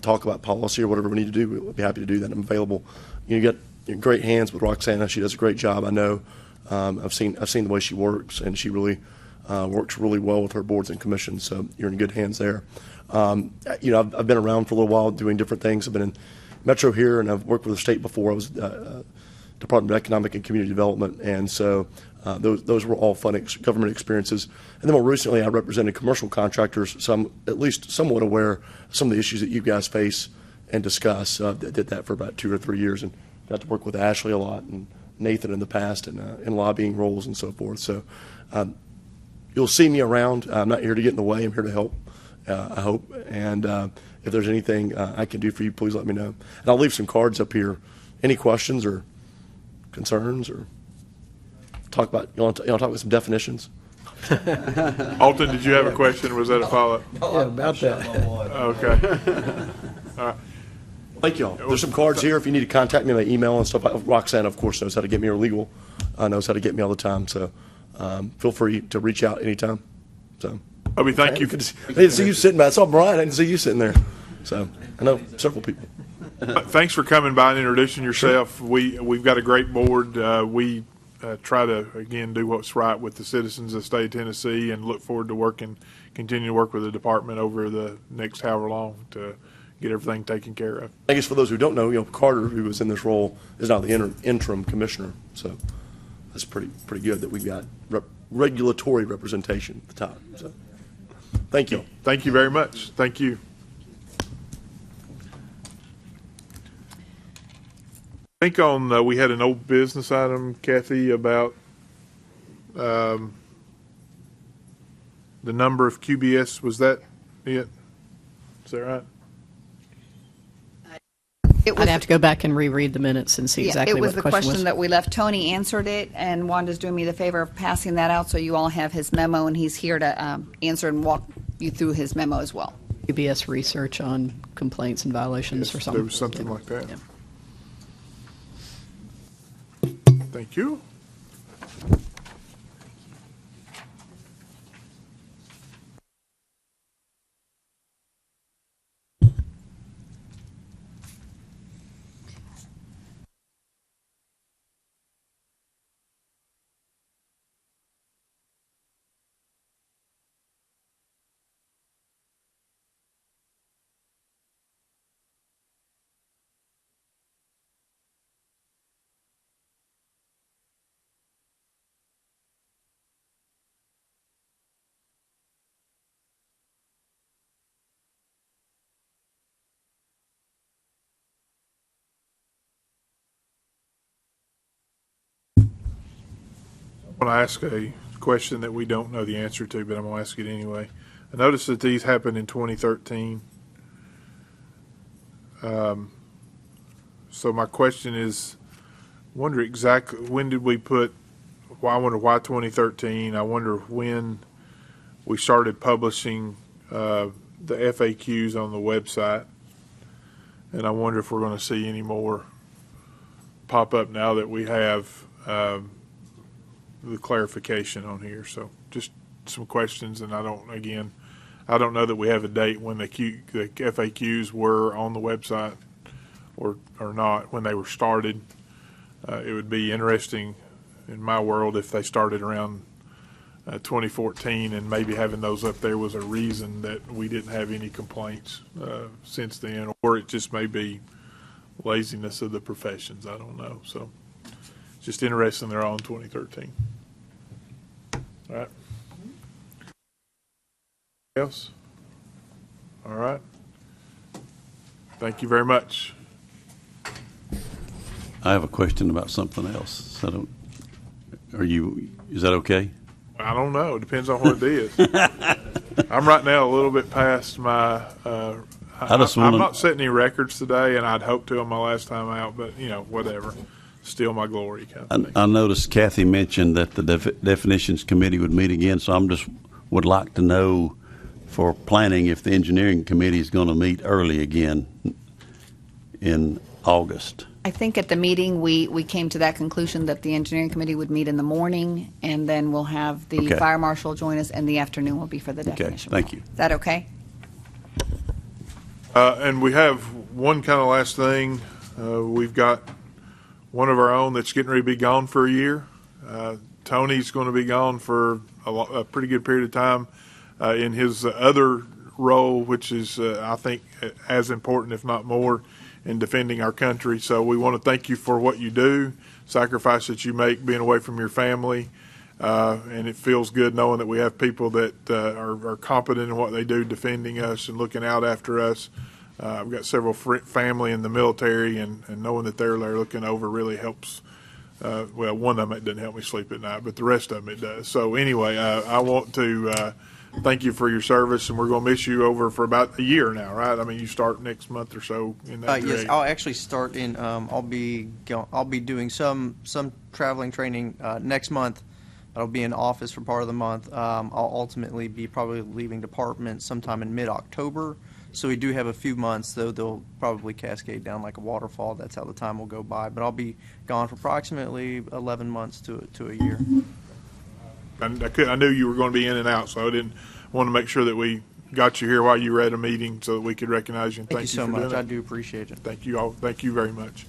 talk about policy or whatever we need to do, we'll be happy to do that. I'm available. You got great hands with Roxana. She does a great job. I know. I've seen the way she works, and she really works really well with her boards and commissions. So you're in good hands there. I've been around for a little while doing different things. I've been in Metro here, and I've worked with the state before. I was Department of Economic and Community Development, and so those were all fun government experiences. And then more recently, I represented commercial contractors, so I'm at least somewhat aware of some of the issues that you guys face and discuss. Did that for about 2 or 3 years, and got to work with Ashley a lot and Nathan in the past, and in lobbying roles and so forth. So you'll see me around. I'm not here to get in the way. I'm here to help, I hope. And if there's anything I can do for you, please let me know. And I'll leave some cards up here. Any questions or concerns, or talk about, you want to talk about some definitions? Alton, did you have a question, or was that a follow-up? Yeah, about that. Okay. All right. Thank you all. There's some cards here if you need to contact me by email and stuff. Roxanne, of course, knows how to get me, or legal knows how to get me all the time. So feel free to reach out anytime. So, Obi, thank you. I didn't see you sitting by. I saw Brian. I didn't see you sitting there. So I know several people. Thanks for coming by and introducing yourself. We've got a great board. We try to, again, do what's right with the citizens of the state of Tennessee, and look forward to continue to work with the department over the next however long to get everything taken care of. I guess for those who don't know, Carter, who was in this role, is now the interim commissioner. So that's pretty good that we've got regulatory representation at the top. So thank you. Thank you very much. Thank you. I think we had an old business item, Kathy, about the number of QBS. Was that it? Is that right? I'd have to go back and reread the minutes and see exactly what the question was. It was the question that we left. Tony answered it, and Wanda's doing me the favor of passing that out so you all have his memo, and he's here to answer and walk you through his memo as well. UBS research on complaints and violations or something. There was something like that. Yeah. Thank you. I want to ask a question that we don't know the answer to, but I'm going to ask it anyway. I noticed that these happened in 2013. So my question is, I wonder exactly when did we put, I wonder why 2013. I wonder when we started publishing the FAQs on the website. And I wonder if we're going to see any more pop up now that we have the clarification on here. So just some questions, and I don't know that we have a date when the FAQs were on the website or not, when they were started. It would be interesting in my world if they started around 2014, and maybe having those up there was a reason that we didn't have any complaints since then, or it just may be laziness of the professions. I don't know. So just interesting they're all in 2013. All right. Else? All right. Thank you very much. I have a question about something else. Is that okay? I don't know. It depends on what it is. I'm right now a little bit past my. I'm not setting any records today, and I'd hoped to on my last time out, but whatever. Still my glory kind of thing. I noticed Kathy mentioned that the definitions committee would meet again, so I'm just would like to know for planning if the engineering committee is going to meet early again in August. I think at the meeting, we came to that conclusion that the engineering committee would meet in the morning, and then we'll have the fire marshal join us, and the afternoon will be for the definition. Okay, thank you. Is that okay? And we have one kind of last thing. We've got one of our own that's getting ready to be gone for a year. Tony's going to be gone for a pretty good period of time in his other role, which is, I think, as important, if not more, in defending our country. So we want to thank you for what you do, sacrifice that you make being away from your family. And it feels good knowing that we have people that are competent in what they do, defending us and looking out after us. I've got several family in the military, and knowing that they're there looking over really helps. Well, one of them, it doesn't help me sleep at night, but the rest of them it does. So anyway, I want to thank you for your service, and we're going to miss you over for about a year now, right? I mean, you start next month or so in that Yes, grade. I'll actually start in. I'll be doing some traveling training next month. I'll be in office for part of the month. I'll ultimately be probably leaving department sometime in mid-October. So we do have a few months, though they'll probably cascade down like a waterfall. That's how the time will go by. But I'll be gone for approximately 11 months to a year. I knew you were going to be in and out, so I didn't want to make sure that we got you here while you were at a meeting so that we could recognize you. And Thank you so for much. doing it. I do appreciate it. Thank you all. Thank you very much.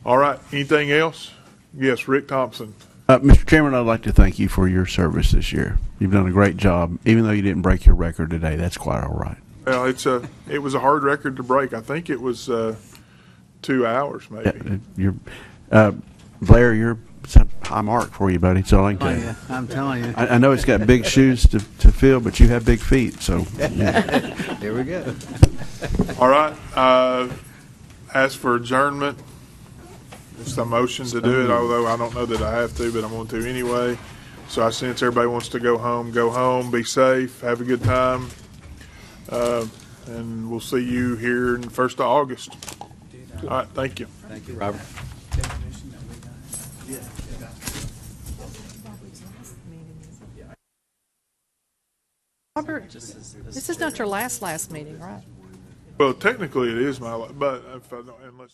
All right. Anything else? Yes, Rick Thompson. Mr. Chairman, I'd like to thank you for your service this year. You've done a great job. Even though you didn't break your record today, that's quite all right. Well, it was a hard record to break. I think it was 2 hours, maybe. Blair, it's a high mark for you, buddy. That's all I can tell you. I'm telling you. I know it's got big shoes to fill, but you have big feet, so. There we go. All right. As for adjournment, it's a motion to do it, although I don't know that I have to, but I'm going to anyway. So I sense everybody wants to go home, be safe, have a good time. And we'll see you here in the 1st of August. All right, thank you. Thank you, Robert. Robert, this is not your last meeting, right? Well, technically it is my, but if I don't, unless.